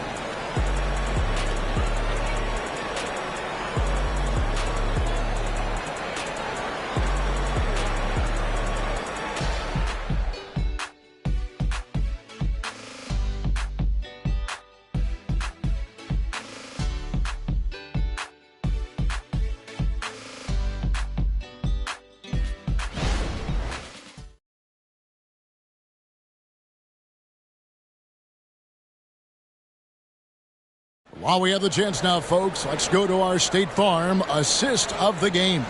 While we have the chance now, folks, let's go to our State Farm assist of the game.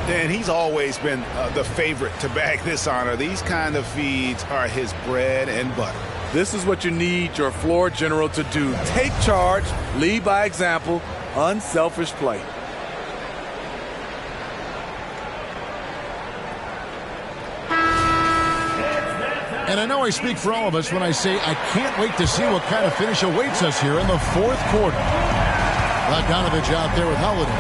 And he's always been the favorite to bag this honor. These kind of feeds are his bread and butter. This is what you need your floor general to do. Take charge, lead by example, unselfish play. And I know I speak for all of us when I say I can't wait to see what kind of finish awaits us here in the fourth quarter. Bogdanovich out there with Holiday.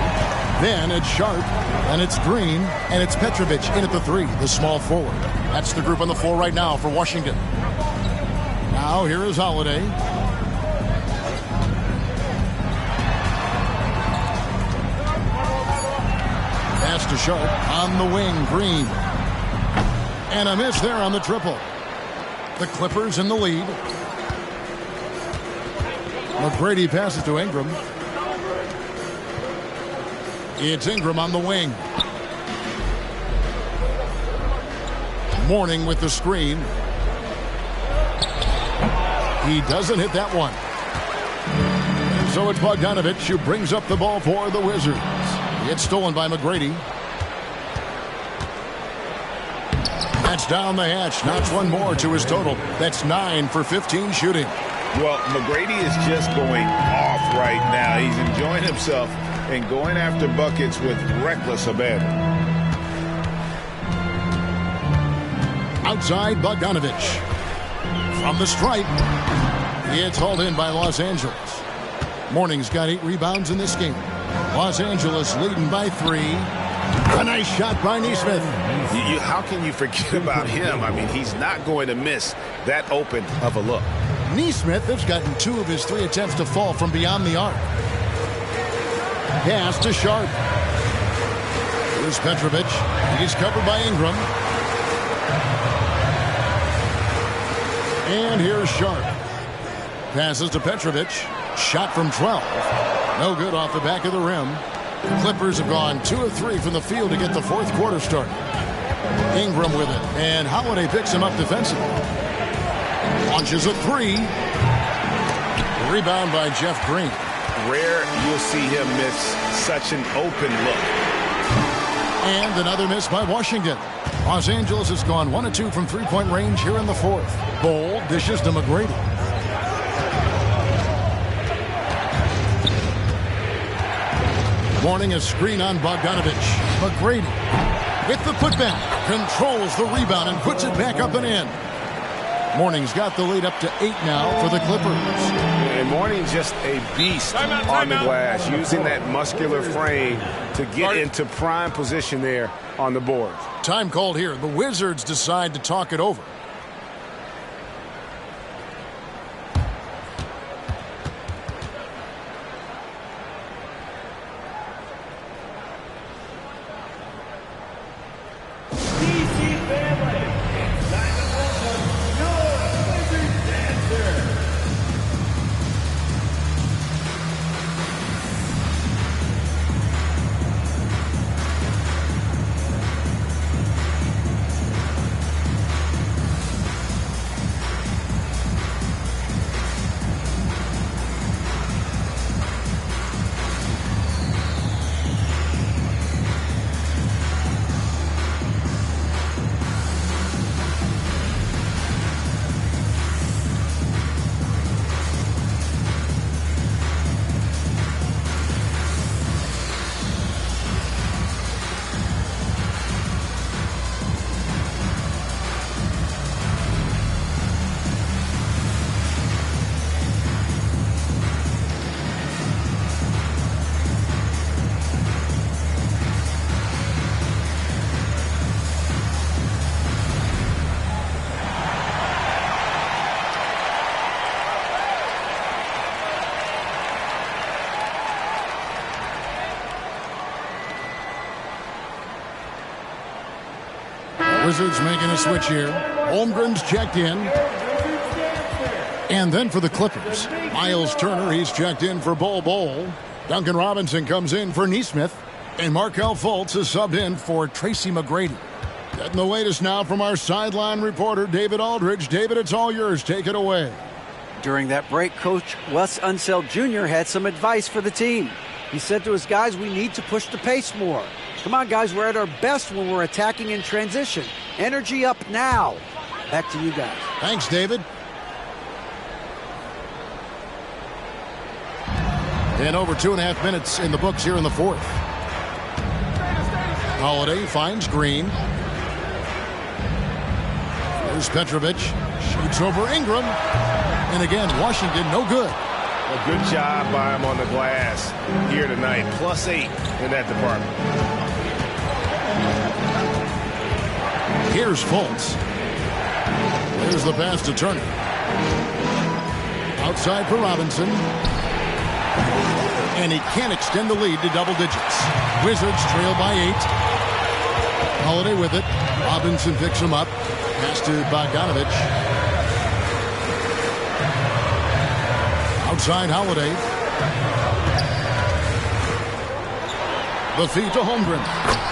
Then it's Sharp, and it's Green, and it's Petrovic in at the 3, the small forward. That's the group on the floor right now for Washington. Now here is Holiday. Pass to Sharp on the wing, Green. And a miss there on the triple. The Clippers in the lead. McGrady passes to Ingram. It's Ingram on the wing. Mourning with the screen. He doesn't hit that one. And so it's Bogdanovich who brings up the ball for the Wizards. It's stolen by McGrady. That's down the hatch. Knocks one more to his total. That's 9 for 15 shooting. Well, McGrady is just going off right now. He's enjoying himself and going after buckets with reckless abandon. Outside, Bogdanovich. From the stripe. It's hauled in by Los Angeles. Mourning's got 8 rebounds in this game. Los Angeles leading by 3. A nice shot by Nesmith. How can you forget about him? I mean, he's not going to miss that open of a look. Nesmith has gotten 2 of his 3 attempts to fall from beyond the arc. Pass to Sharp. Here's Petrovic. He's covered by Ingram. And here's Sharp. Passes to Petrovic. Shot from 12. No good off the back of the rim. The Clippers have gone 2 of 3 from the field to get the fourth quarter started. Ingram with it. And Holiday picks him up defensively. Launches a 3. Rebound by Jeff Green. Rare you'll see him miss such an open look. And another miss by Washington. Los Angeles has gone 1 of 2 from three-point range here in the fourth. Bol dishes to McGrady. Mourning a screen on Bogdanovich. McGrady with the putback. Controls the rebound and puts it back up and in. Mourning's got the lead up to 8 now for the Clippers. And Mourning's just a beast on the glass, using that muscular frame to get into prime position there on the board. Time called here. The Wizards decide to talk it over. Wizards making a switch here. Holmgren's checked in. And then for the Clippers, Miles Turner, he's checked in for Bol. Duncan Robinson comes in for Nesmith. And Markelle Fultz is subbed in for Tracy McGrady. Getting the latest now from our sideline reporter, David Aldridge. David, it's all yours. Take it away. During that break, Coach Wes Unseld Jr. had some advice for the team. He said to his guys, we need to push the pace more. Come on, guys, we're at our best when we're attacking in transition. Energy up now. Back to you guys. Thanks, David. And over 2.5 minutes in the books here in the fourth. Holiday finds Green. Here's Petrovic. Shoots over Ingram. And again, Washington, no good. A good job by him on the glass here tonight. +8 in that department. Here's Fultz. There's the pass to Turner. Outside for Robinson. And he can't extend the lead to double digits. Wizards trail by 8. Holiday with it. Robinson picks him up. Pass to Bogdanovich. Outside Holiday. The feed to Holmgren.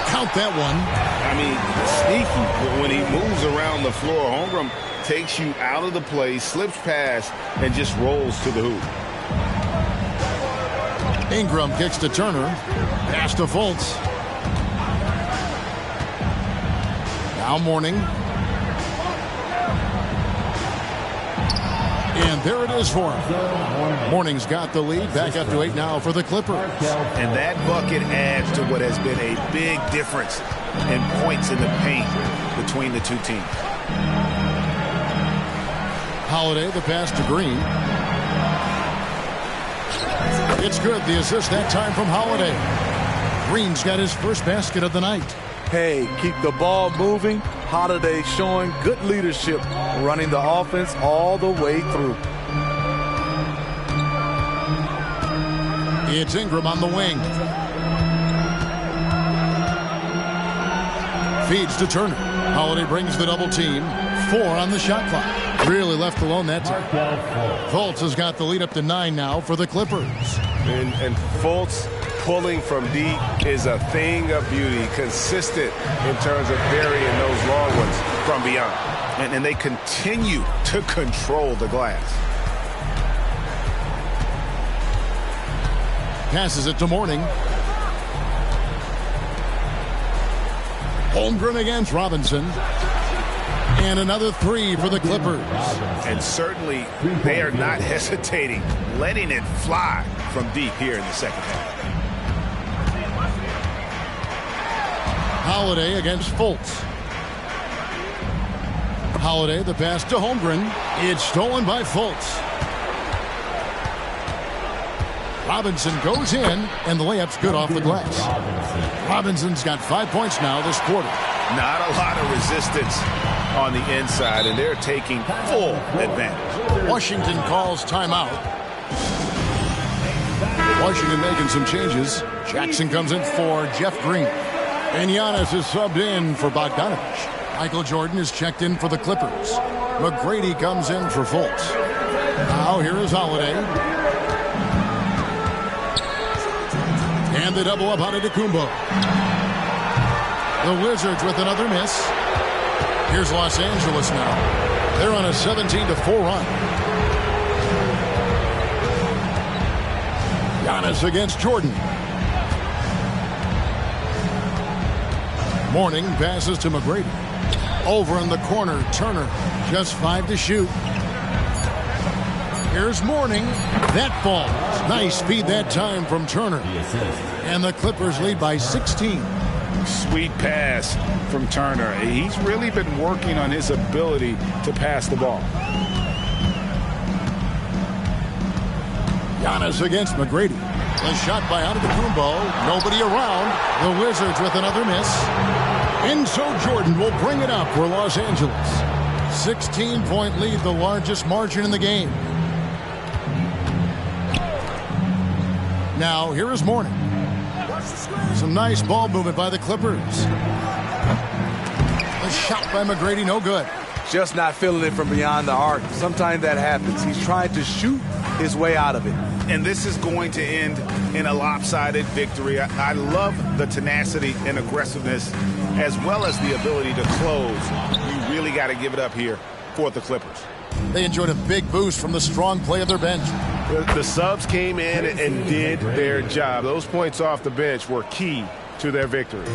Count that one. I mean, sneaky. When he moves around the floor, Holmgren takes you out of the play, slips past, and just rolls to the hoop. Ingram kicks to Turner. Pass to Fultz. Now Mourning. And there it is for him. Mourning's got the lead. Back up to 8 now for the Clippers. And that bucket adds to what has been a big difference in points in the paint between the two teams. Holiday, the pass to Green. It's good. The assist that time from Holiday. Green's got his first basket of the night. Hey, keep the ball moving. Holiday showing good leadership, running the offense all the way through. It's Ingram on the wing. Feeds to Turner. Holiday brings the double team. 4 on the shot clock. Really left alone that time. Fultz has got the lead up to 9 now for the Clippers. And Fultz pulling from deep is a thing of beauty. Consistent in terms of burying those long ones from beyond. And they continue to control the glass. Passes it to Mourning. Holmgren against Robinson. And another 3 for the Clippers. And certainly they are not hesitating, letting it fly from deep here in the second half. Holiday against Fultz. Holiday, the pass to Holmgren. It's stolen by Fultz. Robinson goes in, and the layup's good off the glass. Robinson's got 5 points now this quarter. Not a lot of resistance on the inside, and they're taking full advantage. Washington calls timeout. Washington making some changes. Jackson comes in for Jeff Green. And Giannis is subbed in for Bogdanovich. Michael Jordan is checked in for the Clippers. McGrady comes in for Fultz. Now here is Holiday. And the double up out of Antetokounmpo. The Wizards with another miss. Here's Los Angeles now. They're on a 17-4 run. Giannis against Jordan. Mourning passes to McGrady. Over in the corner, Turner. Just 5 to shoot. Here's Mourning. That falls. Nice feed that time from Turner. And the Clippers lead by 16. Sweet pass from Turner. He's really been working on his ability to pass the ball. Giannis against McGrady. The shot by Antetokounmpo. Nobody around. The Wizards with another miss. And so Jordan will bring it up for Los Angeles. 16-point lead, the largest margin in the game. Now, here is Mourning. Some nice ball movement by the Clippers. A shot by McGrady, no good. Just not feeling it from beyond the arc. Sometimes that happens. He's trying to shoot his way out of it. And this is going to end in a lopsided victory. I love the tenacity and aggressiveness as well as the ability to close. You really got to give it up here for the Clippers. They enjoyed a big boost from the strong play of their bench. The subs came in and did their job. Those points off the bench were key to their victory.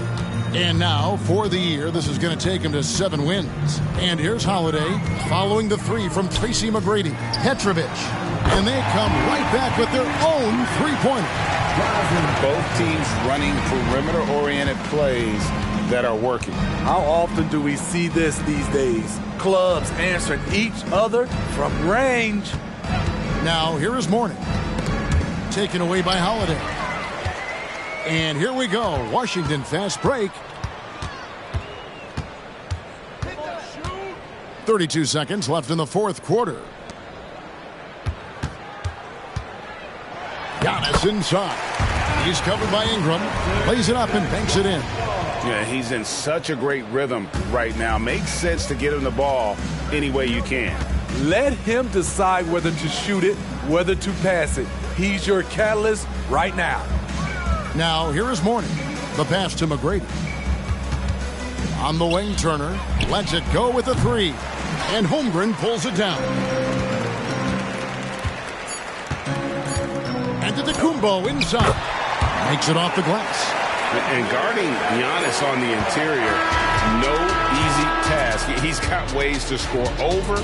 And now, for the year, this is going to take him to 7 wins. And here's Holiday following the 3 from Tracy McGrady. Petrovic. And they come right back with their own three-pointer. Both teams running perimeter-oriented plays that are working. How often do we see this these days? Clubs answering each other from range. Now, here is Mourning. Taken away by Holiday. And here we go. Washington fast break. 32 seconds left in the fourth quarter. Giannis inside. He's covered by Ingram. Lays it up and banks it in. Yeah, he's in such a great rhythm right now. Makes sense to get him the ball any way you can. Let him decide whether to shoot it, whether to pass it. He's your catalyst right now. Now, here is Mourning. The pass to McGrady. On the wing, Turner lets it go with a three. And Holmgren pulls it down. And Antetokounmpo inside. Makes it off the glass. And guarding Giannis on the interior, no easy task. He's got ways to score over,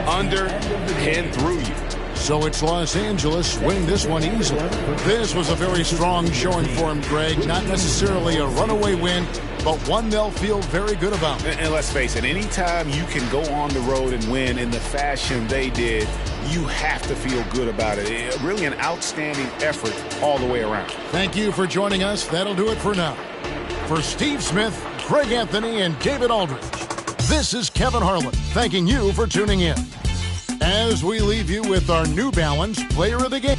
under, and through you. So it's Los Angeles winning this one easily. This was a very strong showing for him, Greg. Not necessarily a runaway win, but one they'll feel very good about. And let's face it, anytime you can go on the road and win in the fashion they did, you have to feel good about it. Really an outstanding effort all the way around. Thank you for joining us. That'll do it for now. For Steve Smith, Craig Anthony, and David Aldridge, this is Kevin Harlan thanking you for tuning in. As we leave you with our New Balance Player of the Game.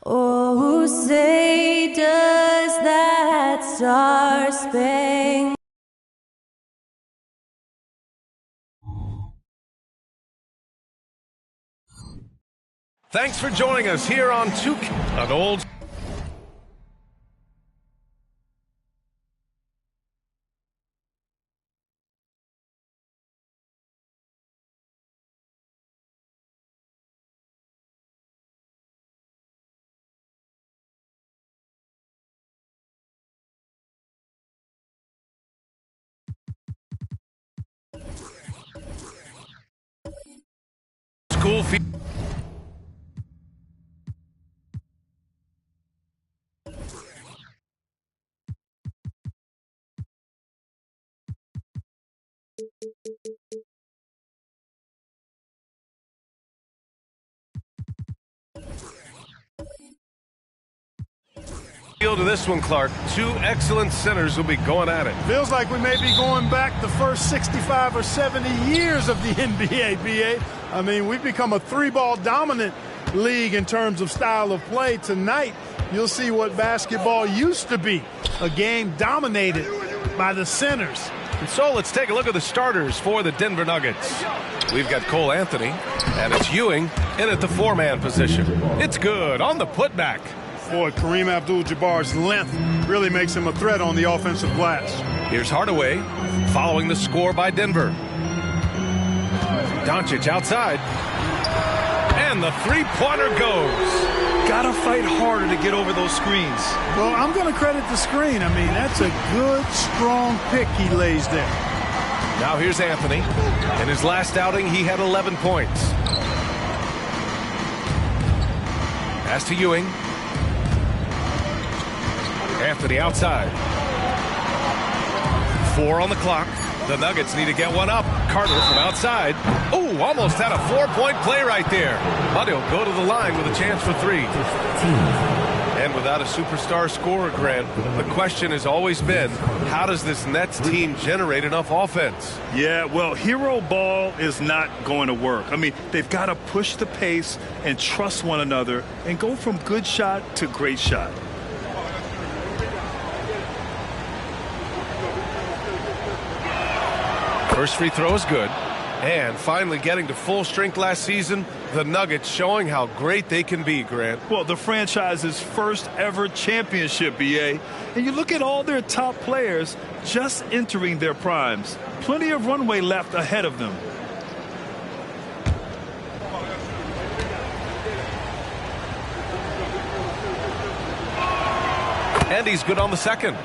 Oh, say does that star-spangled Thanks for joining us here on an old. School field. To this one, Clark. Two excellent centers will be going at it. Feels like we may be going back the first 65 or 70 years of the NBA, BA. I mean, we've become a three-ball dominant league in terms of style of play. Tonight, you'll see what basketball used to be, a game dominated by the centers. And so let's take a look at the starters for the Denver Nuggets. We've got Cole Anthony, and it's Ewing in at the four-man position. It's good on the putback. Boy, Kareem Abdul-Jabbar's length really makes him a threat on the offensive glass. Here's Hardaway following the score by Denver. Doncic outside. And the three-pointer goes. Gotta fight harder to get over those screens. Well, I'm going to credit the screen. I mean, that's a good, strong pick he lays there. Now here's Anthony. In his last outing, he had 11 points. Pass to Ewing. Anthony outside. 4 on the clock. The Nuggets need to get one up. Carter from outside. Oh, almost had a 4-point play right there. But he'll go to the line with a chance for 3. And without a superstar scorer, Grant, the question has always been, how does this Nets team generate enough offense? Yeah, well, hero ball is not going to work. I mean, they've got to push the pace and trust one another and go from good shot to great shot. First free throw is good. And finally getting to full strength last season, the Nuggets showing how great they can be, Grant. Well, the franchise's first ever championship, BA. And you look at all their top players just entering their primes. Plenty of runway left ahead of them. And he's good on the second.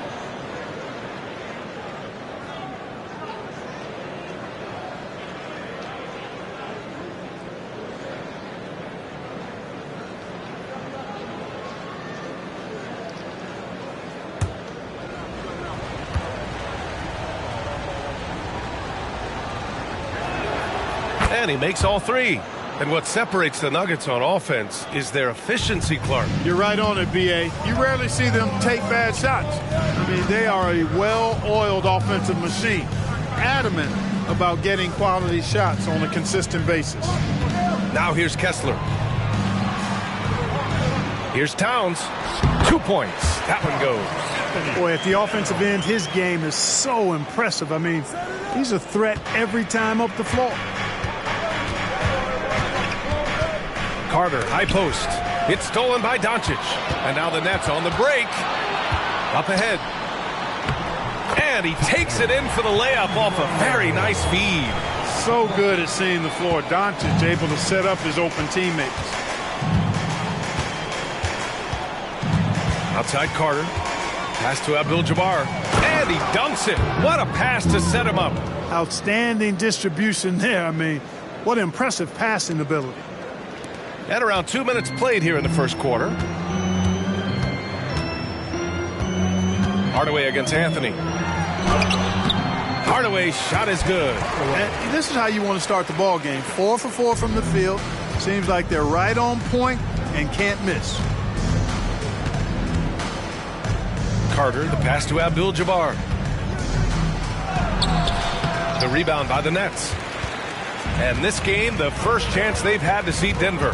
And he makes all 3. And what separates the Nuggets on offense is their efficiency, Clark. You're right on it, B.A. You rarely see them take bad shots. I mean, they are a well-oiled offensive machine, adamant about getting quality shots on a consistent basis. Now here's Kessler. Here's Towns. 2 points. That one goes. Boy, at the offensive end, his game is so impressive. I mean, he's a threat every time up the floor. Carter, high post. It's stolen by Doncic. And now the Nets on the break. Up ahead. And he takes it in for the layup off a very nice feed. So good at seeing the floor. Doncic able to set up his open teammates. Outside Carter. Pass to Abdul-Jabbar. And he dunks it. What a pass to set him up. Outstanding distribution there. I mean, what impressive passing ability. And around 2 minutes played here in the first quarter. Hardaway against Anthony. Hardaway's shot is good. And this is how you want to start the ball game. 4 for 4 from the field. Seems like they're right on point and can't miss. Carter, the pass to Abdul-Jabbar. The rebound by the Nets. And this game, the first chance they've had to see Denver.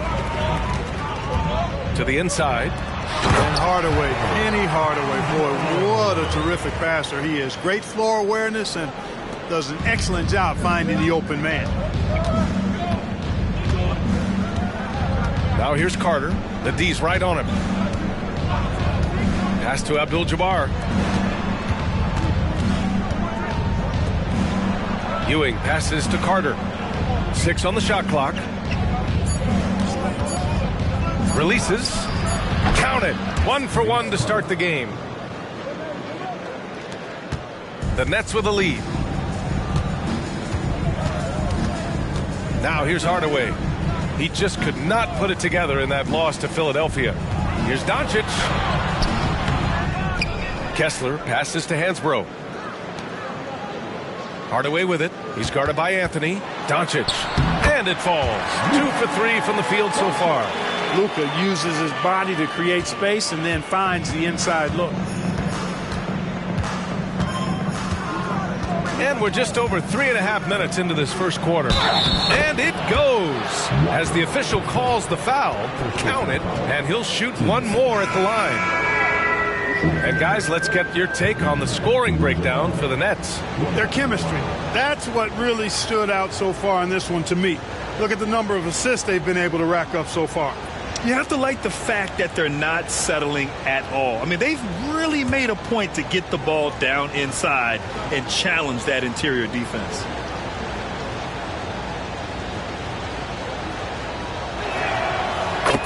to the inside. And Hardaway, Penny Hardaway, boy, what a terrific passer he is. Great floor awareness and does an excellent job finding the open man. Now here's Carter. The D's right on him. Pass to Abdul-Jabbar. Ewing passes to Carter. 6 on the shot clock. Releases. Count it. 1 for 1 to start the game. The Nets with a lead. Now here's Hardaway. He just could not put it together in that loss to Philadelphia. Here's Doncic. Kessler passes to Hansbrough. Hardaway with it. He's guarded by Anthony. Doncic. And it falls. 2 for 3 from the field so far. Luka uses his body to create space and then finds the inside look. And we're just over 3.5 minutes into this first quarter. And it goes as the official calls the foul. Count it, and he'll shoot one more at the line. And guys, let's get your take on the scoring breakdown for the Nets. Their chemistry. That's what really stood out so far in this one to me. Look at the number of assists they've been able to rack up so far. You have to like the fact that they're not settling at all. I mean, they've really made a point to get the ball down inside and challenge that interior defense.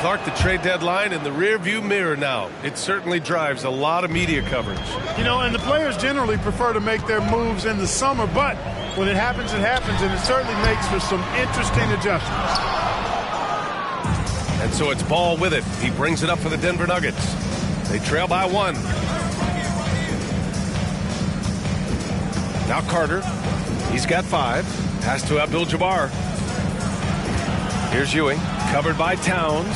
Clark, the trade deadline in the rearview mirror now. It certainly drives a lot of media coverage. You know, and the players generally prefer to make their moves in the summer, but when it happens, and it certainly makes for some interesting adjustments. And so it's Ball with it. He brings it up for the Denver Nuggets. They trail by 1. Now Carter. He's got 5. Pass to Abdul-Jabbar. Here's Ewing. Covered by Towns.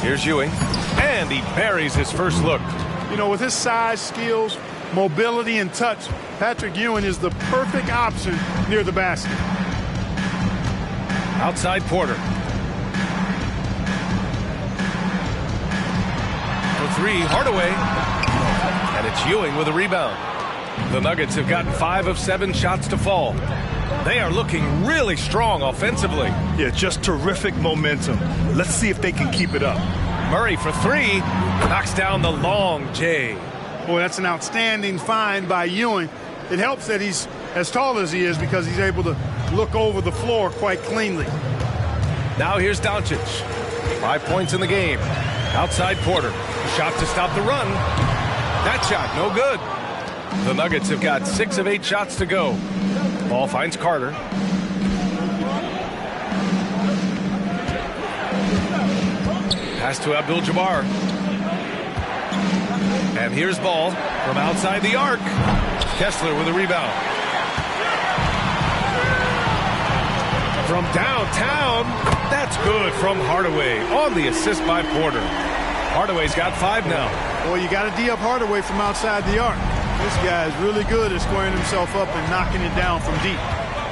Here's Ewing. And he buries his first look. You know, with his size, skills, mobility, and touch, Patrick Ewing is the perfect option near the basket. Outside Porter. For 3, Hardaway. And it's Ewing with a rebound. The Nuggets have gotten 5 of 7 shots to fall. They are looking really strong offensively. Yeah, just terrific momentum. Let's see if they can keep it up. Murray for 3. Knocks down the long J. Boy, that's an outstanding find by Ewing. It helps that he's as tall as he is because he's able to look over the floor quite cleanly. Now here's Doncic. 5 points in the game. Outside Porter. Shot to stop the run. That shot, no good. The Nuggets have got 6 of 8 shots to go. Ball finds Carter. Pass to Abdul-Jabbar. And here's Ball from outside the arc. Kessler with a rebound. From downtown, that's good from Hardaway on the assist by Porter. Hardaway's got 5 now. Boy, you got to D up Hardaway from outside the arc. This guy is really good at squaring himself up and knocking it down from deep.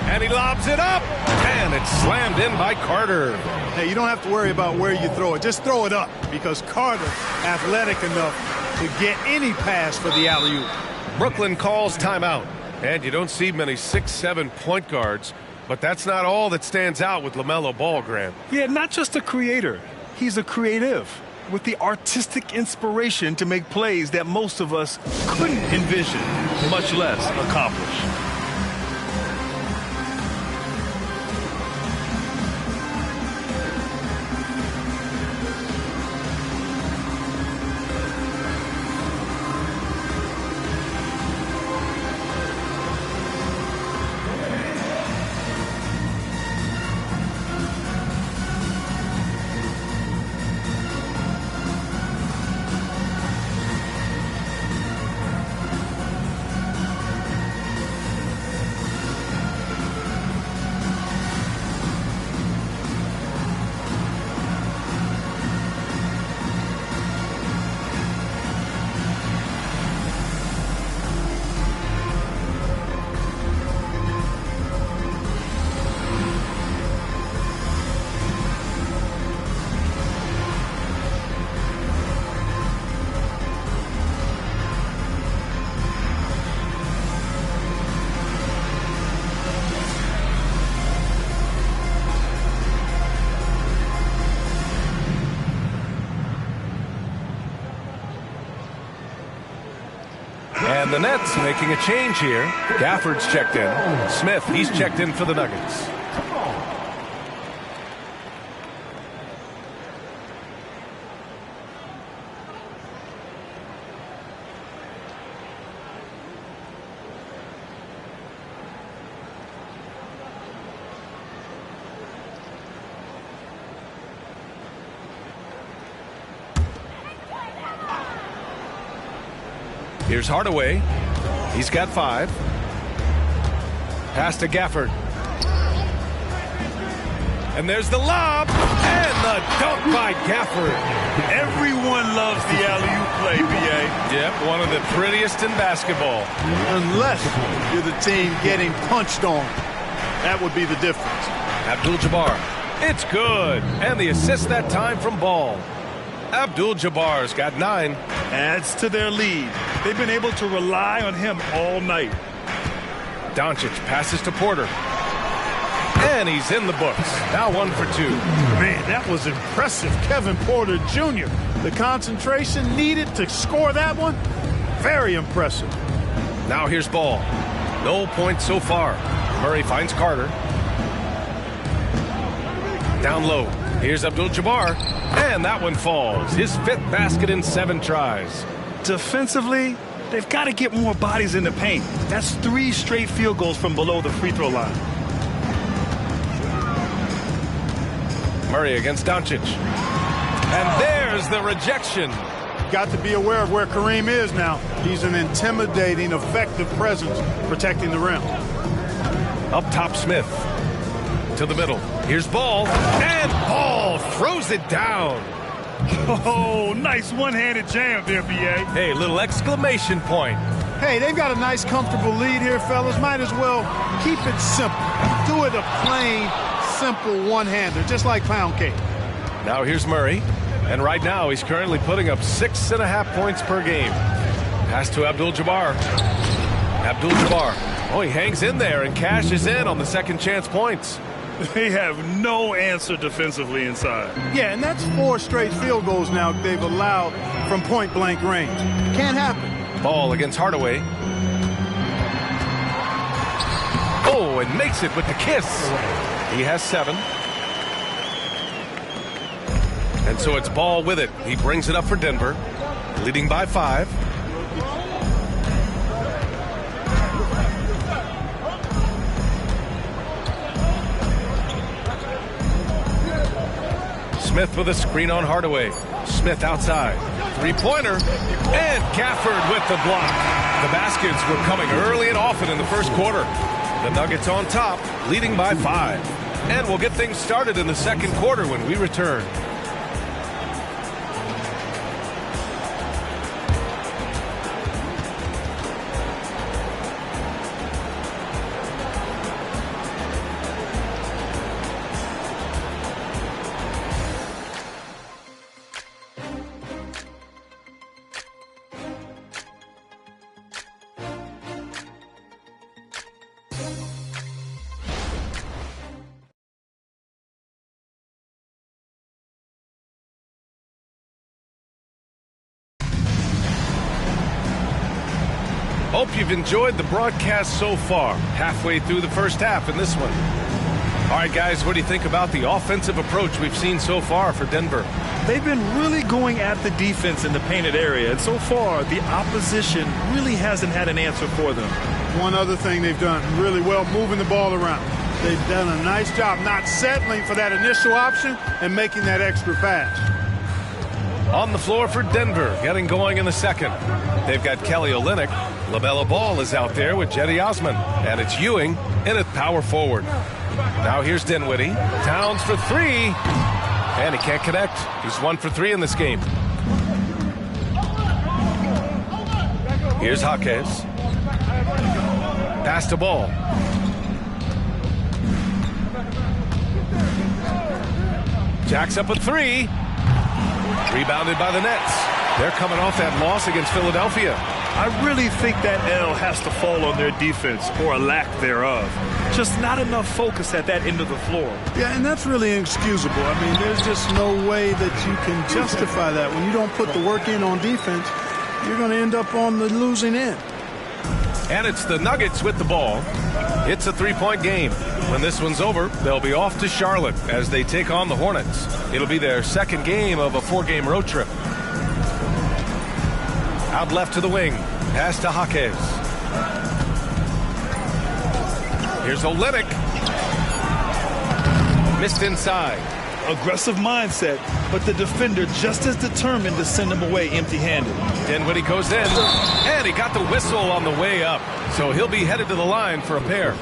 And he lobs it up, and it's slammed in by Carter. Hey, you don't have to worry about where you throw it. Just throw it up because Carter, athletic enough to get any pass for the alley-oop. Brooklyn calls timeout, and you don't see many 6'7" point guards. But that's not all that stands out with LaMelo Ball, Grant. Yeah, not just a creator. He's a creative with the artistic inspiration to make plays that most of us couldn't envision, much less accomplish. And the Nets making a change here. Gafford's checked in. Smith, he's checked in for the Nuggets. Here's Hardaway. He's got 5. Pass to Gafford. And there's the lob. And the dunk by Gafford. Everyone loves the alley-oop play, B.A. Yep, one of the prettiest in basketball. Unless you're the team getting punched on. That would be the difference. Abdul-Jabbar. It's good. And the assist that time from Ball. Abdul-Jabbar's got 9. Adds to their lead. They've been able to rely on him all night. Doncic passes to Porter. And he's in the books. Now 1 for 2. Man, that was impressive. Kevin Porter Jr. The concentration needed to score that one. Very impressive. Now here's Ball. No points so far. Murray finds Carter. Down low. Here's Abdul-Jabbar. And that one falls. His 5th basket in 7 tries. Defensively, they've got to get more bodies in the paint. That's 3 straight field goals from below the free throw line. Murray against Doncic. And there's the rejection. Got to be aware of where Kareem is now. He's an intimidating, effective presence protecting the rim. Up top, Smith. To the middle. Here's Ball. And Ball throws it down. Oh, nice one-handed jam there, B.A. Hey, little exclamation point. Hey, they've got a nice, comfortable lead here, fellas. Might as well keep it simple. Do it a plain, simple one-hander, just like pound cake. Now here's Murray. And right now, he's currently putting up 6.5 points per game. Pass to Abdul-Jabbar. Abdul-Jabbar. Oh, he hangs in there and cashes in on the second chance points. They have no answer defensively inside. Yeah, and that's 4 straight field goals now they've allowed from point-blank range. Can't happen. Ball against Hardaway. Oh, and makes it with the kiss. He has 7. And so it's Ball with it. He brings it up for Denver, leading by 5. Smith with a screen on Hardaway. Smith outside. 3-pointer. And Gafford with the block. The baskets were coming early and often in the first quarter. The Nuggets on top, leading by 5. And we'll get things started in the second quarter when we return. Hope you've enjoyed the broadcast so far. Halfway through the first half in this one. All right, guys, what do you think about the offensive approach we've seen so far for Denver? They've been really going at the defense in the painted area, and so far the opposition really hasn't had an answer for them. One other thing they've done really well, moving the ball around. They've done a nice job not settling for that initial option and making that extra pass. On the floor for Denver, getting going in the second. They've got Kelly Olynyk. LaMelo Ball is out there with Jetty Osman. And it's Ewing in at power forward. Now here's Dinwiddie. Towns for 3. And he can't connect. He's 1 for 3 in this game. Here's Jaquez. Pass to Ball. Jacks up a 3. Rebounded by the Nets. They're coming off that loss against Philadelphia. I really think that L has to fall on their defense, or a lack thereof. Just not enough focus at that end of the floor. Yeah, and that's really inexcusable. I mean, there's just no way that you can justify that when you don't put the work in on defense. you're going to end up on the losing end. And it's the Nuggets with the ball. It's a 3-point game. When this one's over, they'll be off to Charlotte as they take on the Hornets. It'll be their second game of a 4-game road trip. Out left to the wing. Pass to Jaquez. Here's Olynyk. Missed inside. Aggressive mindset, but the defender just as determined to send him away empty-handed. Dinwiddie goes in, and he got the whistle on the way up, so he'll be headed to the line for a pair.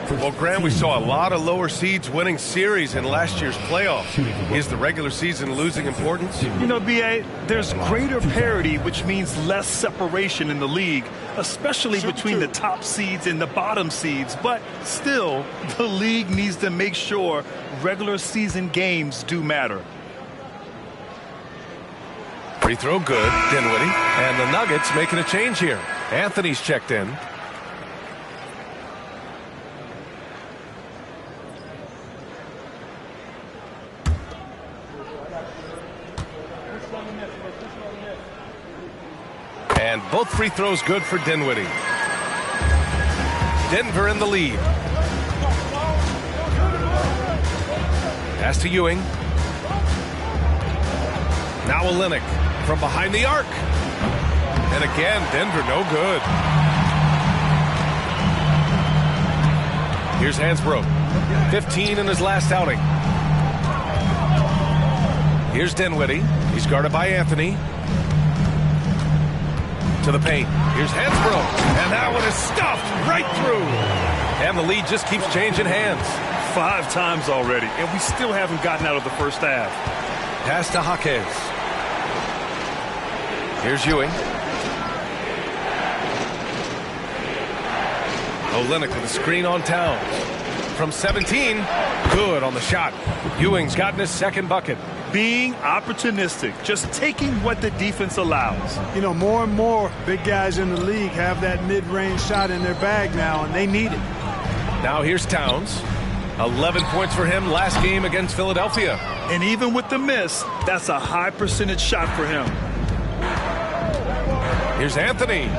Well, Graham, we saw a lot of lower seeds winning series in last year's playoffs. Is the regular season losing importance? You know, B.A., there's greater parity, which means less separation in the league, especially between the top seeds and the bottom seeds. But still, the league needs to make sure regular season games do matter. Free throw good, Dinwiddie. And the Nuggets making a change here. Anthony's checked in. And both free throws good for Dinwiddie. Denver in the lead. Pass to Ewing. Now Olynyk from behind the arc. And again, Denver no good. Here's Hansbrough. 15 in his last outing. Here's Dinwiddie. He's guarded by Anthony. To the paint. Here's Hansbrough. And that one is stuffed right through. And the lead just keeps changing hands. 5 times already, and we still haven't gotten out of the first half. Pass to Jaquez. Here's Ewing. Olynyk with a screen on Towns. From 17, good on the shot. Ewing's gotten his second bucket. Being opportunistic, just taking what the defense allows. You know, more and more big guys in the league have that mid-range shot in their bag now, and they need it. Now here's Towns. 11 points for him last game against Philadelphia. And even with the miss, that's a high percentage shot for him. Here's Anthony.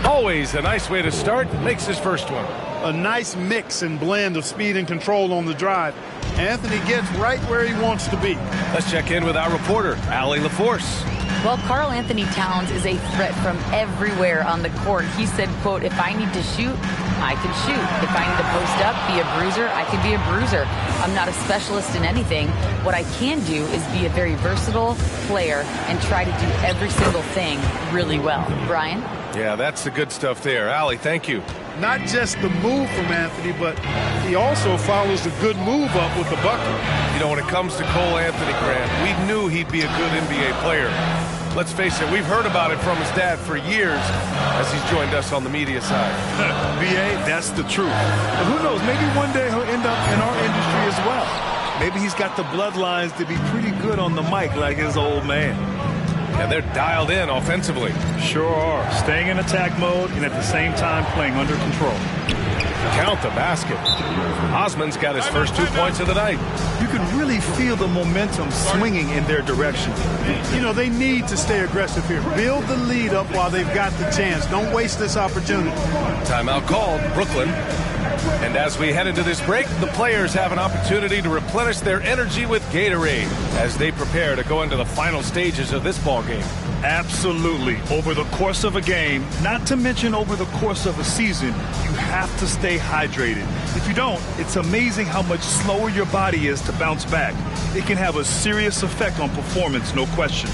Always a nice way to start. Makes his first one. A nice mix and blend of speed and control on the drive. Anthony gets right where he wants to be. Let's check in with our reporter, Allie LaForce. Well, Karl Anthony Towns is a threat from everywhere on the court. He said, quote, if I need to shoot, I can shoot. If I need to post up, be a bruiser, I can be a bruiser. I'm not a specialist in anything. What I can do is be a very versatile player and try to do every single thing really well. Brian? Yeah, that's the good stuff there. Allie, thank you. Not just the move from Anthony, but he also follows the good move up with the bucket. You know, when it comes to Cole Anthony, Grant, we knew he'd be a good NBA player. Let's face it, we've heard about it from his dad for years as he's joined us on the media side. B.A., that's the truth. But who knows, maybe one day he'll end up in our industry as well. Maybe he's got the bloodlines to be pretty good on the mic like his old man. And they're dialed in offensively. Sure are. Staying in attack mode and at the same time playing under control. Count the basket. Osman's got his first 2 points of the night. You can really feel the momentum swinging in their direction. You know, they need to stay aggressive here. Build the lead up while they've got the chance. Don't waste this opportunity. Timeout called, Brooklyn. And as we head into this break, the players have an opportunity to replenish their energy with Gatorade as they prepare to go into the final stages of this ball game. Absolutely. Over the course of a game, not to mention over the course of a season, you have to stay hydrated. If you don't, it's amazing how much slower your body is to bounce back. It can have a serious effect on performance, no question.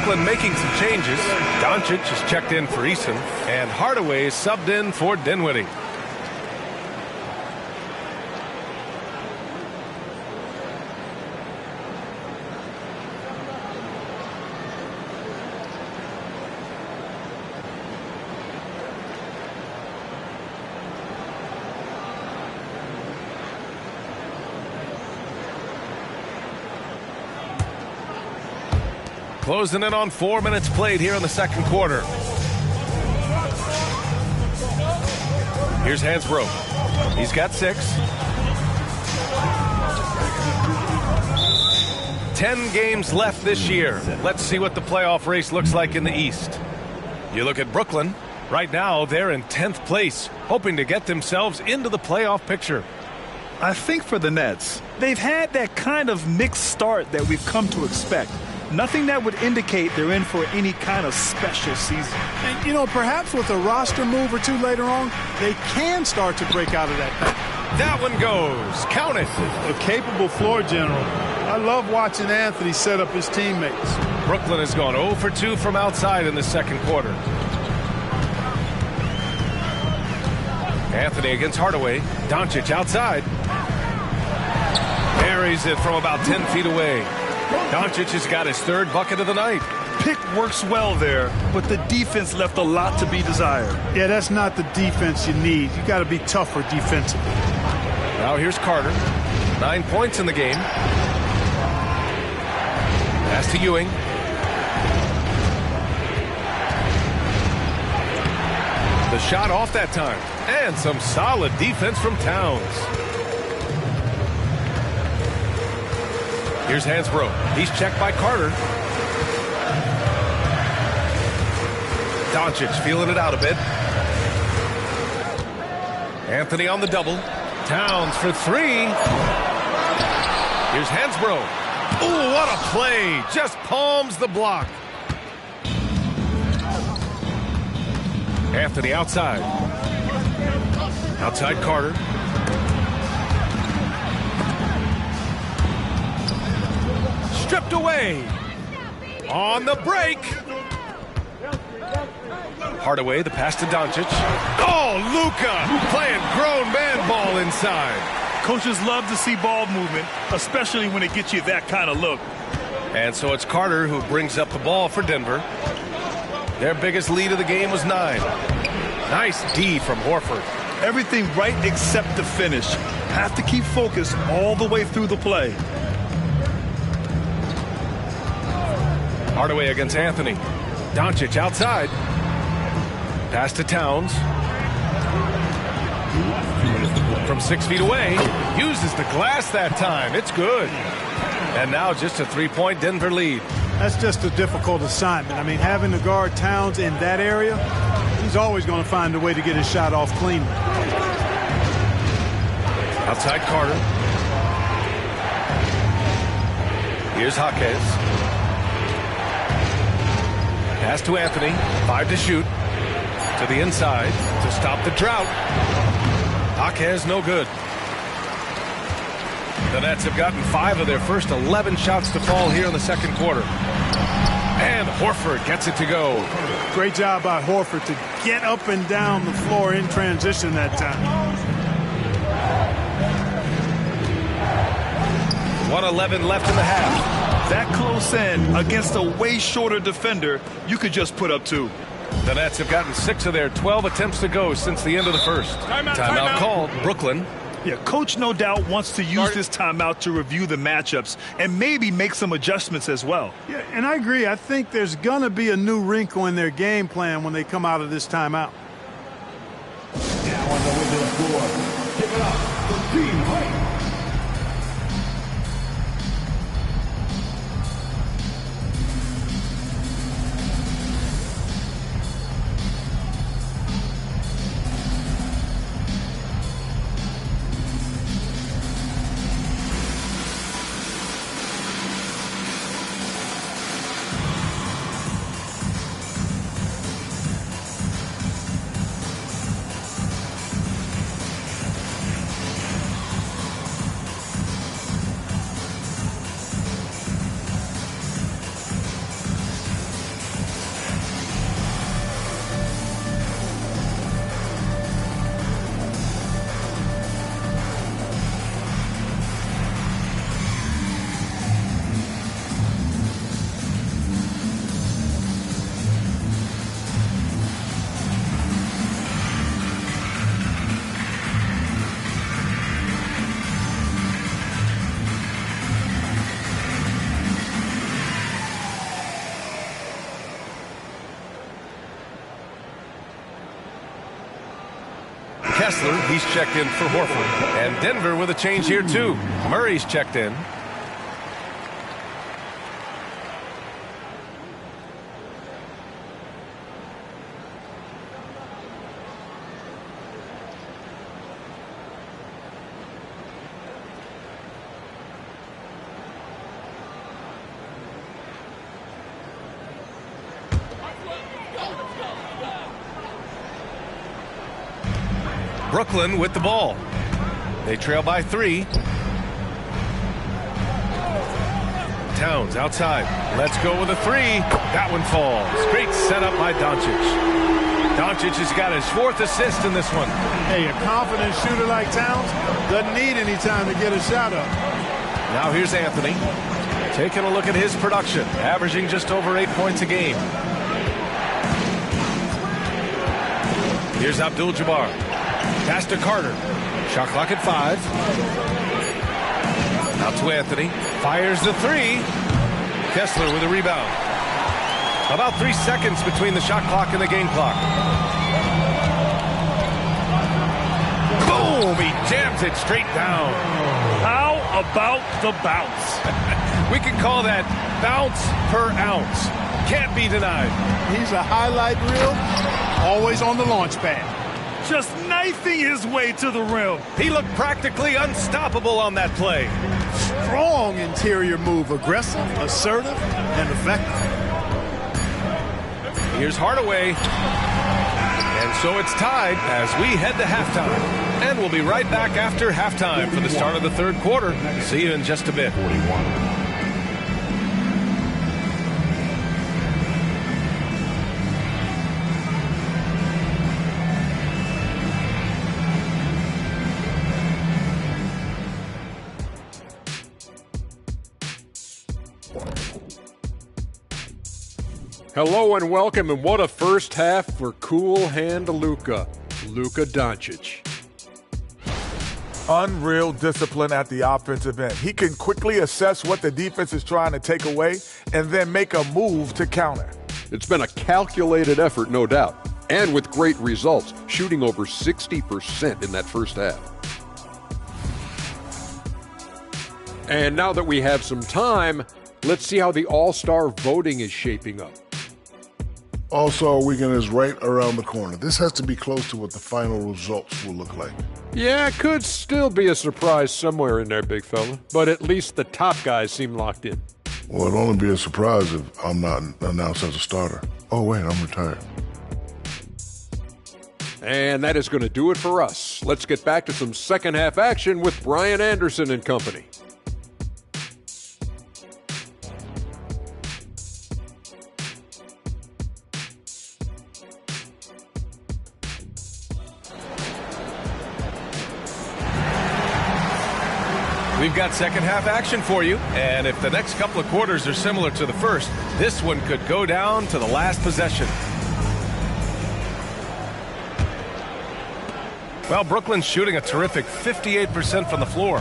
Brooklyn making some changes. Doncic is checked in for Eason, and Hardaway is subbed in for Dinwiddie. Closing in on 4 minutes played here in the second quarter. Here's Hansbrough. He's got 6. 10 games left this year. Let's see what the playoff race looks like in the East. You look at Brooklyn. Right now, they're in 10th place, hoping to get themselves into the playoff picture. I think for the Nets, they've had that kind of mixed start that we've come to expect. Nothing that would indicate they're in for any kind of special season. And, you know, perhaps with a roster move or two later on, they can start to break out of that. That one goes. Count it. A capable floor general. I love watching Anthony set up his teammates. Brooklyn has gone 0 for 2 from outside in the second quarter. Anthony against Hardaway. Doncic outside. Buries it from about 10 feet away. Doncic has got his 3rd bucket of the night. Pick works well there, but the defense left a lot to be desired. Yeah, that's not the defense you need. You got to be tougher defensively. Now here's Carter. 9 points in the game. Pass to Ewing. The shot off that time. And some solid defense from Towns. Here's Hansbrough. He's checked by Carter. Doncic feeling it out a bit. Anthony on the double. Towns for 3. Here's Hansbrough. Ooh, what a play. Just palms the block. Anthony outside. Outside Carter. Stripped away. On the break. Hardaway, the pass to Doncic. Oh, Luka playing grown man ball inside. Coaches love to see ball movement, especially when it gets you that kind of look. And so it's Carter who brings up the ball for Denver. Their biggest lead of the game was 9. Nice D from Horford. Everything right except the finish. Have to keep focused all the way through the play. Hardaway against Anthony. Doncic outside. Pass to Towns. From 6 feet away. Uses the glass that time. It's good. And now just a 3-point Denver lead. That's just a difficult assignment. I mean, having to guard Towns in that area, he's always going to find a way to get his shot off cleanly. Outside Carter. Here's Jaquez. Pass to Anthony. 5 to shoot. To the inside to stop the drought. Jaquez no good. The Nets have gotten 5 of their first 11 shots to fall here in the second quarter. And Horford gets it to go. Great job by Horford to get up and down the floor in transition that time. 1:11 left in the half. That close in against a way shorter defender, you could just put up 2. The Nets have gotten 6 of their 12 attempts to go since the end of the first. Timeout called. Brooklyn. Yeah, coach no doubt wants to use this timeout to review the matchups and maybe make some adjustments as well. Yeah, and I agree. I think there's going to be a new wrinkle in their game plan when they come out of this timeout. Now on the way to the floor. Give it up for Team White. Kessler, he's checked in for Horford. And Denver with a change here too. Murray's checked in. Brooklyn with the ball. They trail by 3. Towns outside. Let's go with a 3. That one falls. Great setup by Doncic. Doncic has got his 4th assist in this one. Hey, a confident shooter like Towns doesn't need any time to get a shot up. Now here's Anthony. Taking a look at his production. Averaging just over 8 points a game. Here's Abdul-Jabbar. Pass to Carter. Shot clock at 5. Out to Anthony. Fires the 3. Kessler with a rebound. About 3 seconds between the shot clock and the game clock. Boom! He jams it straight down. How about the bounce? We can call that bounce per ounce. Can't be denied. He's a highlight reel, always on the launch pad. Just knifing his way to the rim. He looked practically unstoppable on that play. Strong interior move, aggressive, assertive, and effective. Here's Hardaway. And so it's tied as we head to halftime. And we'll be right back after halftime for the start of the 3rd quarter. See you in just a bit. 41. Hello and welcome, and what a first half for cool hand Luka Doncic. Unreal discipline at the offensive end. He can quickly assess what the defense is trying to take away and then make a move to counter. It's been a calculated effort, no doubt, and with great results, shooting over 60% in that first half. And now that we have some time, let's see how the All-Star voting is shaping up. All-Star Weekend is right around the corner. This has to be close to what the final results will look like. Yeah, could still be a surprise somewhere in there, big fella. But at least the top guys seem locked in. Well, it'll only be a surprise if I'm not announced as a starter. Oh, wait, I'm retired. And that is going to do it for us. Let's get back to some second half action with Brian Anderson and company. We've got second half action for you, and if the next couple of quarters are similar to the first, this one could go down to the last possession. Well, Brooklyn's shooting a terrific 58% from the floor.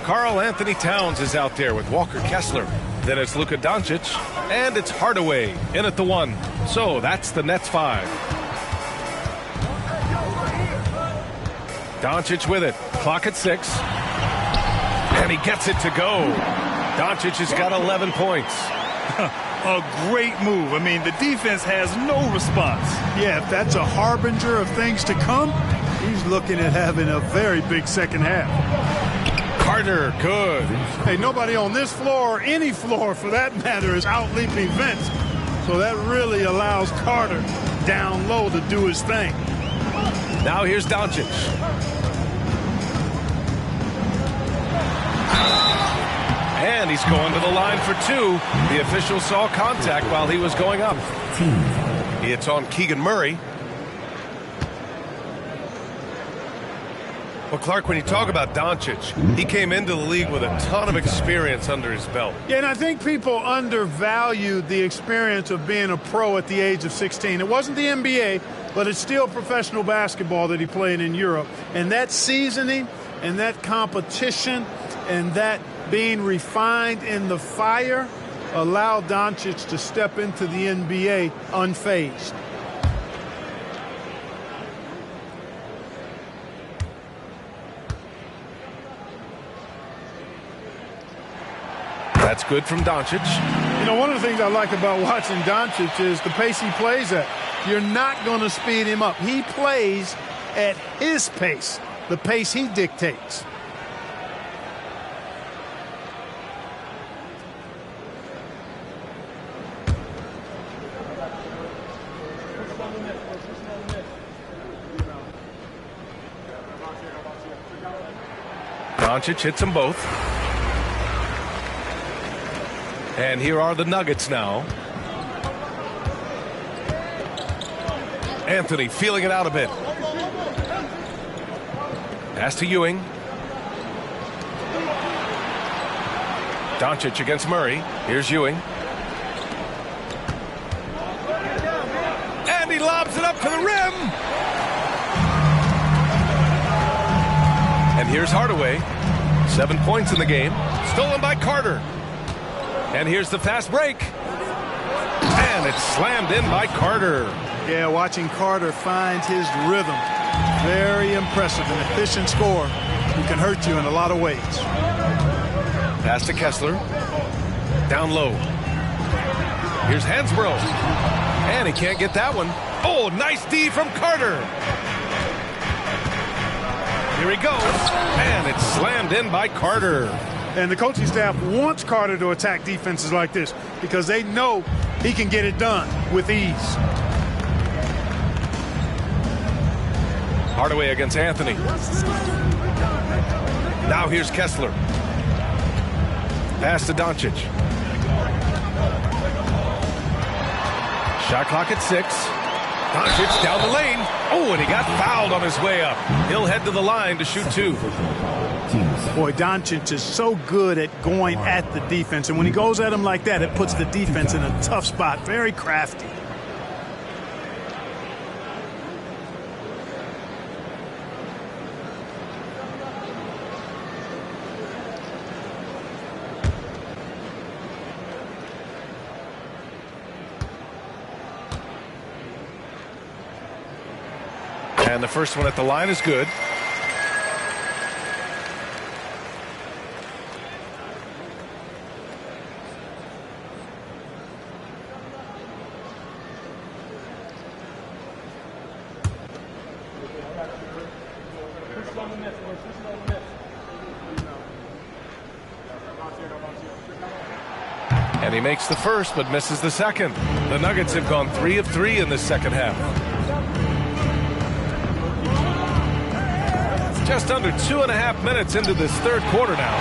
Karl Anthony Towns is out there with Walker Kessler. Then it's Luka Doncic, and it's Hardaway in at the 1. So that's the Nets 5. Doncic with it. Clock at 6. And he gets it to go. Doncic has got 11 points. A great move. I mean, the defense has no response. Yeah, if that's a harbinger of things to come, he's looking at having a very big second half. Carter, good. Hey, nobody on this floor, or any floor for that matter, is out-leaping Vince. So that really allows Carter down low to do his thing. Now here's Doncic. And he's going to the line for 2. The official saw contact while he was going up. It's on Keegan Murray. Well, Clark, when you talk about Doncic, he came into the league with a ton of experience under his belt. Yeah, and I think people undervalued the experience of being a pro at the age of 16. It wasn't the NBA, but it's still professional basketball that he played in Europe. And that seasoning and that competition and that being refined in the fire allowed Doncic to step into the NBA unfazed. That's good from Doncic. You know, one of the things I like about watching Doncic is the pace he plays at. You're not going to speed him up. He plays at his pace, the pace he dictates. Doncic hits them both. And here are the Nuggets now. Anthony feeling it out a bit. Pass to Ewing. Doncic against Murray. Here's Ewing. And he lobs it up to the rim. And here's Hardaway. 7 points in the game. Stolen by Carter. And here's the fast break. And it's slammed in by Carter. Yeah, watching Carter find his rhythm. Very impressive. An efficient scorer who can hurt you in a lot of ways. Pass to Kessler. Down low. Here's Hansbrough. And he can't get that one. Oh, nice D from Carter. Here he goes. And it's slammed in by Carter. And the coaching staff wants Carter to attack defenses like this because they know he can get it done with ease. Hardaway against Anthony. Now here's Kessler. Pass to Doncic. Shot clock at 6. Doncic down the lane. Oh, and he got fouled on his way up. He'll head to the line to shoot 2. Boy, Doncic is so good at going at the defense. And when he goes at him like that, it puts the defense in a tough spot. Very crafty. And the first one at the line is good. And he makes the first, but misses the second. The Nuggets have gone 3 of 3 in the second half. Just under 2.5 minutes into this third quarter now.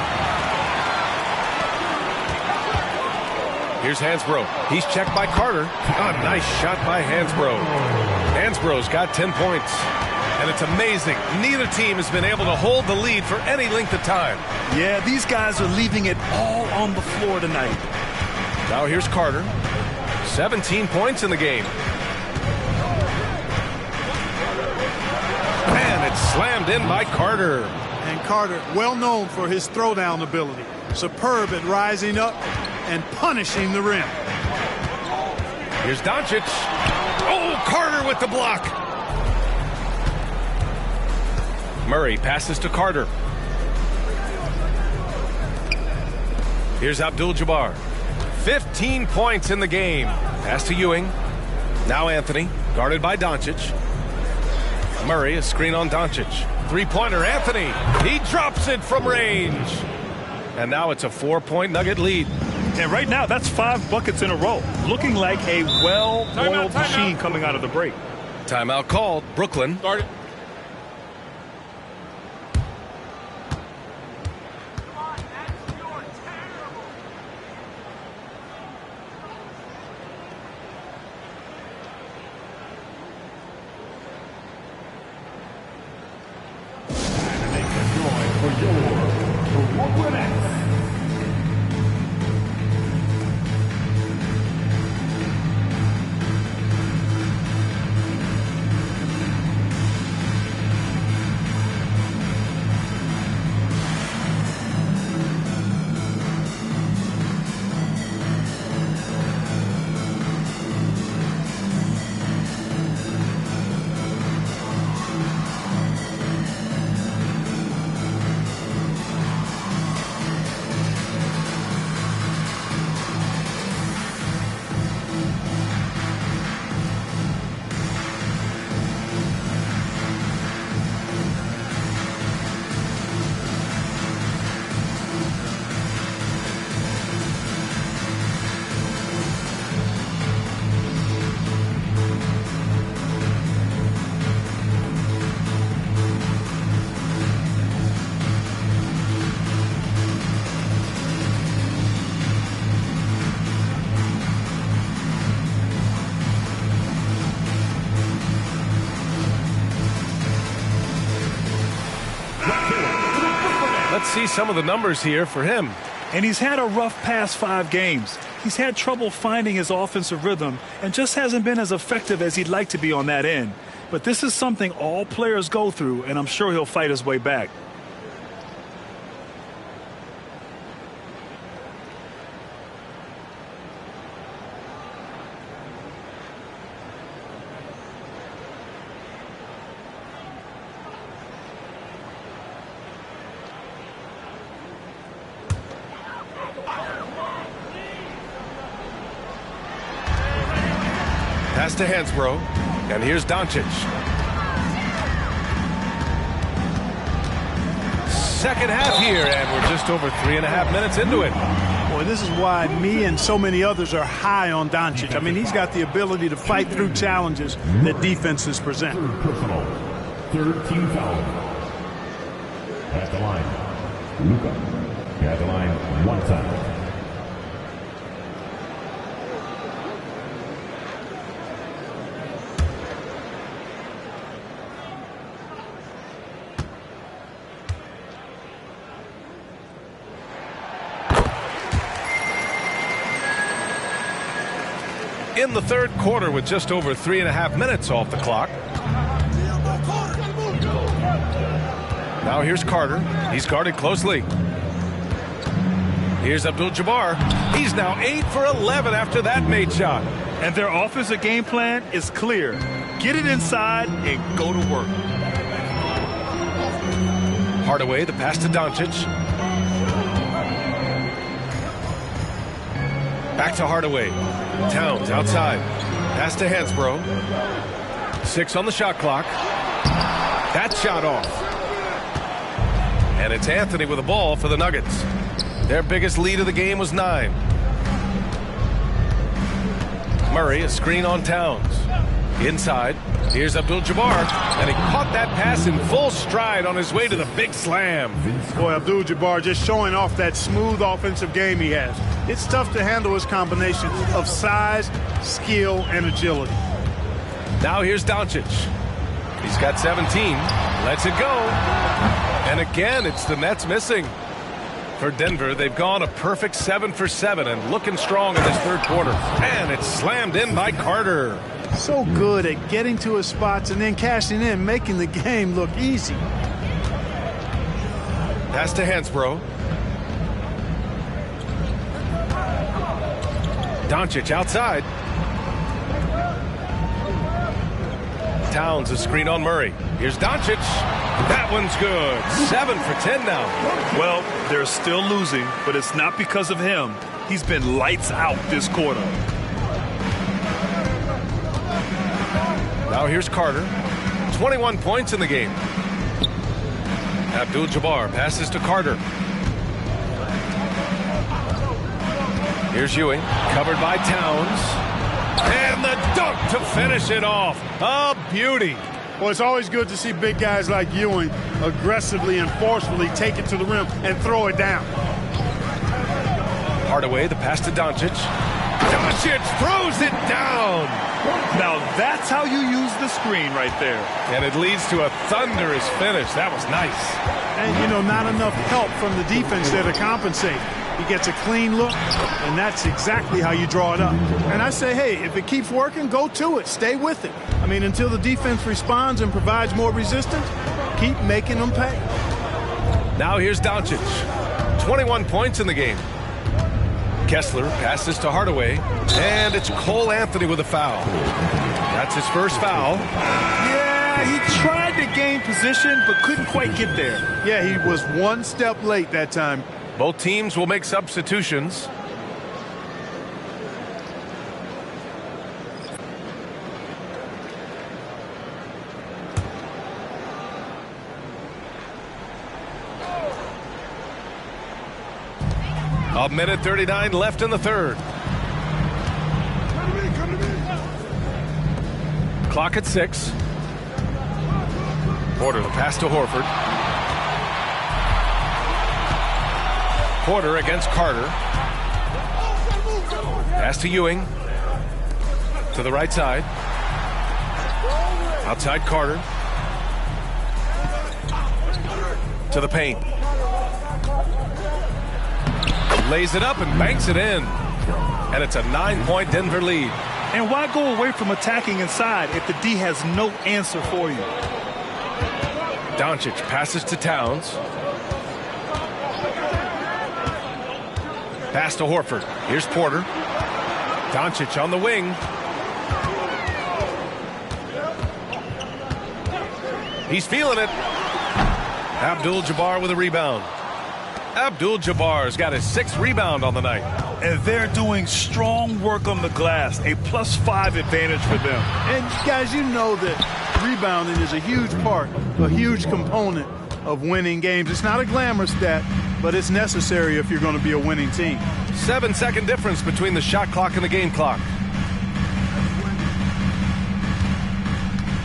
Here's Hansbrough. He's checked by Carter. A nice shot by Hansbrough. Hansbrough's got 10 points. And it's amazing. Neither team has been able to hold the lead for any length of time. Yeah, these guys are leaving it all on the floor tonight. Now here's Carter. 17 points in the game. And it's slammed in by Carter. And Carter, well known for his throwdown ability. Superb at rising up and punishing the rim. Here's Doncic. Oh, Carter with the block. Murray passes to Carter. Here's Abdul-Jabbar. 15 points in the game. Pass to Ewing. Now Anthony, guarded by Doncic. Murray, a screen on Doncic. Three-pointer, Anthony. He drops it from range. And now it's a 4-point Nugget lead. And right now, that's 5 buckets in a row. Looking like a well-oiled machine coming out of the break. Timeout called. Brooklyn. Start it. let's see some of the numbers here for him. And he's had a rough past 5 games. He's had trouble finding his offensive rhythm and just hasn't been as effective as he'd like to be on that end. But this is something all players go through, and I'm sure he'll fight his way back. Pass to Hansbrough, and here's Doncic. Second half here, and we're just over 3.5 minutes into it. Boy, this is why me and so many others are high on Doncic. I mean, he's got the ability to fight through challenges that defenses present. Personal. Third team foul. At the line, Luka. At the line, 1 time. In the third quarter with just over 3.5 minutes off the clock. Now here's Carter. He's guarded closely. Here's Abdul-Jabbar. He's now 8 for 11 after that made shot. And their offensive game plan is clear. Get it inside and go to work. Hardaway, the pass to Doncic. Back to Hardaway. Towns outside. Pass to Hansbrough. 6 on the shot clock. That shot off. And it's Anthony with the ball for the Nuggets. Their biggest lead of the game was 9. Murray, a screen on Towns. Inside. Here's Abdul-Jabbar, and he caught that pass in full stride on his way to the big slam. Boy, Abdul-Jabbar just showing off that smooth offensive game he has. It's tough to handle his combination of size, skill, and agility. Now here's Doncic. He's got 17. Lets it go. And again, it's the Nets missing. For Denver, they've gone a perfect 7 for 7 and looking strong in this third quarter. And it's slammed in by Carter. So good at getting to his spots and then cashing in, making the game look easy. Pass to Hansbrough. Doncic outside. Towns a screen on Murray. Here's Doncic. That one's good. 7 for 10 now. Well, they're still losing, but it's not because of him. He's been lights out this quarter. Now here's Carter. 21 points in the game. Abdul-Jabbar passes to Carter. Here's Ewing, covered by Towns. And the dunk to finish it off. A beauty. Well, it's always good to see big guys like Ewing aggressively and forcefully take it to the rim and throw it down. Hardaway, the pass to Doncic. Doncic throws it down. Now that's how you use the screen right there. And it leads to a thunderous finish. That was nice. And, you know, not enough help from the defense there to compensate. He gets a clean look, and that's exactly how you draw it up. And I say, hey, if it keeps working, go to it. Stay with it. I mean, until the defense responds and provides more resistance, keep making them pay. Now here's Doncic. 21 points in the game. Kessler passes to Hardaway, and it's Cole Anthony with a foul. That's his first foul. Yeah, he tried to gain position, but couldn't quite get there. Yeah, he was one step late that time. Both teams will make substitutions. A minute 39 left in the third. Clock at 6. Porter, the pass to Horford. Porter against Carter. Pass to Ewing. To the right side. Outside Carter. To the paint. Lays it up and banks it in. And it's a 9-point Denver lead. And why go away from attacking inside if the D has no answer for you? Doncic passes to Towns. Pass to Horford. Here's Porter. Doncic on the wing. He's feeling it. Abdul-Jabbar with a rebound. Abdul-Jabbar's got his 6th rebound on the night. And they're doing strong work on the glass, a +5 advantage for them. And guys, you know that rebounding is a huge part, a huge component of winning games. It's not a glamorous stat, but it's necessary if you're going to be a winning team. 7-second difference between the shot clock and the game clock.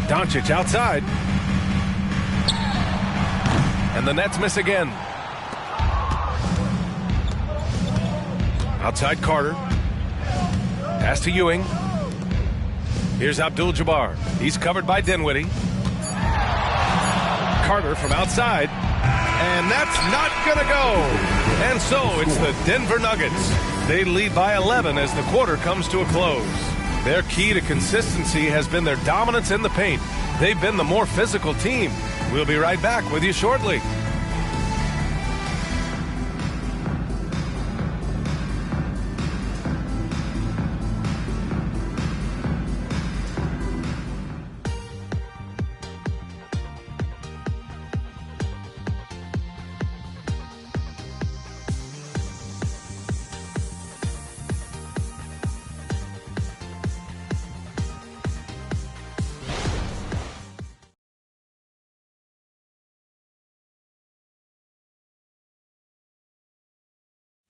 Doncic outside. And the Nets miss again. Outside Carter. Pass to Ewing. Here's Abdul-Jabbar. He's covered by Dinwiddie. Carter from outside. And that's not going to go. And so it's the Denver Nuggets. They lead by 11 as the quarter comes to a close. Their key to consistency has been their dominance in the paint. They've been the more physical team. We'll be right back with you shortly.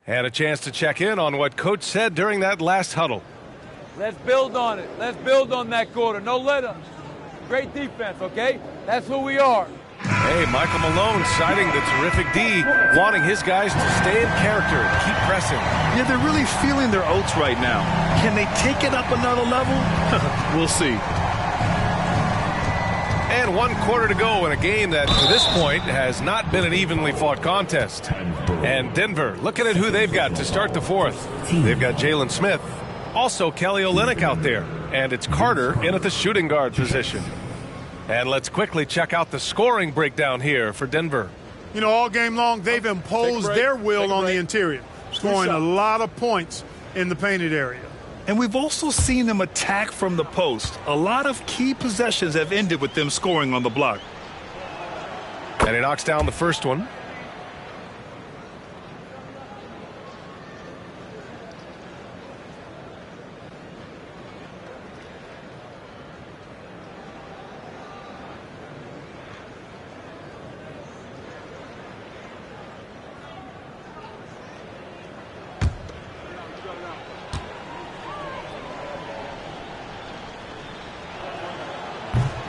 Had a chance to check in on what Coach said during that last huddle. Let's build on it. Let's build on that quarter. No let-ups. Great defense, okay? That's who we are. Hey, Michael Malone citing the terrific D, wanting his guys to stay in character and keep pressing. Yeah, they're really feeling their oats right now. Can they take it up another level? We'll see. And 1 quarter to go in a game that, to this point, has not been an evenly fought contest. And Denver, looking at who they've got to start the 4th. They've got Jalen Smith, also Kelly Olynyk out there, and it's Carter in at the shooting guard position. And let's quickly check out the scoring breakdown here for Denver. You know, all game long, they've imposed their will on the interior, scoring a lot of points in the painted area. And we've also seen them attack from the post. A lot of key possessions have ended with them scoring on the block. And he knocks down the first one.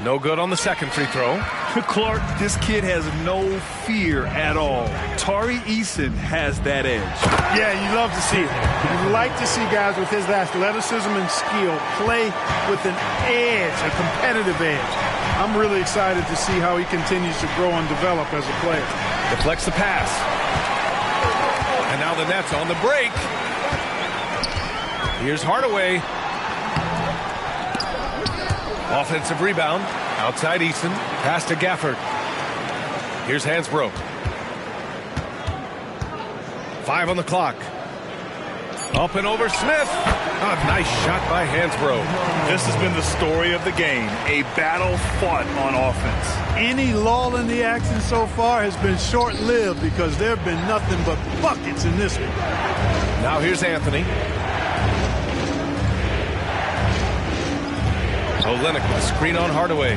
No good on the second free throw. Clark, this kid has no fear at all. Tari Eason has that edge. Yeah, you love to see it. You like to see guys with his athleticism and skill play with an edge, a competitive edge. I'm really excited to see how he continues to grow and develop as a player. Deflects the pass. And now the Nets on the break. Here's Hardaway. Offensive rebound. Outside Eason. Pass to Gafford. Here's Hansbrough. 5 on the clock. Up and over Smith. A nice shot by Hansbrough. This has been the story of the game. A battle fought on offense. Any lull in the action so far has been short-lived because there have been nothing but buckets in this one. Now here's Anthony. Olynyk with a screen on Hardaway.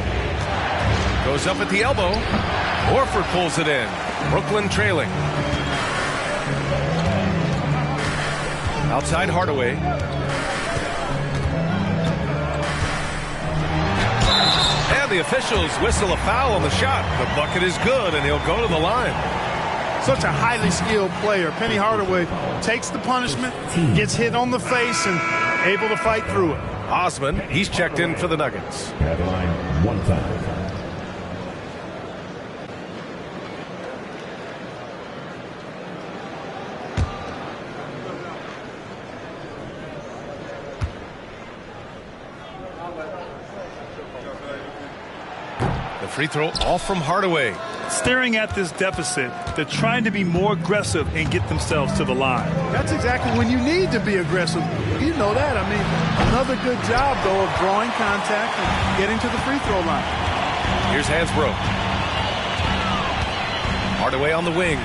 Goes up at the elbow. Horford pulls it in. Brooklyn trailing. Outside Hardaway. And the officials whistle a foul on the shot. The bucket is good, and he'll go to the line. Such a highly skilled player. Penny Hardaway takes the punishment, gets hit on the face, and able to fight through it. Osman, he's checked in for the Nuggets. At line, 1 foul. free throw off from Hardaway. Staring at this deficit, they're trying to be more aggressive and get themselves to the line. That's exactly when you need to be aggressive. You know that. I mean, another good job, though, of drawing contact and getting to the free throw line. Here's Hansbrough. Hardaway on the wing.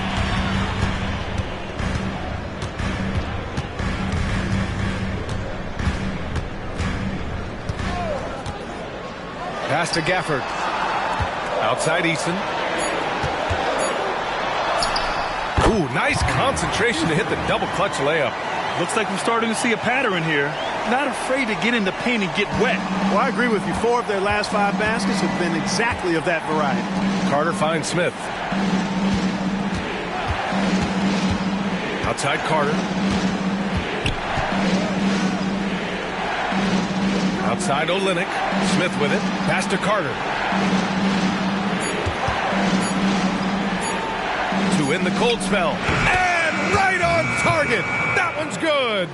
Pass to Gafford. Outside Eason. Ooh, nice concentration to hit the double clutch layup. Looks like we're starting to see a pattern here. Not afraid to get in the paint and get wet. Well, I agree with you. 4 of their last 5 baskets have been exactly of that variety. Carter finds Smith. Outside Carter. Outside Olynyk. Smith with it. Pass to Carter. 2 in the cold spell. And right on target. That one's good.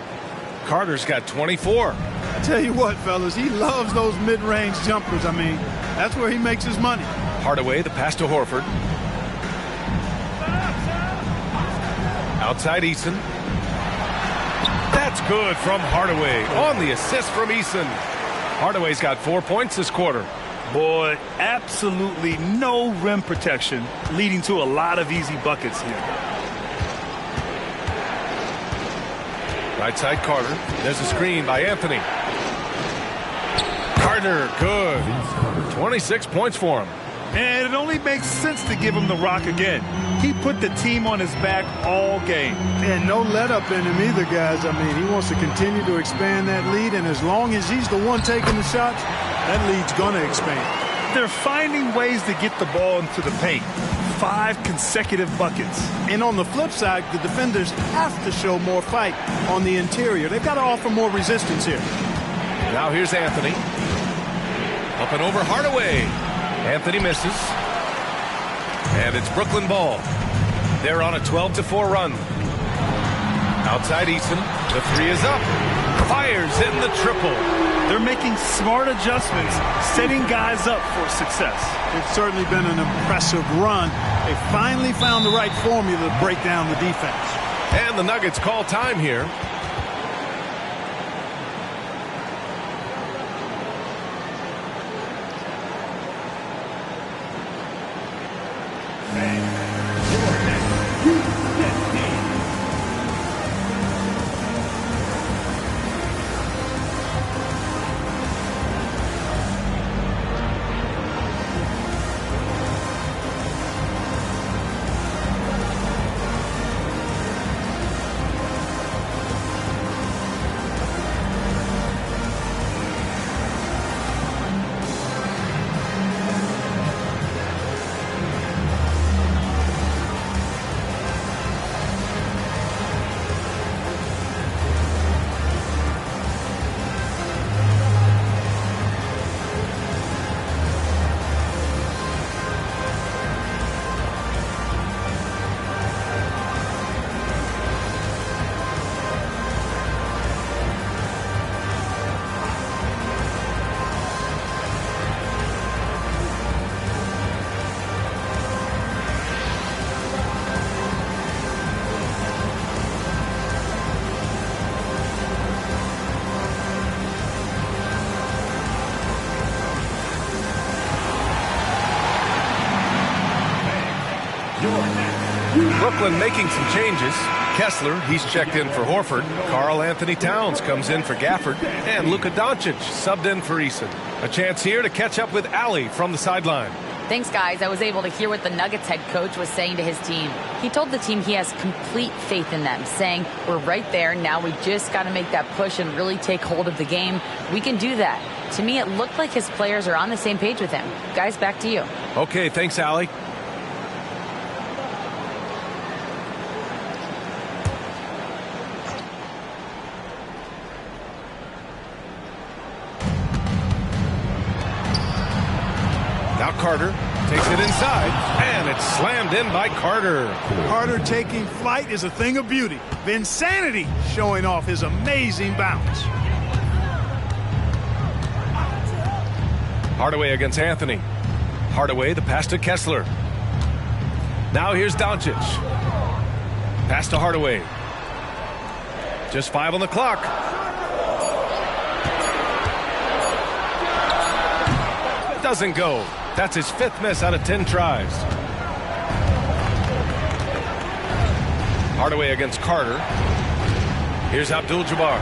Carter's got 24. I tell you what, fellas, he loves those mid-range jumpers. I mean, that's where he makes his money. Hardaway, the pass to Horford. Outside Eason. That's good from Hardaway on the assist from Eason. Hardaway's got 4 points this quarter. Boy, absolutely no rim protection, leading to a lot of easy buckets here. Right side Carter. There's a screen by Anthony. Carter, good. 26 points for him. And it only makes sense to give him the rock again. He put the team on his back all game. And no let up in him either, guys. I mean, he wants to continue to expand that lead, and as long as he's the one taking the shots, that lead's going to expand. They're finding ways to get the ball into the paint. 5 consecutive buckets. And on the flip side, the defenders have to show more fight on the interior. They've got to offer more resistance here. Now here's Anthony. Up and over Hardaway. Anthony misses. And it's Brooklyn ball. They're on a 12-4 run. Outside Eason. The 3 is up. Fires in the triple. They're making smart adjustments, setting guys up for success. It's certainly been an impressive run. They finally found the right formula to break down the defense. And the Nuggets call time here. Brooklyn making some changes. Kessler, he's checked in for Horford. Karl Anthony Towns comes in for Gafford. And Luka Doncic subbed in for Eason. A chance here to catch up with Allie from the sideline. Thanks, guys. I was able to hear what the Nuggets head coach was saying to his team. He told the team he has complete faith in them, saying, we're right there. Now we just got to make that push and really take hold of the game. We can do that. To me, it looked like his players are on the same page with him. Guys, back to you. Okay, thanks, Allie. Now Carter takes it inside, and it's slammed in by Carter. Carter taking flight is a thing of beauty. Vinsanity showing off his amazing bounce. Hardaway against Anthony. Hardaway, the pass to Kessler. Now here's Doncic. Pass to Hardaway. Just 5 on the clock. Doesn't go. That's his 5th miss out of 10 tries. Hardaway against Carter. Here's Abdul-Jabbar.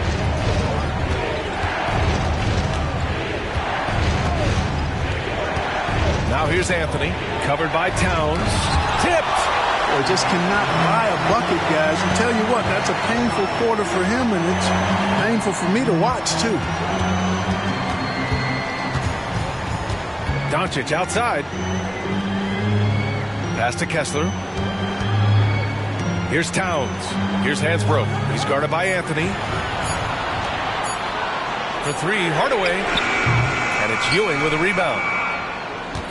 Now here's Anthony, covered by Towns. Tipped. Well, just cannot buy a bucket, guys. I tell you what, that's a painful quarter for him, and it's painful for me to watch, too. Doncic outside. Pass to Kessler. Here's Towns. Here's Hansbrough. He's guarded by Anthony. For 3, Hardaway. And it's Ewing with a rebound.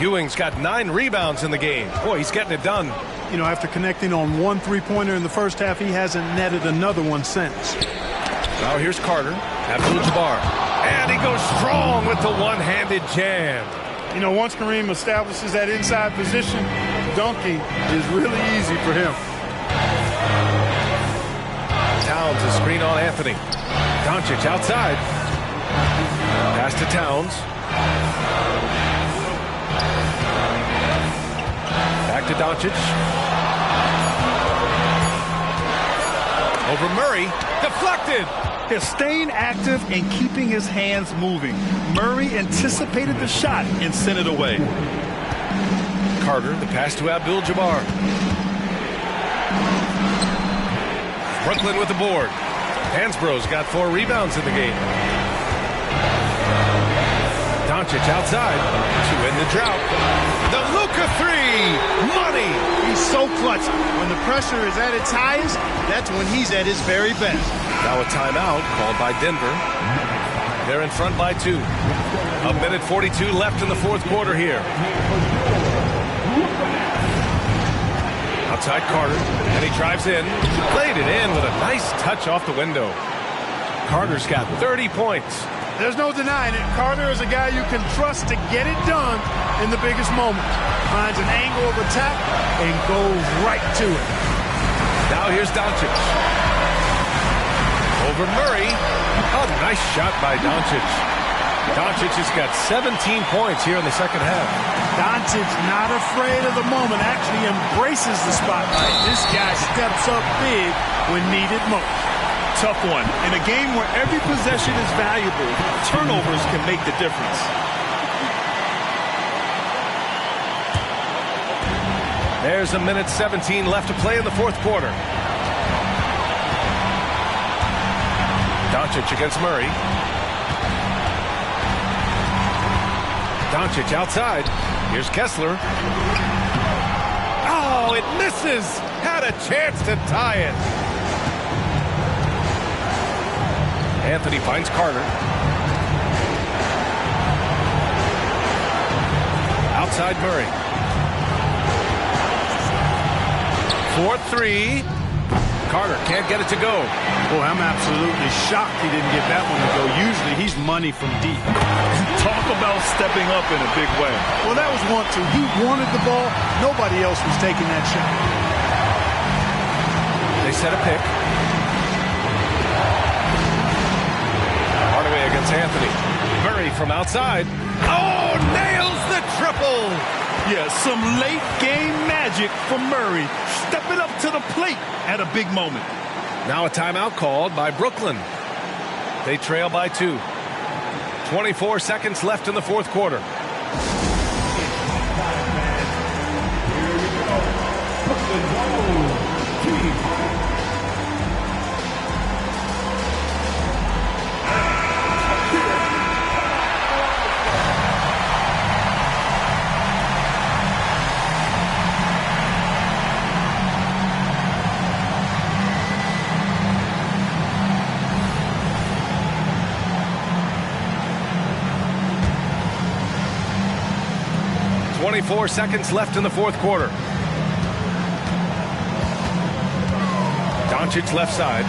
Ewing's got 9 rebounds in the game. Boy, he's getting it done. You know, after connecting on 1 3-pointer in the first half, he hasn't netted another one since. Now here's Carter. Abdul-Jabbar. And he goes strong with the one-handed jam. You know, once Kareem establishes that inside position, dunking is really easy for him. Towns, a screen on Anthony. Doncic outside. Pass to Towns. Back to Doncic. Over Murray. Deflected. They're staying active and keeping his hands moving. Murray anticipated the shot and sent it away. Carter, the pass to Abdul-Jabbar. Brooklyn with the board. Hansborough's got 4 rebounds in the game. Doncic outside to end the drought. The Luka 3. Money. He's so clutch. When the pressure is at its highest, that's when he's at his very best. Now a timeout called by Denver. They're in front by 2. 1:42 left in the 4th quarter here. Outside Carter, and he drives in. Played it in with a nice touch off the window. Carter's got 30 points. There's no denying it. Carter is a guy you can trust to get it done in the biggest moments. Finds an angle of attack and goes right to it. Now here's Doncic. Over Murray. Oh, nice shot by Doncic. Doncic has got 17 points here in the second half. Doncic not afraid of the moment, actually embraces the spotlight. This guy steps up big when needed most. Tough one. In a game where every possession is valuable, turnovers can make the difference. There's 1:17 left to play in the 4th quarter. Doncic against Murray. Doncic outside. Here's Kessler. Oh, it misses. Had a chance to tie it. Anthony finds Carter. Outside Murray. 4-3. Carter can't get it to go. Boy, I'm absolutely shocked he didn't get that one to go. Usually he's money from deep. Talk about stepping up in a big way. Well, that was want to. He wanted the ball. Nobody else was taking that shot. They set a pick. Hardaway against Anthony. Murray from outside. Oh, nails the triple. Yeah, some late game magic from Murray. Stepping up to the plate at a big moment. Now a timeout called by Brooklyn. They trail by 2. 24 seconds left in the 4th quarter. Four seconds left in the 4th quarter. Doncic left side.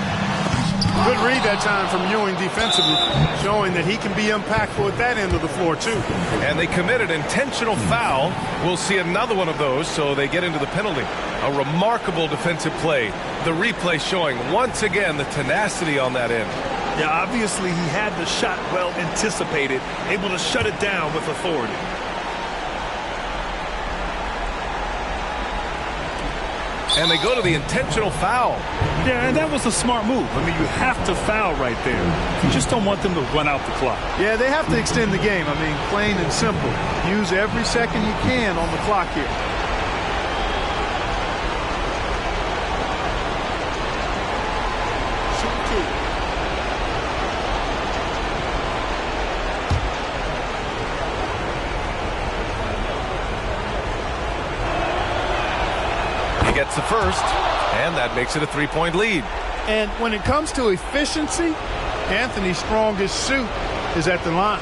Good read that time from Ewing defensively, showing that he can be impactful at that end of the floor, too. And they committed intentional foul. We'll see another one of those, so they get into the penalty. A remarkable defensive play. The replay showing once again the tenacity on that end. Yeah, obviously he had the shot well anticipated, able to shut it down with authority. And they go to the intentional foul. Yeah, and that was a smart move. I mean, you have to foul right there. You just don't want them to run out the clock. Yeah, they have to extend the game. I mean, plain and simple. Use every second you can on the clock here. Gets the first, and that makes it a 3-point lead. And when it comes to efficiency, Anthony's strongest suit is at the line.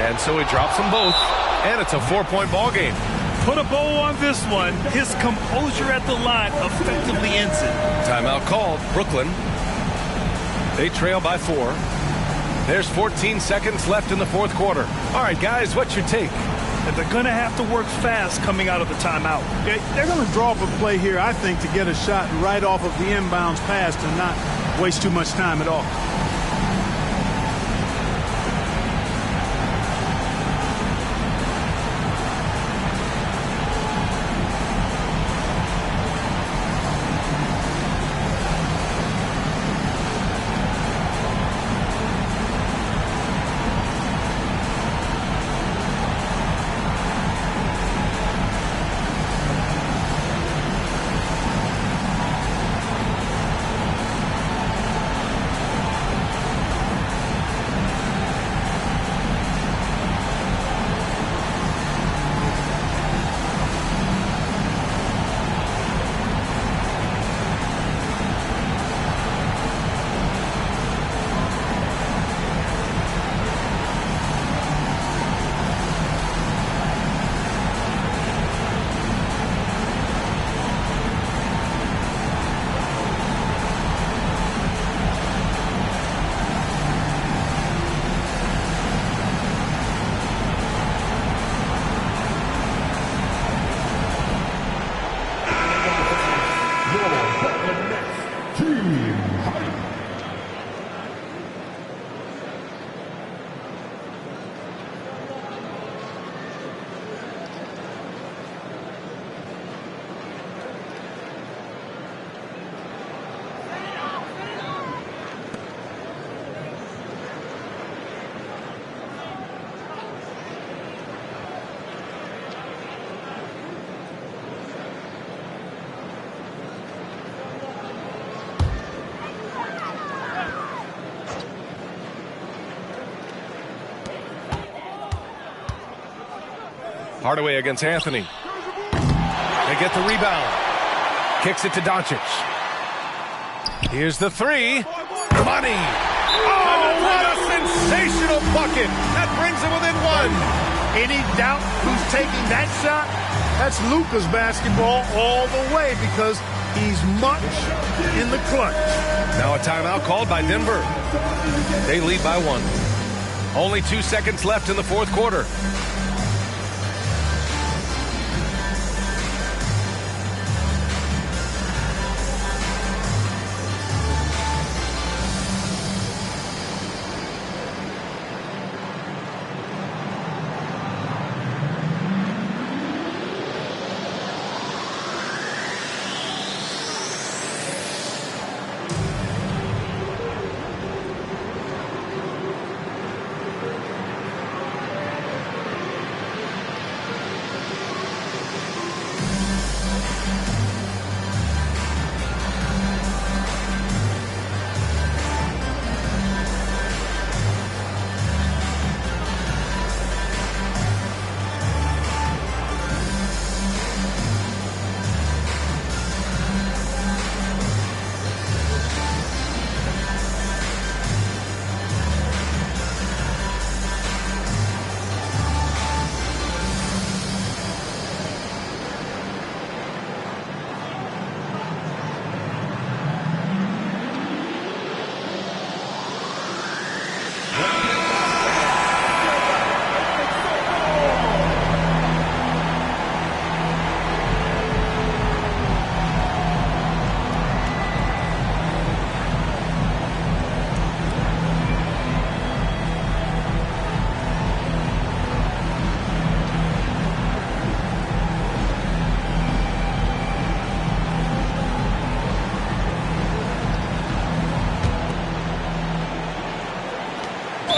And so he drops them both, and it's a 4-point ball game. Put a bow on this one. His composure at the line effectively ends it. Timeout called. Brooklyn. They trail by 4. There's 14 seconds left in the fourth quarter. All right, guys, what's your take? And they're going to have to work fast coming out of the timeout. They're going to draw up a play here, I think, to get a shot right off of the inbounds pass and not waste too much time at all. Hardaway against Anthony. They get the rebound. Kicks it to Doncic. Here's the three. Money. Oh, what a sensational bucket. That brings them within one. Any doubt who's taking that shot? That's Luka's basketball all the way because he's much in the clutch. Now a timeout called by Denver. They lead by 1. Only 2 seconds left in the fourth quarter.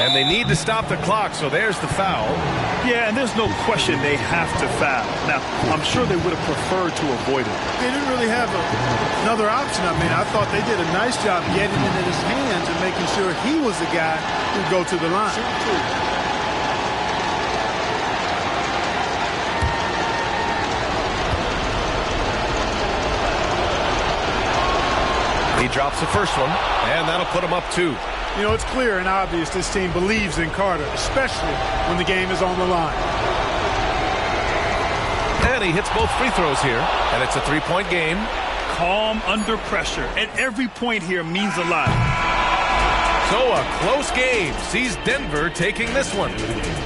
And they need to stop the clock, so there's the foul. Yeah, and there's no question they have to foul. Now, I'm sure they would have preferred to avoid it. They didn't really have another option. I mean, I thought they did a nice job getting it in his hands and making sure he was the guy who'd go to the line. He drops the first one, and that'll put him up 2. You know, it's clear and obvious this team believes in Carter, especially when the game is on the line. And he hits both free throws here, and it's a 3-point game. Calm under pressure, and every point here means a lot. So a close game sees Denver taking this one.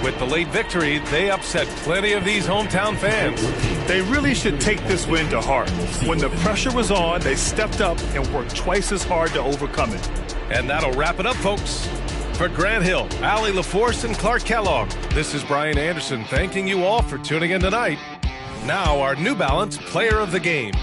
With the late victory, they upset plenty of these hometown fans. They really should take this win to heart. When the pressure was on, they stepped up and worked twice as hard to overcome it. And that'll wrap it up, folks. For Grant Hill, Allie LaForce, and Clark Kellogg, this is Brian Anderson thanking you all for tuning in tonight. Now our New Balance Player of the Game.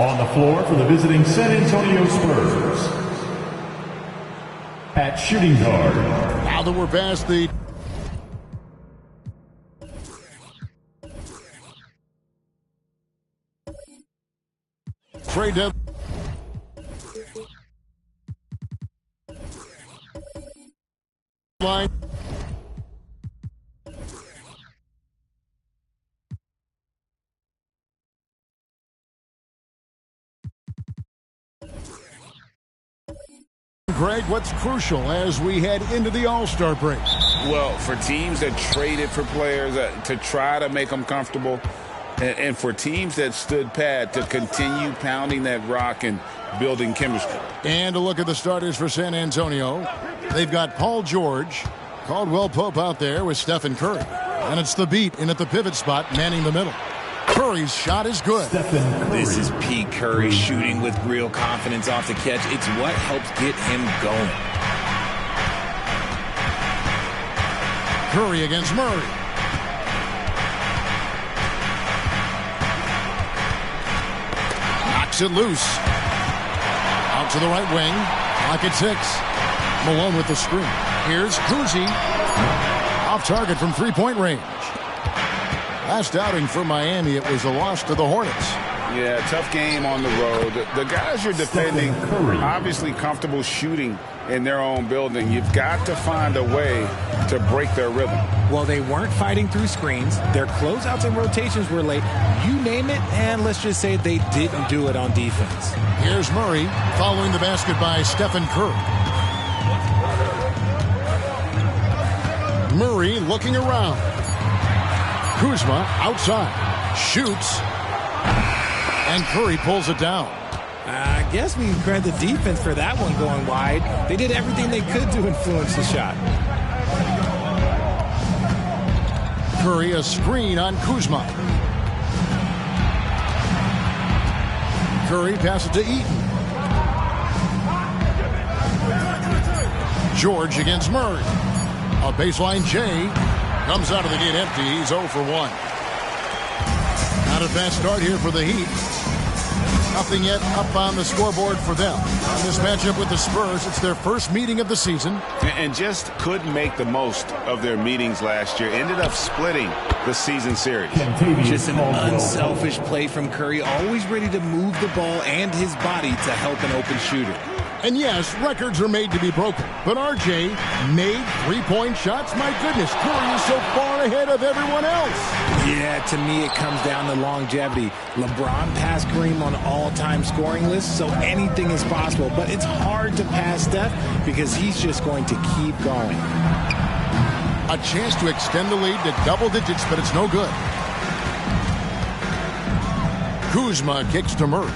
On the floor for the visiting San Antonio Spurs, at shooting guard. Now that we're past the trade deadline. Greg, what's crucial as we head into the All-Star break? Well, for teams that traded for players to try to make them comfortable, and for teams that stood pat to continue pounding that rock and building chemistry. And a look at the starters for San Antonio. They've got Paul George, Caldwell Pope out there with Stephen Curry. And it's the beat in at the pivot spot, manning the middle. Curry's shot is good. This is Pete Curry shooting with real confidence off the catch. It's what helps get him going. Curry against Murray. Knocks it loose. Out to the right wing. Pocket 6. Malone with the screen. Here's Kuzi. Off target from three-point range. Last outing for Miami, it was a loss to the Hornets. Yeah, tough game on the road. The guys you're defending, obviously comfortable shooting in their own building. You've got to find a way to break their rhythm. Well, they weren't fighting through screens. Their closeouts and rotations were late. You name it, and let's just say they didn't do it on defense. Here's Murray following the basket by Stephen Curry. Murray looking around. Kuzma outside, shoots, and Curry pulls it down. I guess we can credit the defense for that one going wide. They did everything they could to influence the shot. Curry a screen on Kuzma. Curry passes to Eaton. George against Murray. A baseline J. Comes out of the gate empty. He's 0 for 1. Not a fast start here for the Heat. Nothing yet up on the scoreboard for them. In this matchup with the Spurs, it's their first meeting of the season. And just couldn't make the most of their meetings last year. Ended up splitting the season series. Just an unselfish play from Curry, always ready to move the ball and his body to help an open shooter. And yes, records are made to be broken. But RJ made three-point shots. My goodness, Curry is so far ahead of everyone else. Yeah, to me it comes down to longevity. LeBron passed Kareem on all-time scoring lists, so anything is possible. But it's hard to pass Steph because he's just going to keep going. A chance to extend the lead to double digits, but it's no good. Kuzma kicks to Murray.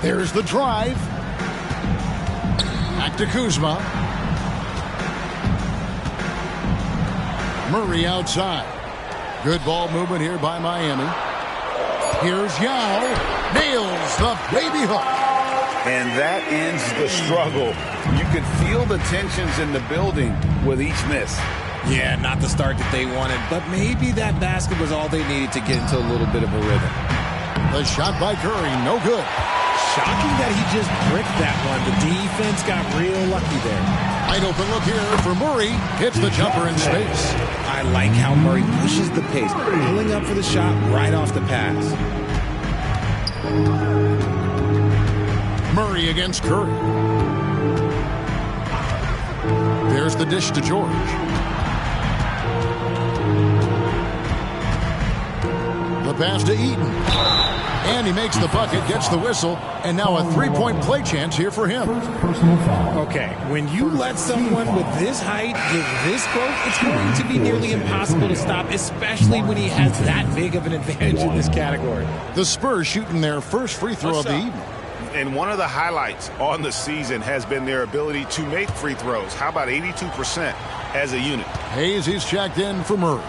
There's the drive. Back to Kuzma. Murray outside. Good ball movement here by Miami. Here's Yao. Nails the baby hook. And that ends the struggle. You could feel the tensions in the building with each miss. Yeah, not the start that they wanted, but maybe that basket was all they needed to get into a little bit of a rhythm. The shot by Curry, no good. Shocking that he just bricked that one. The defense got real lucky there. Wide open look here for Murray. Hits the jumper in space. I like how Murray pushes the pace, pulling up for the shot right off the pass. Murray against Curry. There's the dish to George. The pass to Eaton. And he makes the bucket, gets the whistle, and now a three-point play chance here for him. Okay, when you let someone with this height get this close, it's going to be nearly impossible to stop, especially when he has that big of an advantage in this category. The Spurs shooting their first free throw of the evening. And one of the highlights on the season has been their ability to make free throws. How about 82% as a unit? Hayes, he's checked in for Murray.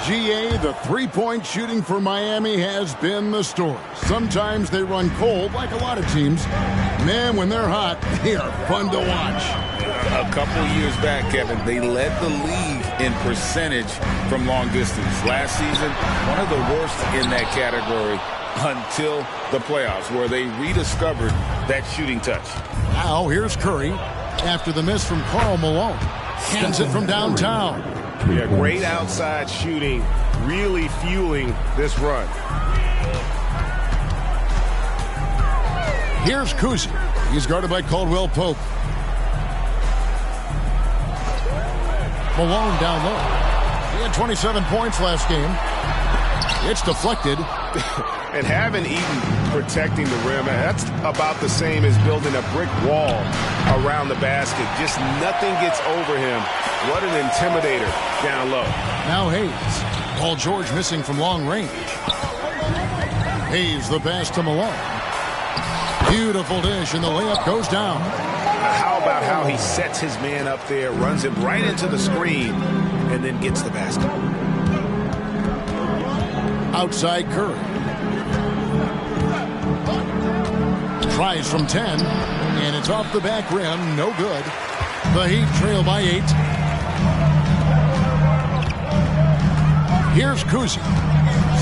GA, the three-point shooting for Miami has been the story. Sometimes they run cold like a lot of teams. Man, when they're hot, they are fun to watch. A couple years back, Kevin, they led the league in percentage from long distance. Last season, one of the worst in that category until the playoffs, where they rediscovered that shooting touch. Now here's Curry after the miss from Karl Malone. Hands it from downtown. Yeah, great outside shooting, really fueling this run. Here's Kuzi. He's guarded by Caldwell Pope. Malone down low. He had 27 points last game. It's deflected. And having Eaton protecting the rim, that's about the same as building a brick wall around the basket. Just nothing gets over him. What an intimidator down low. Now Hayes. Paul George missing from long range. Hayes the pass to Malone. Beautiful dish, and the layup goes down. How about how he sets his man up there, runs him right into the screen, and then gets the basket. Outside Curry. Tries from 10, and it's off the back rim. No good. The Heat trail by 8. Here's Kuzi.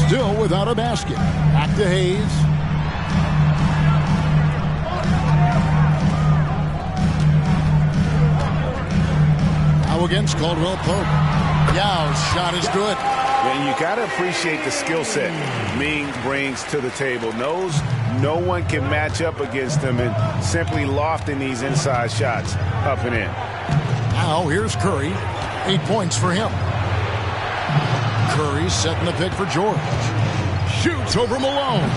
Still without a basket. Back to Hayes. Now against Caldwell Pope. Yow's shot is good. And you got to appreciate the skill set Ming brings to the table. Knows no one can match up against him, and simply lofting these inside shots up and in. Now here's Curry. 8 points for him. Curry setting the pick for George. Shoots over Malone.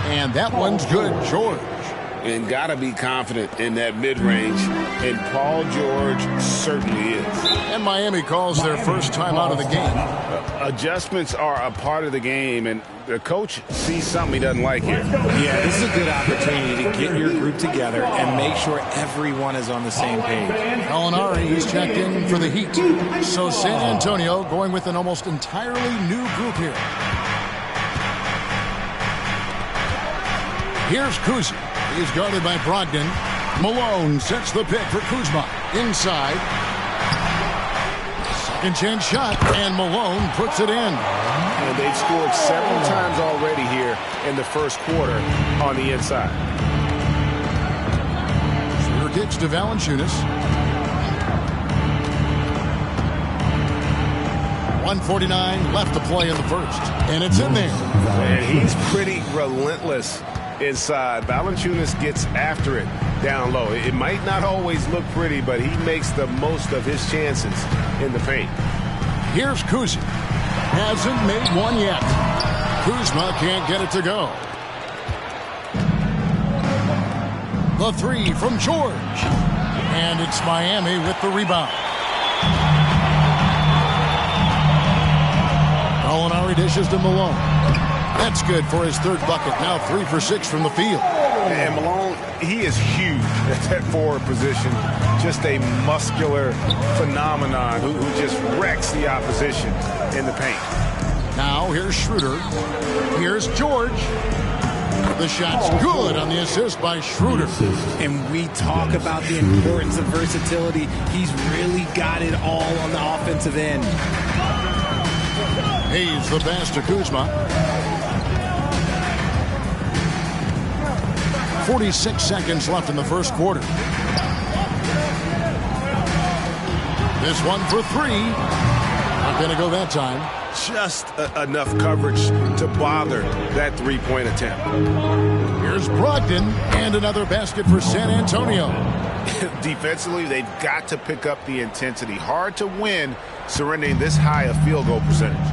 And that one's good. George. And got to be confident in that mid-range. And Paul George certainly is. And Miami calls their first time out of the game. Adjustments are a part of the game, and the coach sees something he doesn't like here. Yeah, this is a good opportunity to get your group together and make sure everyone is on the same page. Gallinari is checked in for the Heat. So San Antonio going with an almost entirely new group here. Here's Kuzi. He's guarded by Brogdon. Malone sets the pick for Kuzma. Inside. Second chance shot, and Malone puts it in. And they've scored several times already here in the first quarter on the inside. Schroeder kicks to Valanciunas. 1:49 left to play in the first. And it's in there. And he's pretty relentless inside. Valanciunas gets after it down low. It might not always look pretty, but he makes the most of his chances in the paint. Here's Kuzi. Hasn't made one yet. Kuzma can't get it to go. The three from George. And it's Miami with the rebound. Gallinari dishes to Malone. That's good for his third bucket. Now 3 for 6 from the field. And Malone, he is huge at that forward position. Just a muscular phenomenon who just wrecks the opposition in the paint. Now here's Schroeder. Here's George. The shot's good on the assist by Schroeder. And we talk about the importance of versatility. He's really got it all on the offensive end. Hayes the pass to Kuzma. 46 seconds left in the first quarter. This one for 3. Not going to go that time. Just enough coverage to bother that three-point attempt. Here's Brogdon, and another basket for San Antonio. Defensively, they've got to pick up the intensity. Hard to win surrendering this high a field goal percentage.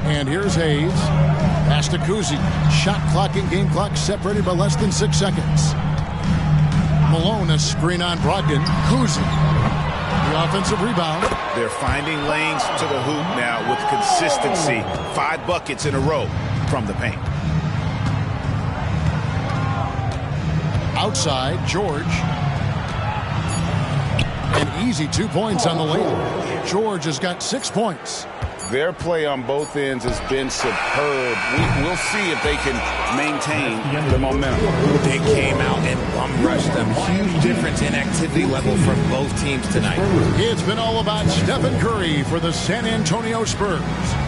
And here's Hayes. Pass to Kuzi. Shot clock and game clock separated by less than 6 seconds. Malone, a screen on Brogdon. Kuzi. The offensive rebound. They're finding lanes to the hoop now with consistency. 5 buckets in a row from the paint. Outside, George. An easy 2 points on the layup. George has got 6 points. Their play on both ends has been superb. We'll see if they can maintain the momentum. They came out and bum rushed them. Huge difference in activity level from both teams tonight. It's been all about Stephen Curry for the San Antonio Spurs.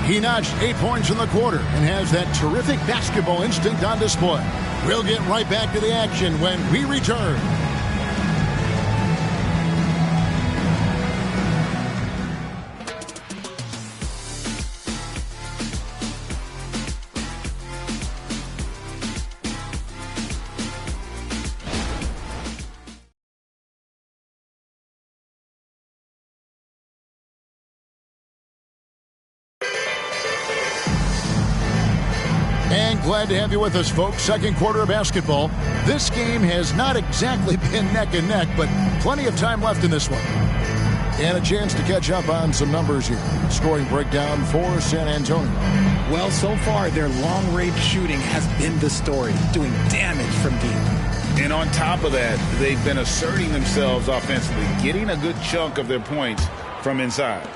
He notched 8 points in the quarter and has that terrific basketball instinct on display. We'll get right back to the action when we return. Glad to have you with us, folks. Second quarter of basketball. This game has not exactly been neck and neck, but plenty of time left in this one. And a chance to catch up on some numbers here. Scoring breakdown for San Antonio. Well, so far, their long-range shooting has been the story, doing damage from deep. And on top of that, they've been asserting themselves offensively, getting a good chunk of their points from inside.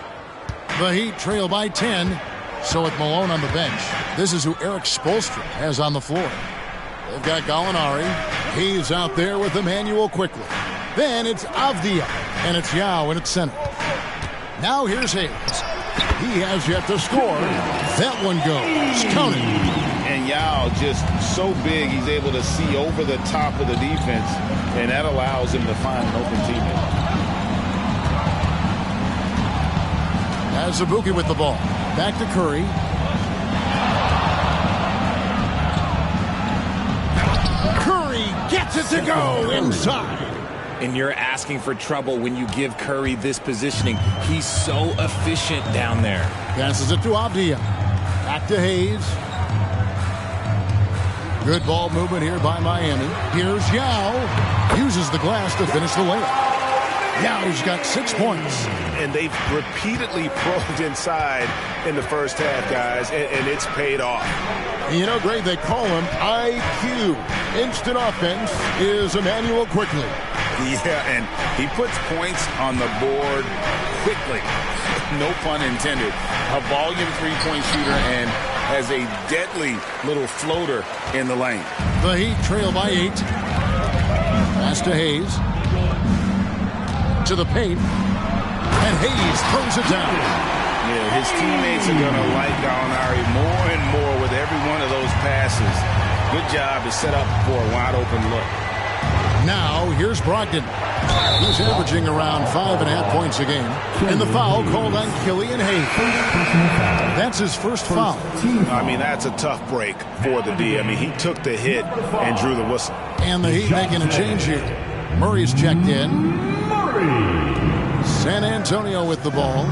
The Heat trail by 10. So with Malone on the bench, this is who Eric Spoelstra has on the floor. They've got Gallinari. He's out there with Emmanuel quickly. Then it's Avdia, and it's Yao in its center. Now here's Hayes. He has yet to score. That one goes. Count it. And Yao just so big, he's able to see over the top of the defense, and that allows him to find an open teammate. Azubuike with the ball. Back to Curry. Curry gets it to go inside. And you're asking for trouble when you give Curry this positioning. He's so efficient down there. Passes it to Avdia. Back to Hayes. Good ball movement here by Miami. Here's Yao. Uses the glass to finish the layup. Yao's got 6 points. And they've repeatedly probed inside in the first half, guys, and it's paid off. You know, Greg, they call him IQ. Instant offense is Emmanuel quickly. Yeah, and he puts points on the board quickly. No pun intended. A volume three-point shooter and has a deadly little floater in the lane. The Heat trail by 8. Pass to Hayes. To the paint. And Hayes throws it down. Yeah, his teammates are going to like Gallinari more and more with every one of those passes. Good job to set up for a wide-open look. Now, here's Brogdon. He's averaging around 5.5 points a game. And the foul called on Killian Hayes. That's his first foul. I mean, that's a tough break for the D. I mean, he took the hit and drew the whistle. And the Heat making a change here. Murray's checked in. San Antonio with the ball.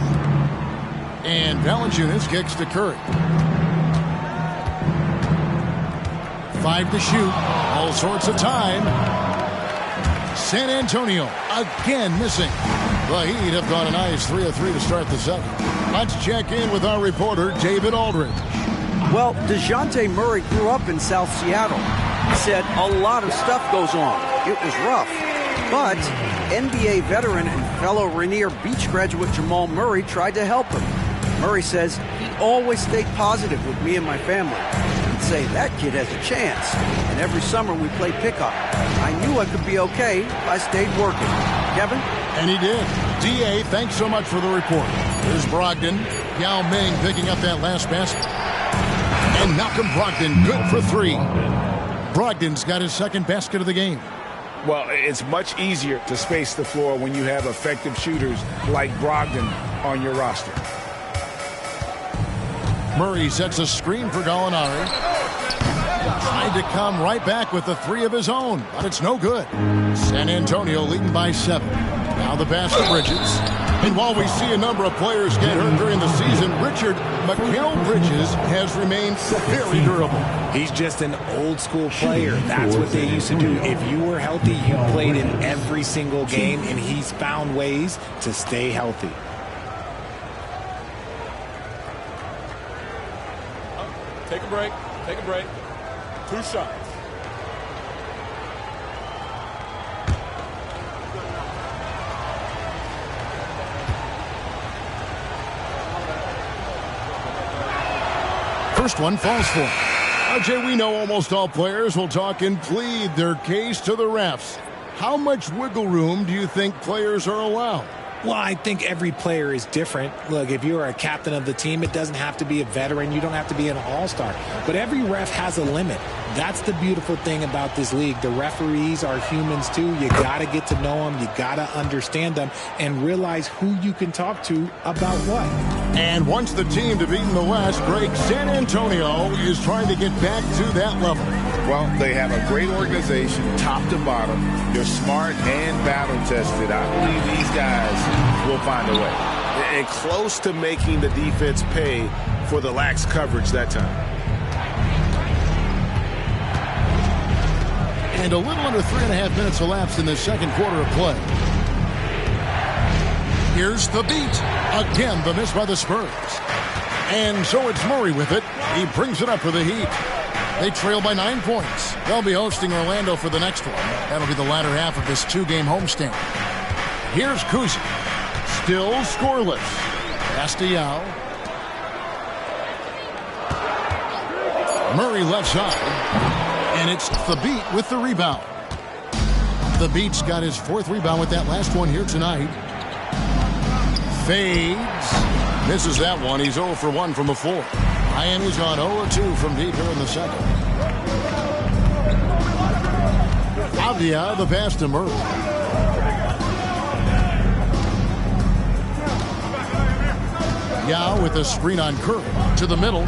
And Valanciunas kicks to Curry. 5 to shoot. All sorts of time. San Antonio again missing. The Heat have gone a nice 3 of 3 to start the second. Let's check in with our reporter, David Aldridge. Well, DeJounte Murray grew up in South Seattle. He said a lot of stuff goes on. It was rough. But NBA veteran and fellow Rainier Beach graduate Jamal Murray tried to help him. Murray says he always stayed positive with me and my family. He'd say, that kid has a chance. And every summer we played pickup. I knew I could be okay if I stayed working. Kevin? And he did. D.A., thanks so much for the report. Here's Brogdon. Yao Ming picking up that last basket. And Malcolm Brogdon good for 3. Brogdon's got his second basket of the game. Well, it's much easier to space the floor when you have effective shooters like Brogdon on your roster. Murray sets a screen for Gallinari. Tried to come right back with the 3 of his own, but it's no good. San Antonio leading by 7. Now the pass to Bridges. And while we see a number of players get hurt during the season, Richard, Mikal Bridges has remained very durable. He's just an old-school player. That's what they used to do. If you were healthy, you played in every single game, and he's found ways to stay healthy. Take a break. Take a break. 2 shots. first one falls for him. Jay, we know almost all players will talk and plead their case to the refs. How much wiggle room do you think players are allowed? Well, I think every player is different. Look, if you're a captain of the team, it doesn't have to be a veteran. You don't have to be an all-star. But every ref has a limit. That's the beautiful thing about this league. The referees are humans, too. You got to get to know them. You got to understand them and realize who you can talk to about what. And once the team to beat in the West, Greg, San Antonio is trying to get back to that level. Well, they have a great organization, top to bottom. They're smart and battle-tested. I believe these guys will find a way. And close to making the defense pay for the lax coverage that time. And a little under 3.5 minutes elapsed in the second quarter of play. Here's the beat. Again, the miss by the Spurs. And so it's Murray with it. He brings it up for the Heat. They trail by 9 points. They'll be hosting Orlando for the next one. That'll be the latter half of this 2-game homestand. Here's Kuzi. Still scoreless. Castellao. Murray left side. And it's the Beat with the rebound. The Beat's got his 4th rebound with that last one here tonight. Fades. Misses that one. He's 0 for 1 from the floor. Miami's gone 0-2 from deep here in the second. Avdia, the pass to Murray. Yao with a screen on Curry. To the middle.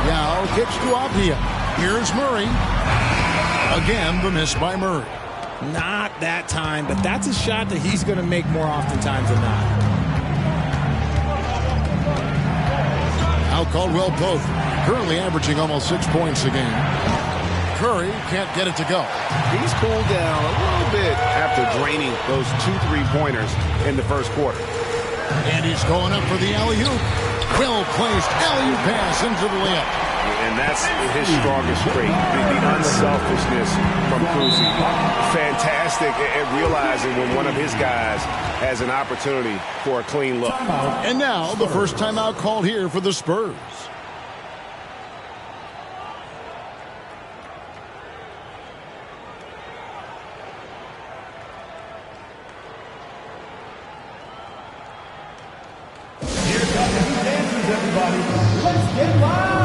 Yao kicks to Avdia. Here's Murray. Again, the miss by Murray. Not that time, but that's a shot that he's going to make more oftentimes than not. Now Caldwell Pope, currently averaging almost 6 points a game. Curry can't get it to go. He's cooled down a little bit after draining those 2 3-pointers in the first quarter. And he's going up for the alley-oop. Well-placed alley-oop pass into the layup. And that's his strongest trait, the unselfishness from Kuzi. Fantastic at realizing when one of his guys has an opportunity for a clean look. And now the first timeout called here for the Spurs. Here come the new dancers, everybody. Let's get loud.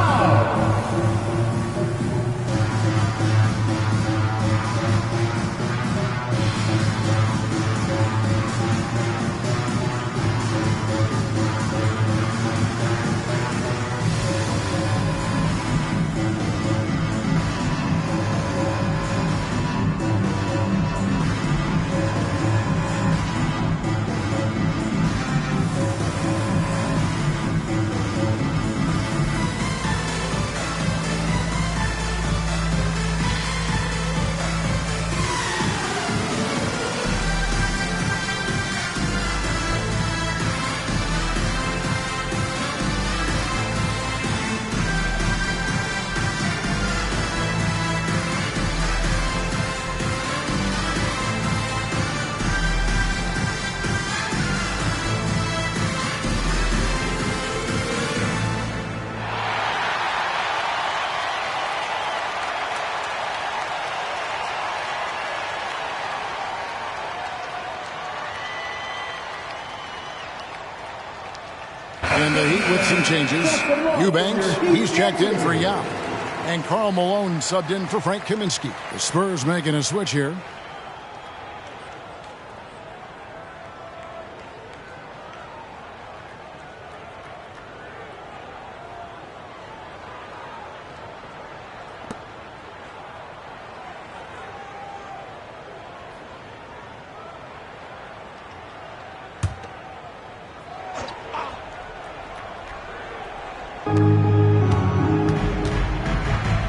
And the Heat with some changes. Eubanks, he's checked in for Yao. And Karl Malone subbed in for Frank Kaminsky. The Spurs making a switch here.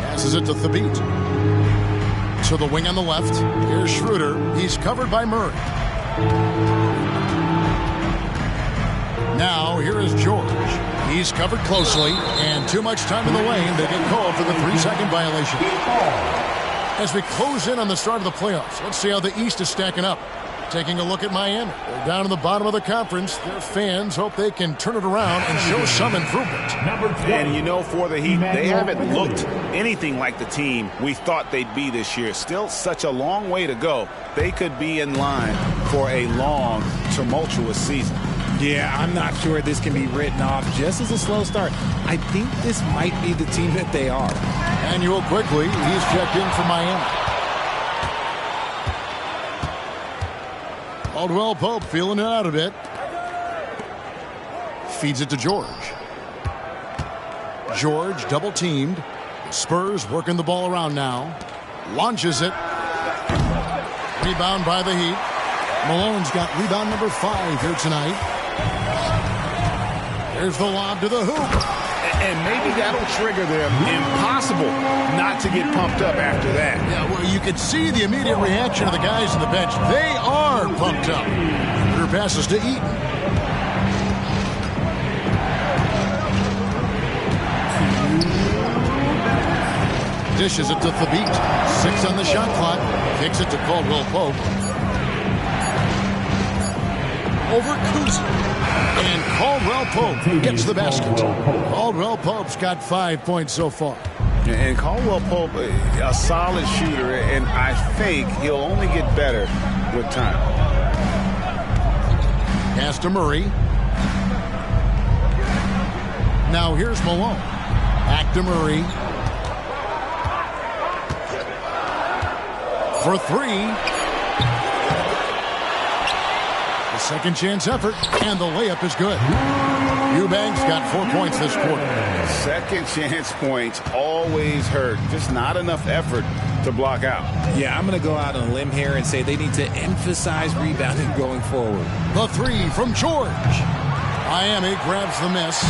Passes it to Thabit. To the wing on the left. Here's Schroeder. He's covered by Murray. Now, here is George. He's covered closely, and too much time in the lane. They get called for the 3-second violation. As we close in on the start of the playoffs, let's see how the East is stacking up. Taking a look at Miami. They're down in the bottom of the conference. Their fans hope they can turn it around and show some improvement. And you know, for the Heat, they haven't looked anything like the team we thought they'd be this year. Still such a long way to go. They could be in line for a long, tumultuous season. Yeah, I'm not sure this can be written off just as a slow start. I think this might be the team that they are. Manuel quickly, he's checked in for Miami. Caldwell Pope feeling it out a bit. Feeds it to George. George double teamed. Spurs working the ball around now. Launches it. Rebound by the Heat. Malone's got rebound number 5 here tonight. There's the lob to the hoop. And maybe that'll trigger them. Impossible not to get pumped up after that. Yeah, well, you could see the immediate reaction of the guys on the bench. They are pumped up. Her passes to Eaton. Dishes it to Thabit. 6 on the shot clock. Kicks it to Caldwell Pope. Over Kuzma. And Caldwell Pope gets the basket. Caldwell Pope's got 5 points so far. And Caldwell Pope, a solid shooter, and I think he'll only get better with time. Pass to Murray. Now here's Malone. Back to Murray. For 3. Second chance effort, and the layup is good. Eubanks got 4 points this quarter. Second chance points always hurt. Just not enough effort to block out. Yeah, I'm going to go out on a limb here and say they need to emphasize rebounding going forward. The 3 from George. Miami grabs the miss.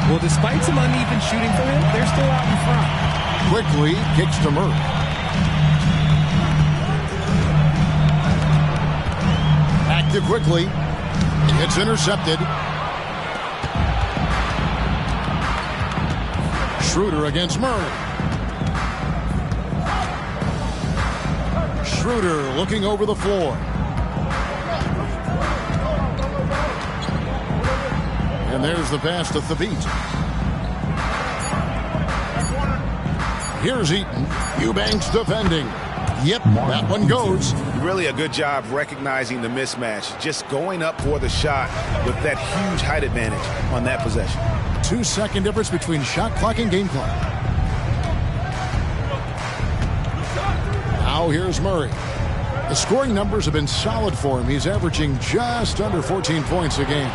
Well, despite some uneven shooting for him, they're still out in front. Quickly kicks to Murray. Active quickly. It's intercepted. Schroeder against Murray. Schroeder looking over the floor. And there's the pass to Thabit. Here's Eaton. Eubanks defending. Yep, that one goes. Really a good job recognizing the mismatch. Just going up for the shot with that huge height advantage on that possession. 2-second difference between shot clock and game clock. Now here's Murray. The scoring numbers have been solid for him. He's averaging just under 14 points a game.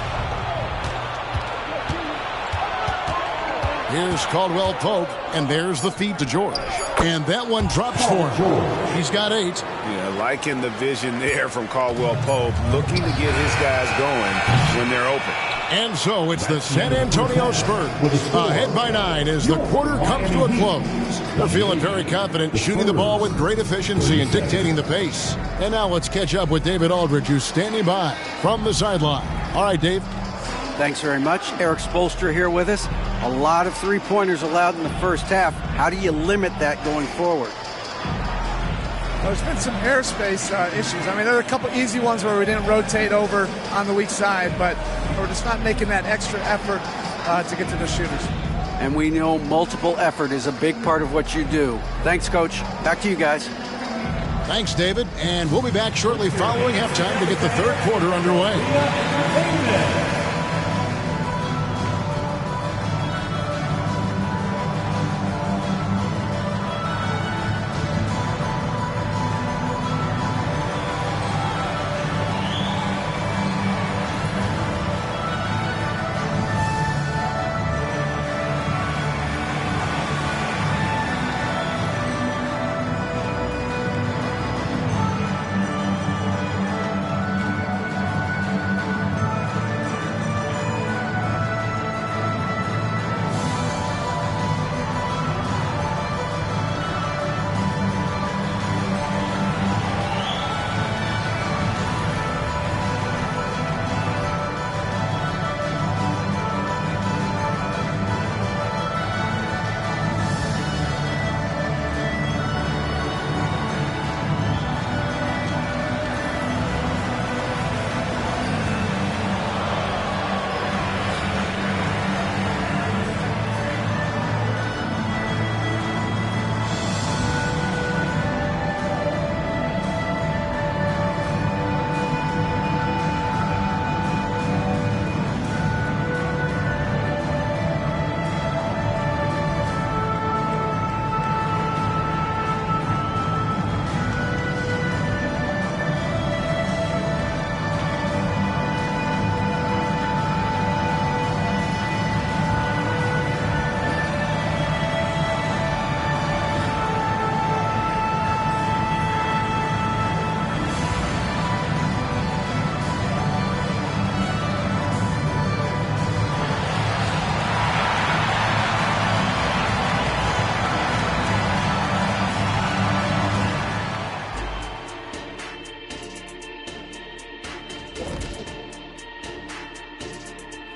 Here's Caldwell Pope, and there's the feed to George. And that one drops for him. He's got 8. Yeah, liking the vision there from Caldwell Pope, looking to get his guys going when they're open. And so it's the San Antonio Spurs ahead by 9 as the quarter comes to a close. They're feeling very confident, shooting the ball with great efficiency and dictating the pace. And now let's catch up with David Aldridge, who's standing by from the sideline. All right, Dave. Thanks very much. Eric Spoelstra here with us. A lot of three-pointers allowed in the first half. How do you limit that going forward? Well, there's been some airspace issues. I mean, there are a couple easy ones where we didn't rotate over on the weak side, but we're just not making that extra effort to get to the shooters. And we know multiple effort is a big part of what you do. Thanks, Coach. Back to you guys. Thanks, David. And we'll be back shortly following halftime to get the third quarter underway.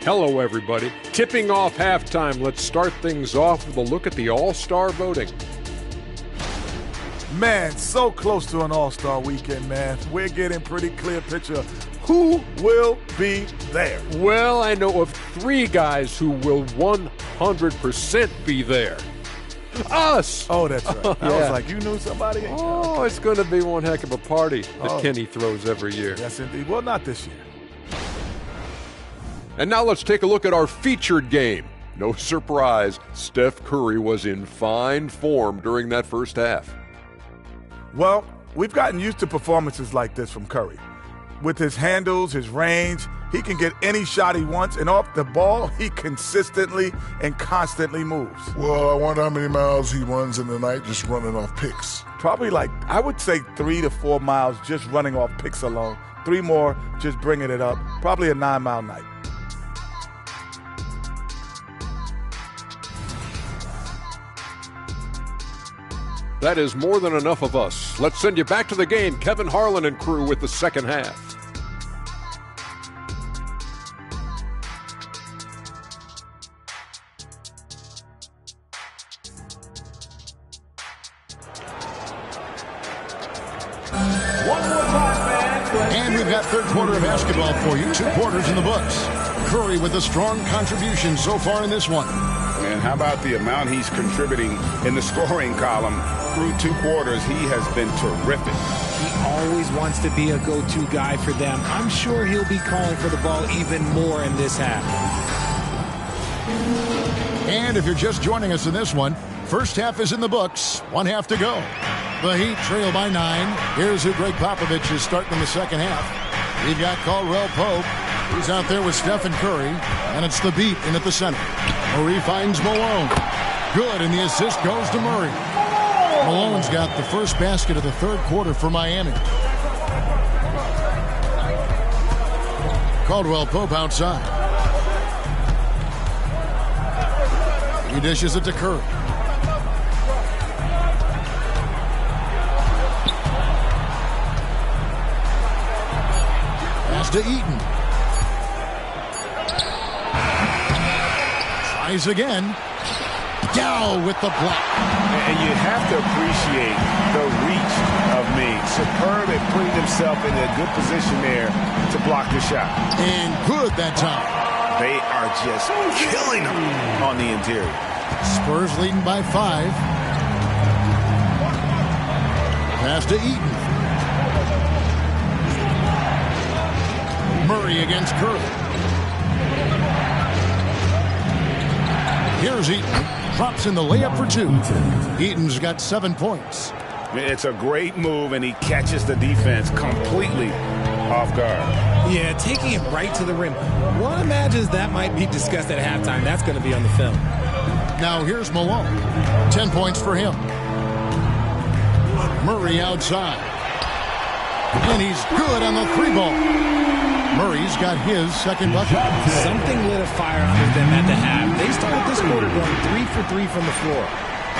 Hello, everybody. Tipping off halftime. Let's start things off with a look at the All-Star voting. Man, so close to an All-Star weekend, man. We're getting pretty clear picture who will be there. Well, I know of 3 guys who will 100% be there. Us! Oh, that's right. Yeah. I was like, you knew somebody? Oh, it's going to be one heck of a party that Kenny throws every year. Yes, indeed. Well, not this year. And now let's take a look at our featured game. No surprise, Steph Curry was in fine form during that first half. Well, we've gotten used to performances like this from Curry. With his handles, his range, he can get any shot he wants, and off the ball, he consistently and constantly moves. Well, I wonder how many miles he runs in the night just running off picks. Probably I would say 3 to 4 miles just running off picks alone. 3 more just bringing it up. Probably a 9-mile night. That is more than enough of us. Let's send you back to the game. Kevin Harlan and crew with the second half. And we've got third quarter of basketball for you. 2 quarters in the books. Curry with a strong contribution so far in this one. And how about the amount he's contributing in the scoring column? Through 2 quarters, he has been terrific. He always wants to be a go-to guy for them. I'm sure he'll be calling for the ball even more in this half. And if you're just joining us in this one, first half is in the books. 1 half to go. The Heat trail by 9. Here's who Greg Popovich is starting in the second half. We've got Caldwell Pope. He's out there with Stephen Curry. And it's the beat in at the center. Murray finds Malone. Good, and the assist goes to Murray. Malone's got the first basket of the third quarter for Miami. Caldwell Pope outside. He dishes it to Curry. Pass to Eaton. Tries again. Dow with the block. And you have to appreciate the reach of Meade. Superb at putting himself in a good position there to block the shot. And good that time. They are just killing him on the interior. Spurs leading by 5. Pass to Eaton. Murray against Curry. Here's Eaton. Drops in the layup for 2. Eaton's got 7 points. It's a great move, and he catches the defense completely off guard. Yeah, taking it right to the rim. One imagines that might be discussed at halftime. That's going to be on the film. Now here's Malone. 10 points for him. Murray outside. And he's good on the 3-ball. Murray's got his second bucket. Something lit a fire under them at the half. They started this quarter going 3 for 3 from the floor.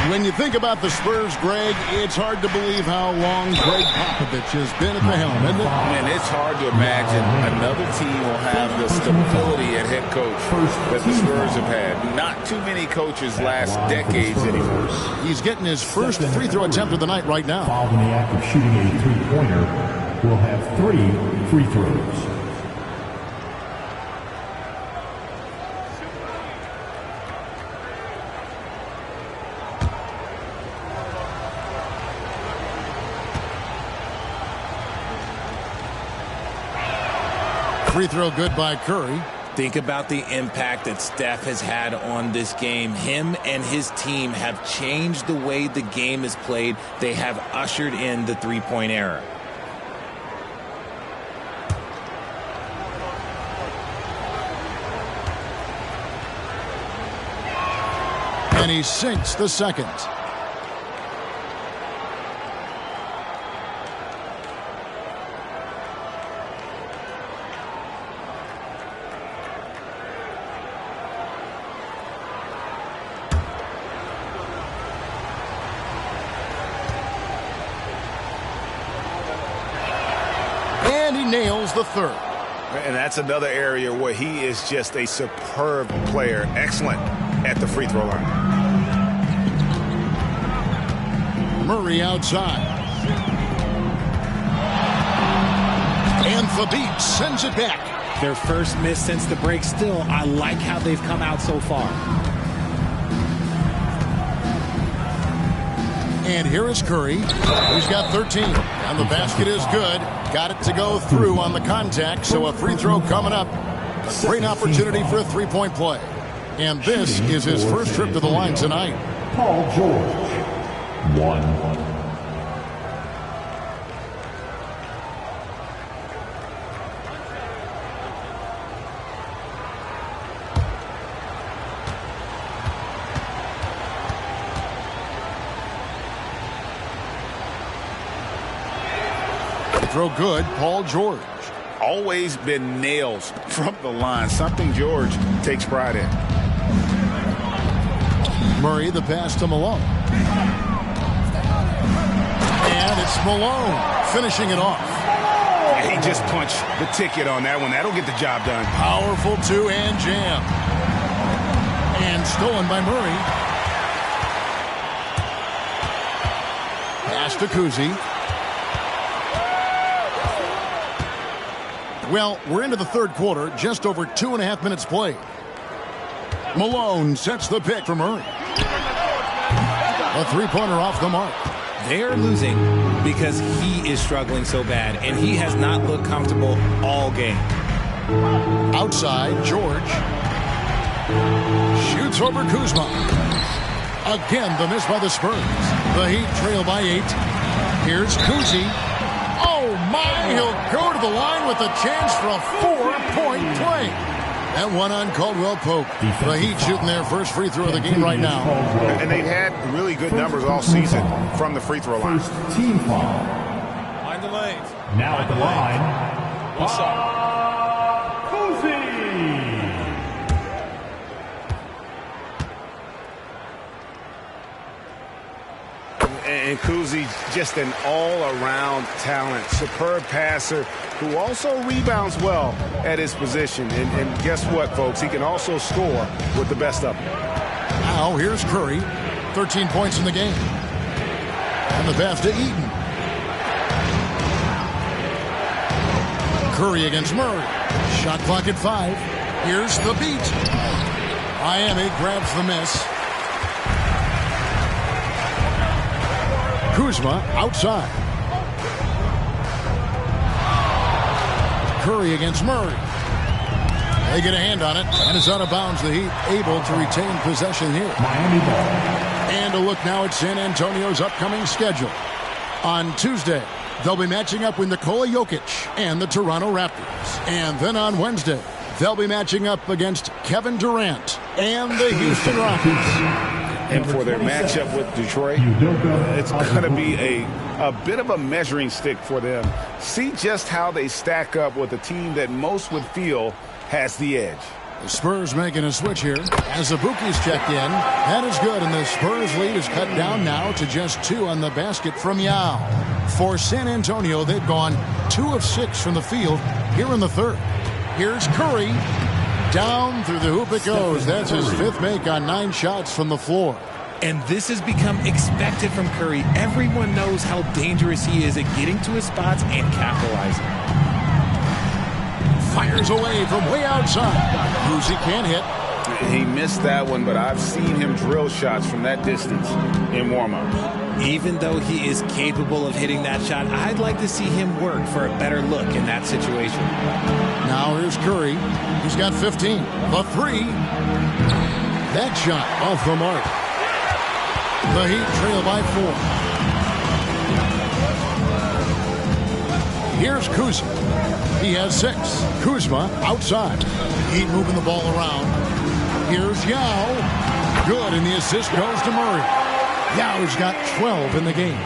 When you think about the Spurs, Greg, it's hard to believe how long Greg Popovich has been at the helm, isn't it? Man, it's hard to imagine another team will have the stability at head coach that the Spurs have had. Not too many coaches last decades anymore. He's getting his first free throw attempt of the night right now. Fouled in the act of shooting a 3-pointer will have 3 free throws. Free throw good by Curry. Think about the impact that Steph has had on this game. Him and his team have changed the way the game is played. They have ushered in the three-point era. And he sinks the second. And he nails the third. And that's another area where he is just a superb player. Excellent at the free throw line. Murray outside. And Thabit sends it back. Their first miss since the break. Still, I like how they've come out so far. And here is Curry. He's got 13. And the basket is good. Got it to go through on the contact. So a free throw coming up. A great opportunity for a three-point play. And this is his first trip to the line tonight. Paul George, 1. Throw good, Paul George. Always been nails from the line. Something George takes pride in. Murray, the pass to Malone. And it's Malone finishing it off. Yeah, he just punched the ticket on that one. That'll get the job done. Powerful two-hand jam. And stolen by Murray. Pass to Kuzi. Well, we're into the third quarter, just over 2.5 minutes played. Malone sets the pick for Murray. A three-pointer off the mark. They're losing because he is struggling so bad, and he has not looked comfortable all game. Outside, George. Shoots over Kuzma. Again, the miss by the Spurs. The Heat trail by 8. Here's Kuzi. Oh, my, he'll go to the line with a chance for a 4-point play. That one on Caldwell Pope. The Heat shooting their first free throw of the game right now. And they've had really good numbers all season from the free throw line. First team foul. Line the lanes. Now at the line, What's up? And Kuzi, just an all-around talent, superb passer who also rebounds well at his position. And guess what, folks? He can also score with the best of them. Now here's Curry, 13 points in the game. And the pass to Eaton. Curry against Murray. Shot clock at 5. Here's the beat. Miami grabs the miss. Kuzma outside. Curry against Murray. They get a hand on it, and it's out of bounds. The Heat able to retain possession here. Miami ball. And a look now at San Antonio's upcoming schedule. On Tuesday, they'll be matching up with Nikola Jokic and the Toronto Raptors. And then on Wednesday, they'll be matching up against Kevin Durant and the Houston Rockets. And for their matchup with Detroit, it's going to be a bit of a measuring stick for them. See just how they stack up with a team that most would feel has the edge. The Spurs making a switch here. As Azubuike's checked in, that is good, and the Spurs lead is cut down now to just 2 on the basket from Yao. For San Antonio, they've gone 2 of 6 from the field here in the third. Here's Curry. Down through the hoop it goes. That's his 5th make on 9 shots from the floor. And this has become expected from Curry. Everyone knows how dangerous he is at getting to his spots and capitalizing. Fires away from way outside. Kuzi can't hit. He missed that one, but I've seen him drill shots from that distance in warm-ups. Even though he is capable of hitting that shot, I'd like to see him work for a better look in that situation. Now here's Curry. He's got 15. The 3. That shot off the mark. The Heat trail by 4. Here's Kuzma. He has 6. Kuzma outside. Heat moving the ball around. Here's Yao. Good, and the assist goes to Murray. Yao's got 12 in the game.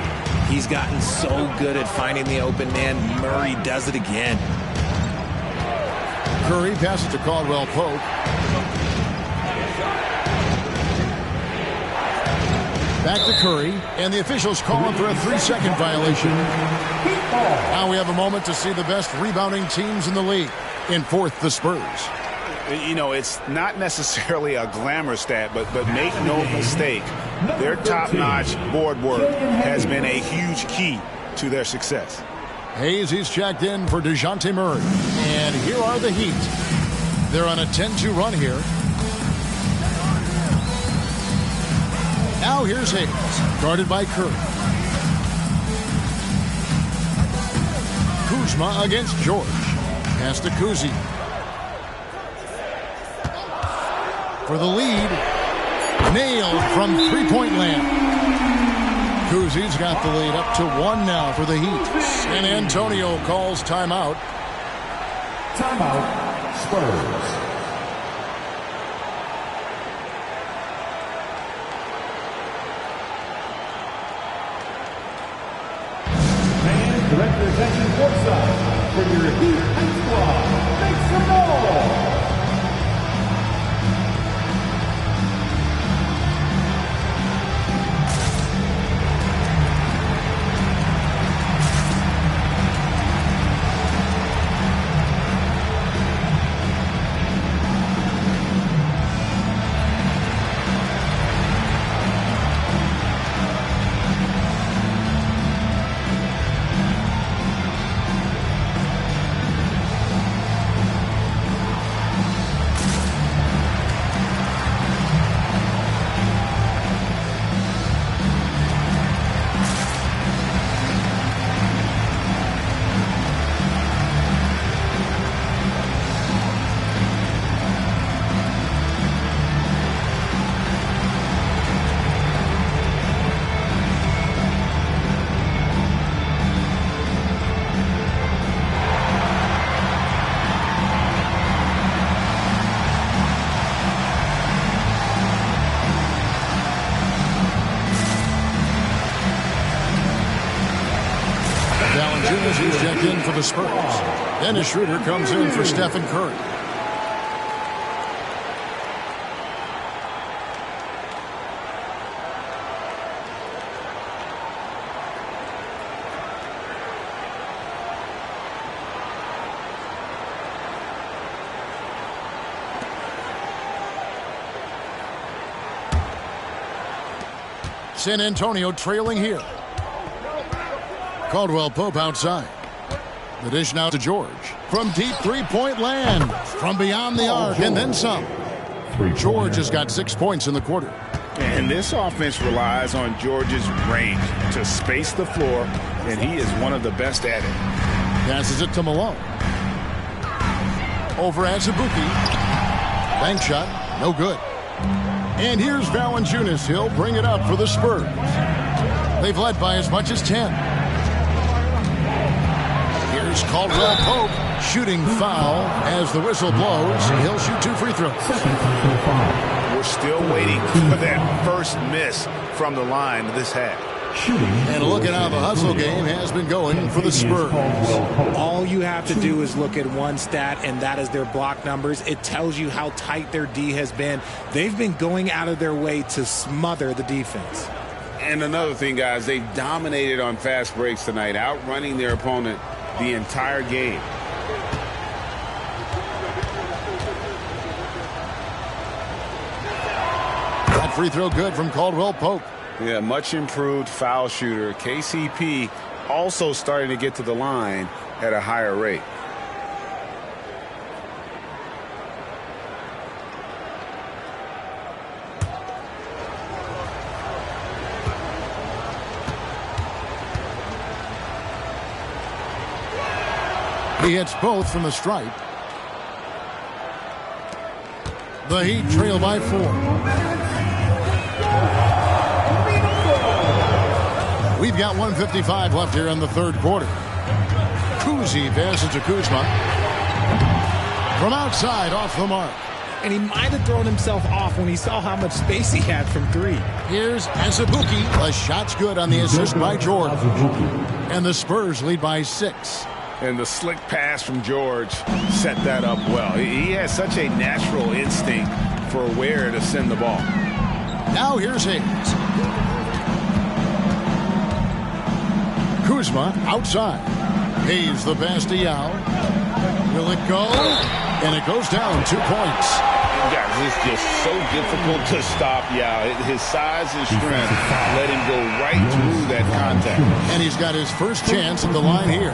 He's gotten so good at finding the open man. Murray does it again. Curry passes to Caldwell Pope. Back to Curry, and the officials calling for a 3-second violation. Now we have a moment to see the best rebounding teams in the league. In fourth, the Spurs. You know, it's not necessarily a glamour stat, but make no mistake, their top-notch board work has been a huge key to their success. Hayes, he's checked in for DeJounte Murray. And here are the Heat. They're on a 10-2 run here. Now here's Hayes, guarded by Curry. Kuzma against George. Pass to Kuzi. For the lead. Nailed from three-point land. Kuzi's got the lead up to 1 now for the Heat. San Antonio calls timeout. Timeout, Spurs. And direct your attention courtside for your Heat squad. Make some noise. He's checked in for the Spurs. Dennis Schroeder comes in for Stephen Curry. San Antonio trailing here. Caldwell Pope outside. The dish now to George. From deep three-point land. From beyond the arc and then some. George has got 6 points in the quarter. And this offense relies on George's range to space the floor, and he is one of the best at it. Passes it to Malone. Over Azubuike. Bank shot. No good. And here's Valanciunas. He'll bring it up for the Spurs. They've led by as much as 10. Here's Caldwell Pope. Shooting foul as the whistle blows. He'll shoot 2 free throws. We're still waiting for that first miss from the line this half. And look at how the hustle game has been going for the Spurs. All you have to do is look at one stat, and that is their block numbers. It tells you how tight their D has been. They've been going out of their way to smother the defense. And another thing, guys, they dominated on fast breaks tonight, outrunning their opponent the entire game. That free throw good from Caldwell Pope. Yeah, much improved foul shooter. KCP also starting to get to the line at a higher rate. He hits both from the stripe. The Heat trail by 4. We've got 1:55 left here in the third quarter. Kuzi passes to Kuzma. From outside, off the mark. And he might have thrown himself off when he saw how much space he had from 3. Here's Azubuike. The shot's good on the assist by George. And the Spurs lead by 6. And the slick pass from George set that up well. He has such a natural instinct for where to send the ball. Now here's Hayes. Kuzma outside. Hayes the pass to Yao. Will it go? And it goes down 2 points. Guys, it's just so difficult to stop Yao. His size and strength let him go right through that contact. And he's got his first chance at the line here.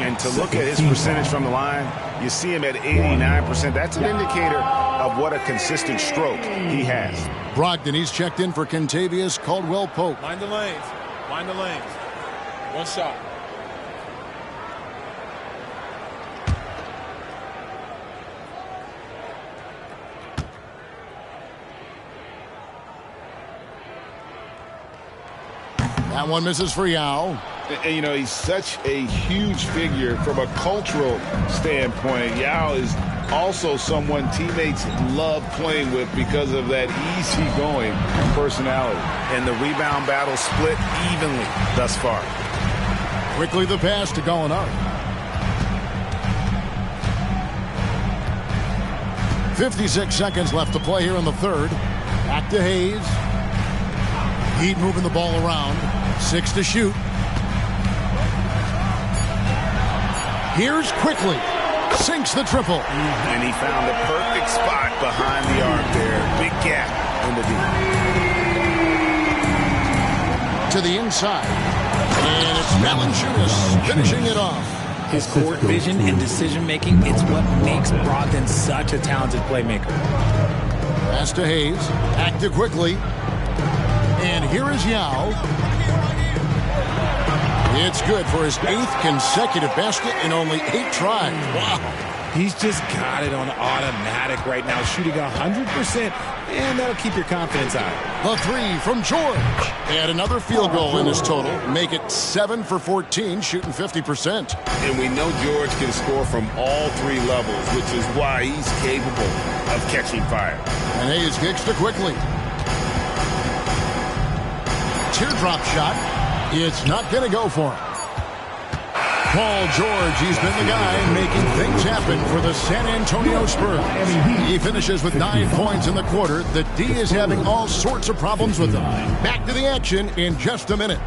And to look at his percentage from the line, you see him at 89%. That's an indicator of what a consistent stroke he has. Brogdon, he's checked in for Kentavious Caldwell-Pope. Mind the lanes. Mind the lanes. One shot. That one misses for Yao. And, you know, he's such a huge figure from a cultural standpoint. Yao is also someone teammates love playing with because of that easygoing personality. And the rebound battle split evenly thus far. Quickly the pass to Gallinari. 56 seconds left to play here in the third. Back to Hayes. Heat moving the ball around. 6 to shoot. Here's Quickly. Sinks the triple. And he found the perfect spot behind the arc there. Big gap in the deep. To the inside. And it's Valanciunas finishing it off. His court vision and decision-making, it's what makes Brogdon such a talented playmaker. Pass to Hayes. Back to Quickly. And here is Yao. It's good for his 8th consecutive basket in only 8 tries. Wow. He's just got it on automatic right now, shooting 100%, and that'll keep your confidence high. The 3 from George. Add another field goal in his total. Make it 7 for 14, shooting 50%. And we know George can score from all 3 levels, which is why he's capable of catching fire. And Hayes kicks to Quickly. Teardrop shot. It's not going to go for him. Paul George, he's been the guy making things happen for the San Antonio Spurs. He finishes with 9 points in the quarter. The D is having all sorts of problems with him. Back to the action in just a minute.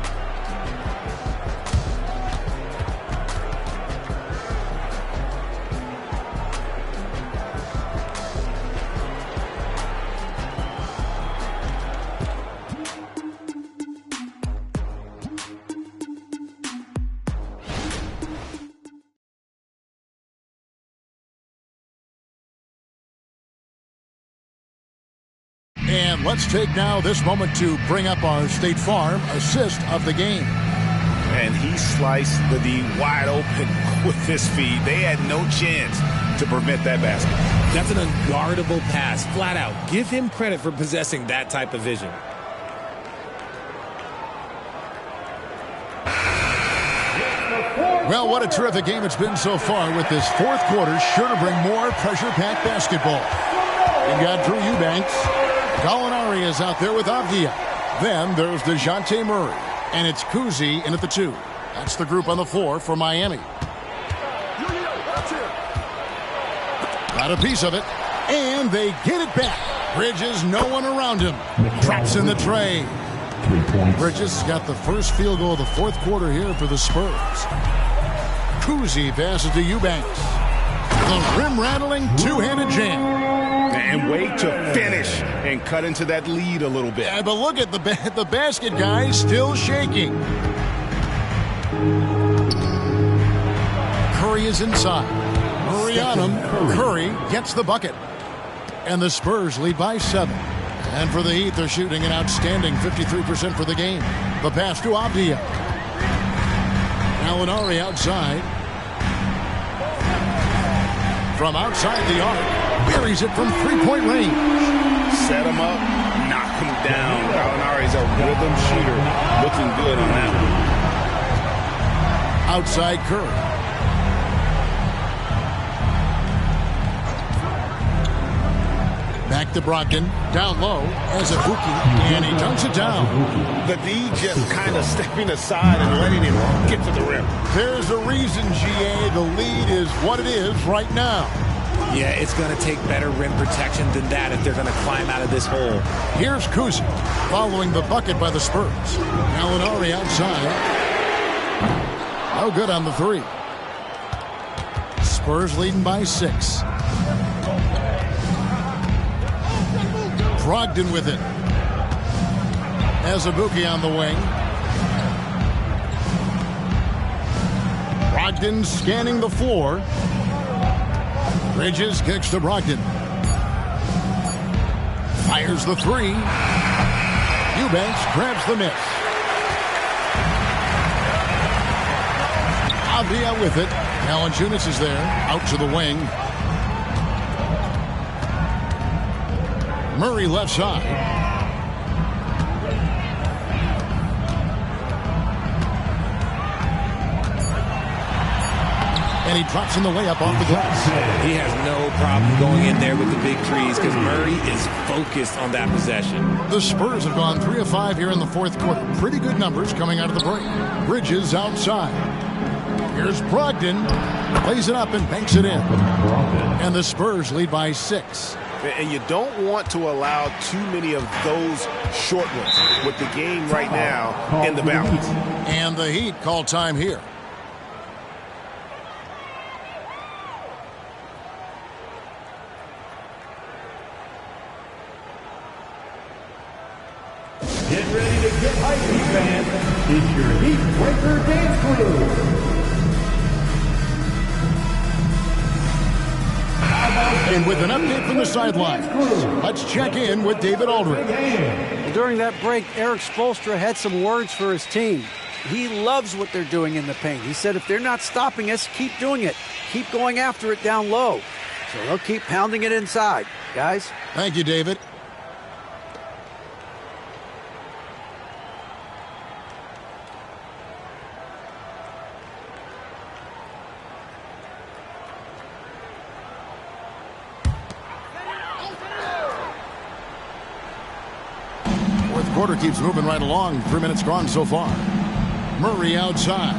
And let's take now this moment to bring up our State Farm assist of the game. And he sliced the D wide open with his feet. They had no chance to prevent that basket. That's an unguardable pass, flat out. Give him credit for possessing that type of vision. Well, what a terrific game it's been so far, with this fourth quarter sure to bring more pressure-packed basketball. You got Drew Eubanks. Gallinari is out there with Avdia. Then there's DeJounte Murray. And it's Kuzi in at the 2. That's the group on the floor for Miami. Got a piece of it. And they get it back. Bridges, no one around him. Drops in the tray. Bridges got the first field goal of the fourth quarter here for the Spurs. Kuzi passes to Eubanks. The rim-rattling two-handed jam. And wait to finish and cut into that lead a little bit. Yeah, but look at the basket, guys, still shaking. Curry is inside. Murray on him. Curry gets the bucket. And the Spurs lead by 7. And for the Heat, they're shooting an outstanding 53% for the game. The pass to Avdia. Gallinari outside. From outside the arc. Buries it from 3-point range. Set him up, knock him down. Gallinari's a rhythm shooter. Looking good on that one. Outside Curry. Back to Brogdon. Down low as Ibuki. And he dunks it down. The D just kind of stepping aside and letting him get to the rim. There's a reason, GA. The lead is what it is right now. Yeah, it's going to take better rim protection than that if they're going to climb out of this hole. Here's Kuzi following the bucket by the Spurs. Gallinari outside. No good on the 3. Spurs leading by 6. Brogdon with it. Azubuike on the wing. Brogdon scanning the floor. Bridges kicks to Brogdon. Fires the 3. Eubanks grabs the miss. Avdia with it. Valanciunas is there. Out to the wing. Murray left side. And he drops in the layup off the glass. He has no problem going in there with the big threes because Murray is focused on that possession. The Spurs have gone 3 of 5 here in the fourth quarter. Pretty good numbers coming out of the break. Bridges outside. Here's Brogdon. Lays it up and banks it in. And the Spurs lead by 6. And you don't want to allow too many of those short ones with the game right now in the balance. And the Heat call time here. Get ready to get hypey, fans. It's your Heat Breaker Dance Crew. And with an update from the sidelines, let's check in with David Aldridge. Well, during that break, Eric Spoelstra had some words for his team. He loves what they're doing in the paint. He said, if they're not stopping us, keep doing it. Keep going after it down low. So they'll keep pounding it inside. Guys? Thank you, David. Quarter keeps moving right along. 3 minutes gone so far. Murray outside.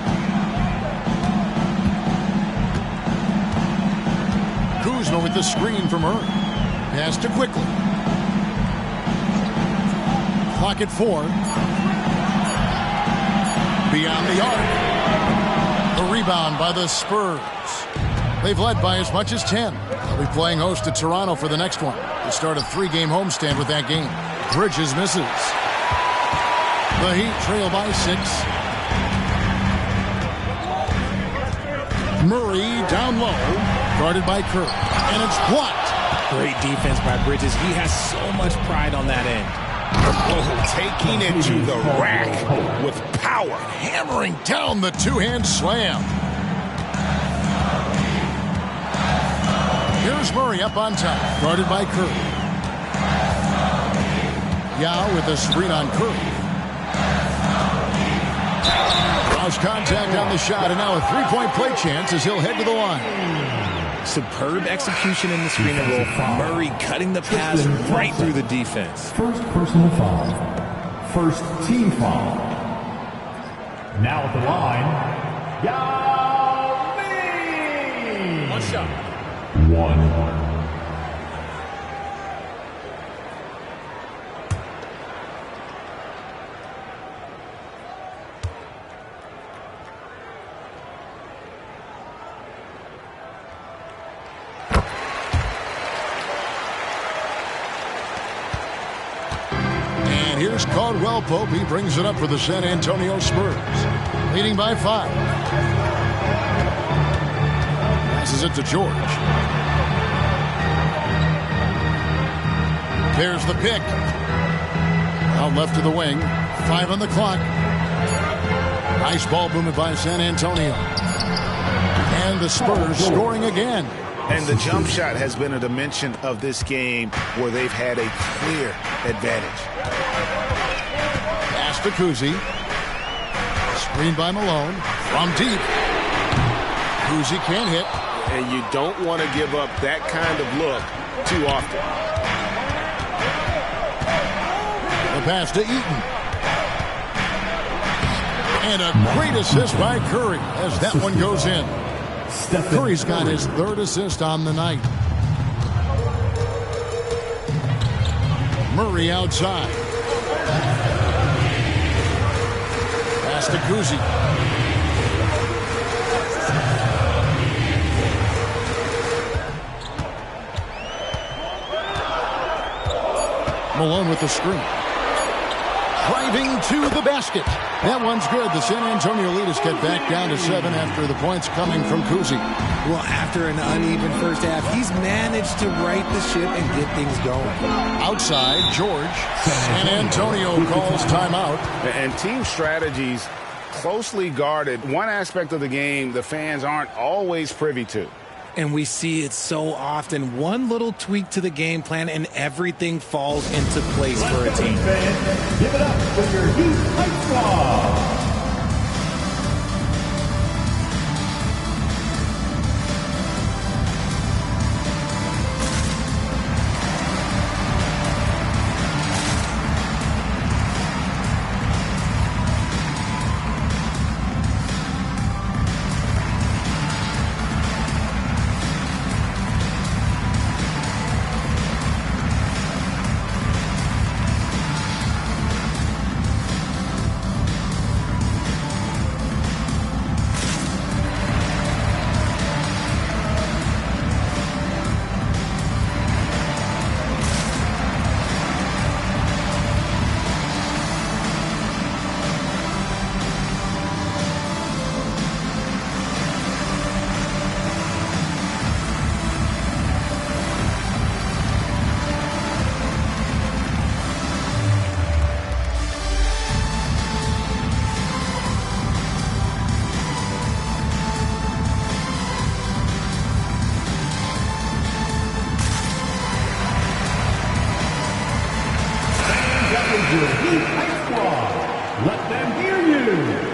Kuzma with the screen from Murray. Pass to quickly. Clock at 4. Beyond the arc. The rebound by the Spurs. They've led by as much as 10. They'll be playing host to Toronto for the next one. They start a 3-game homestand with that game. Bridges misses. The Heat trail by 6. Murray down low, guarded by Kerr, and it's blocked. Great defense by Bridges. He has so much pride on that end. Oh, taking it to the rack with power. Hammering down the two-hand slam. Here's Murray up on top, guarded by Kerr. Yao with a screen on Curry. Lost contact on the shot, and now a three-point play chance as he'll head to the line. Superb execution in the screen and roll. Murray cutting the pass right through the defense. First personal foul. First team foul. Now at the line, Yao Ming. One shot. One. Here's Caldwell Pope. He brings it up for the San Antonio Spurs. Leading by 5. Passes it to George. There's the pick. Out left to the wing. 5 on the clock. Nice ball movement by San Antonio. And the Spurs scoring again. And the jump shot has been a dimension of this game where they've had a clear advantage. Pass to Kuzi. Screen by Malone. From deep. Kuzi can't hit. And you don't want to give up that kind of look too often. The pass to Eaton. And a great assist by Curry as that one goes in. Curry's got his 3rd assist on the night. Murray outside. Pass to Kuzi. Malone with the screen. Driving to the basket. That one's good. The San Antonio leaders get back down to 7 after the points coming from Kuzi. Well, after an uneven first half, he's managed to right the ship and get things going. Outside, George. San Antonio calls timeout. And team strategies closely guarded. One aspect of the game the fans aren't always privy to. And we see it so often. One little tweak to the game plan and everything falls into place for a team. Give it up for your Heat Hype Squad. Your Heat Hype Squad. Let them hear you.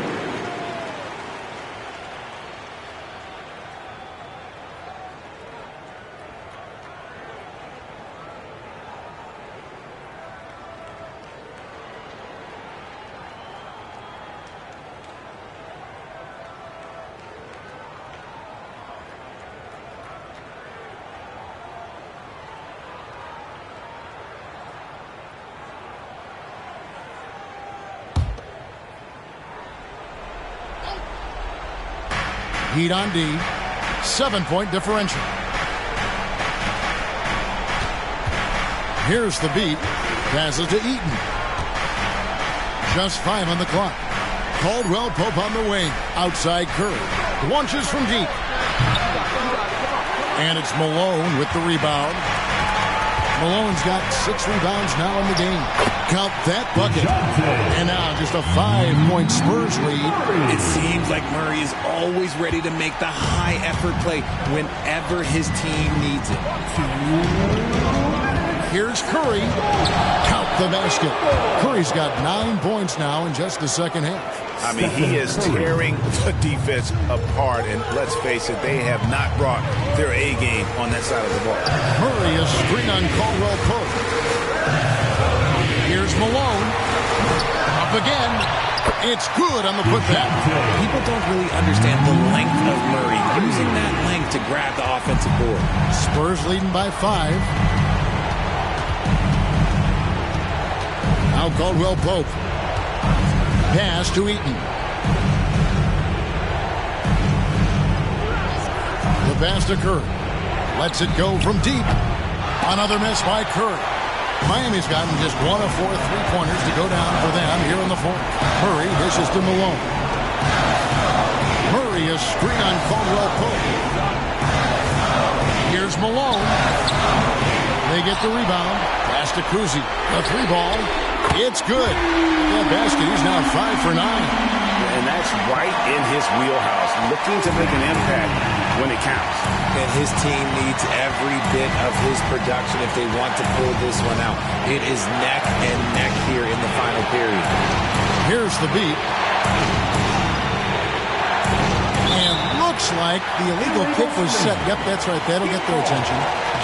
Heat on D. 7-point differential. Here's the beat. Passes to Eaton. Just 5 on the clock. Caldwell Pope on the wing. Outside Curry. Launches from deep. And it's Malone with the rebound. Malone's got 6 rebounds now in the game. Count that bucket. And now just a 5-point Spurs lead. It seems like Murray is always ready to make the high-effort play whenever his team needs it. Here's Curry. Count the basket. Curry's got 9 points now in just the second half. I mean, he is tearing the defense apart, and let's face it, they have not brought their A game on that side of the ball. Murray is screen on Caldwell Pope. Here's Malone. Up again. It's good on the putback. People don't really understand the length of Murray, using that length to grab the offensive board. Spurs leading by 5. Now Caldwell Pope. Pass to Eaton. The pass to Curry. Lets it go from deep. Another miss by Curry. Miami's gotten just 1 of 4 3-pointers to go down for them here in the fourth. Murray dishes to Malone. Murray is screen on Caldwell Pope. Here's Malone. They get the rebound. Pass to Kuzi. The 3-ball. It's good. That basket, he's now 5 for 9. And that's right in his wheelhouse, looking to make an impact when it counts. And his team needs every bit of his production if they want to pull this one out. It is neck and neck here in the final period. Here's the beat. And looks like the illegal kick was set. Yep, that's right. That'll get their attention.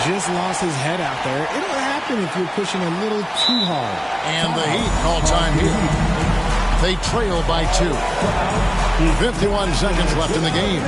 Just lost his head out there. It'll happen if you're pushing a little too hard. And the Heat call time here. They trail by 2. 51 seconds left in the game.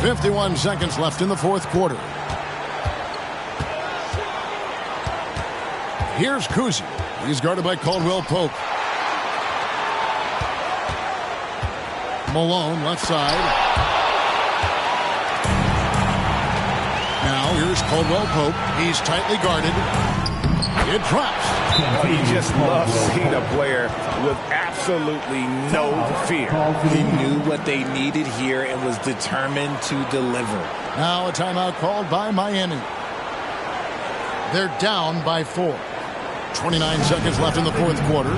51 seconds left in the fourth quarter. Here's Kuzi. He's guarded by Caldwell Pope. Malone, left side. Now here's Caldwell Pope. He's tightly guarded. It drops. Well, you just love seeing a player with absolutely no fear. He knew what they needed here and was determined to deliver. Now a timeout called by Miami. They're down by 4. 29 seconds left in the fourth quarter.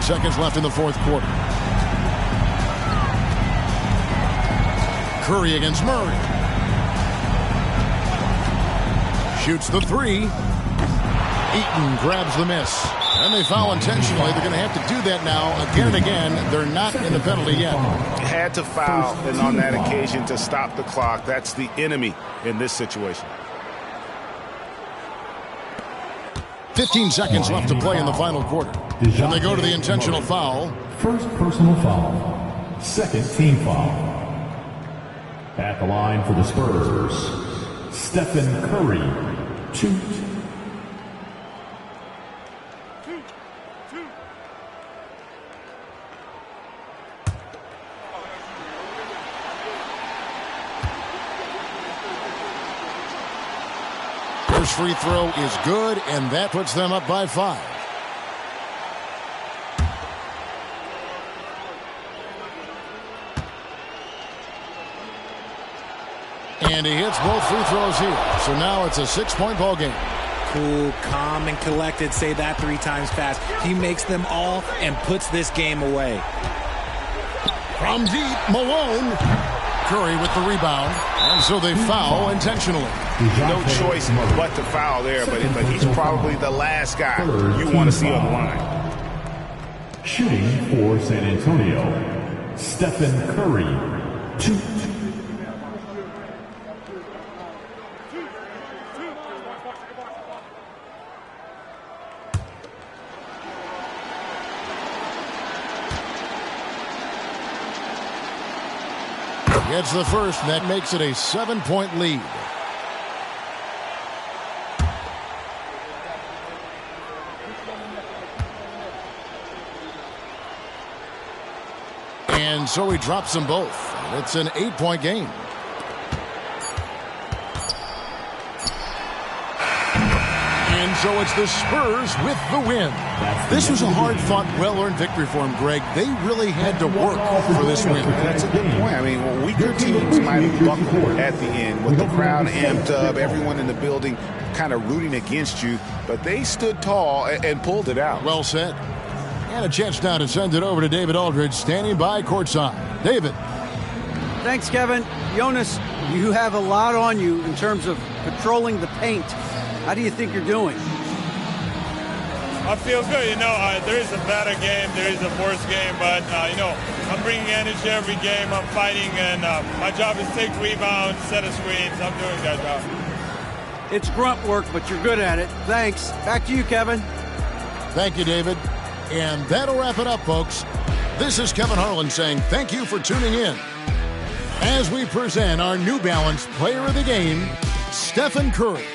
Seconds left in the fourth quarter. Curry against Murray. Shoots the three. Eaton grabs the miss. And they foul intentionally. They're going to have to do that now again and again. They're not in the penalty yet. Had to foul, and on that occasion to stop the clock. That's the enemy in this situation. 15 seconds left to play in the final quarter. And they go to the intentional foul. First personal foul. Second team foul. At the line for the Spurs, Stephen Curry. 2. First free throw is good, and that puts them up by 5. And he hits both free throws here. So now it's a 6-point ball game. Cool, calm, and collected. Say that 3 times fast. He makes them all and puts this game away. From deep, Malone. Curry with the rebound. And so they foul intentionally. No choice but to foul there, but he's probably the last guy you want to see on the line. Shooting for San Antonio, Stephen Curry. 2. Gets the first, and that makes it a 7-point lead. And so he drops them both. It's an 8-point game. And so it's the Spurs with the win. This was a hard-fought, well-earned victory for them, Greg. They really had to work for this win. That's a good point. I mean, weaker teams might have buckled at the end with the crowd amped up, everyone in the building kind of rooting against you, but they stood tall and pulled it out. Well said. And a chance now to send it over to David Aldridge, standing by courtside. David. Thanks, Kevin. Jonas, you have a lot on you in terms of patrolling the paint. How do you think you're doing? I feel good. There is a better game, there is a worse game, but, I'm bringing energy every game. I'm fighting, and my job is to take rebounds, set a screens. I'm doing that job. It's grunt work, but you're good at it. Thanks. Back to you, Kevin. Thank you, David. And that'll wrap it up, folks. This is Kevin Harlan saying thank you for tuning in as we present our New Balance Player of the Game, Stephen Curry.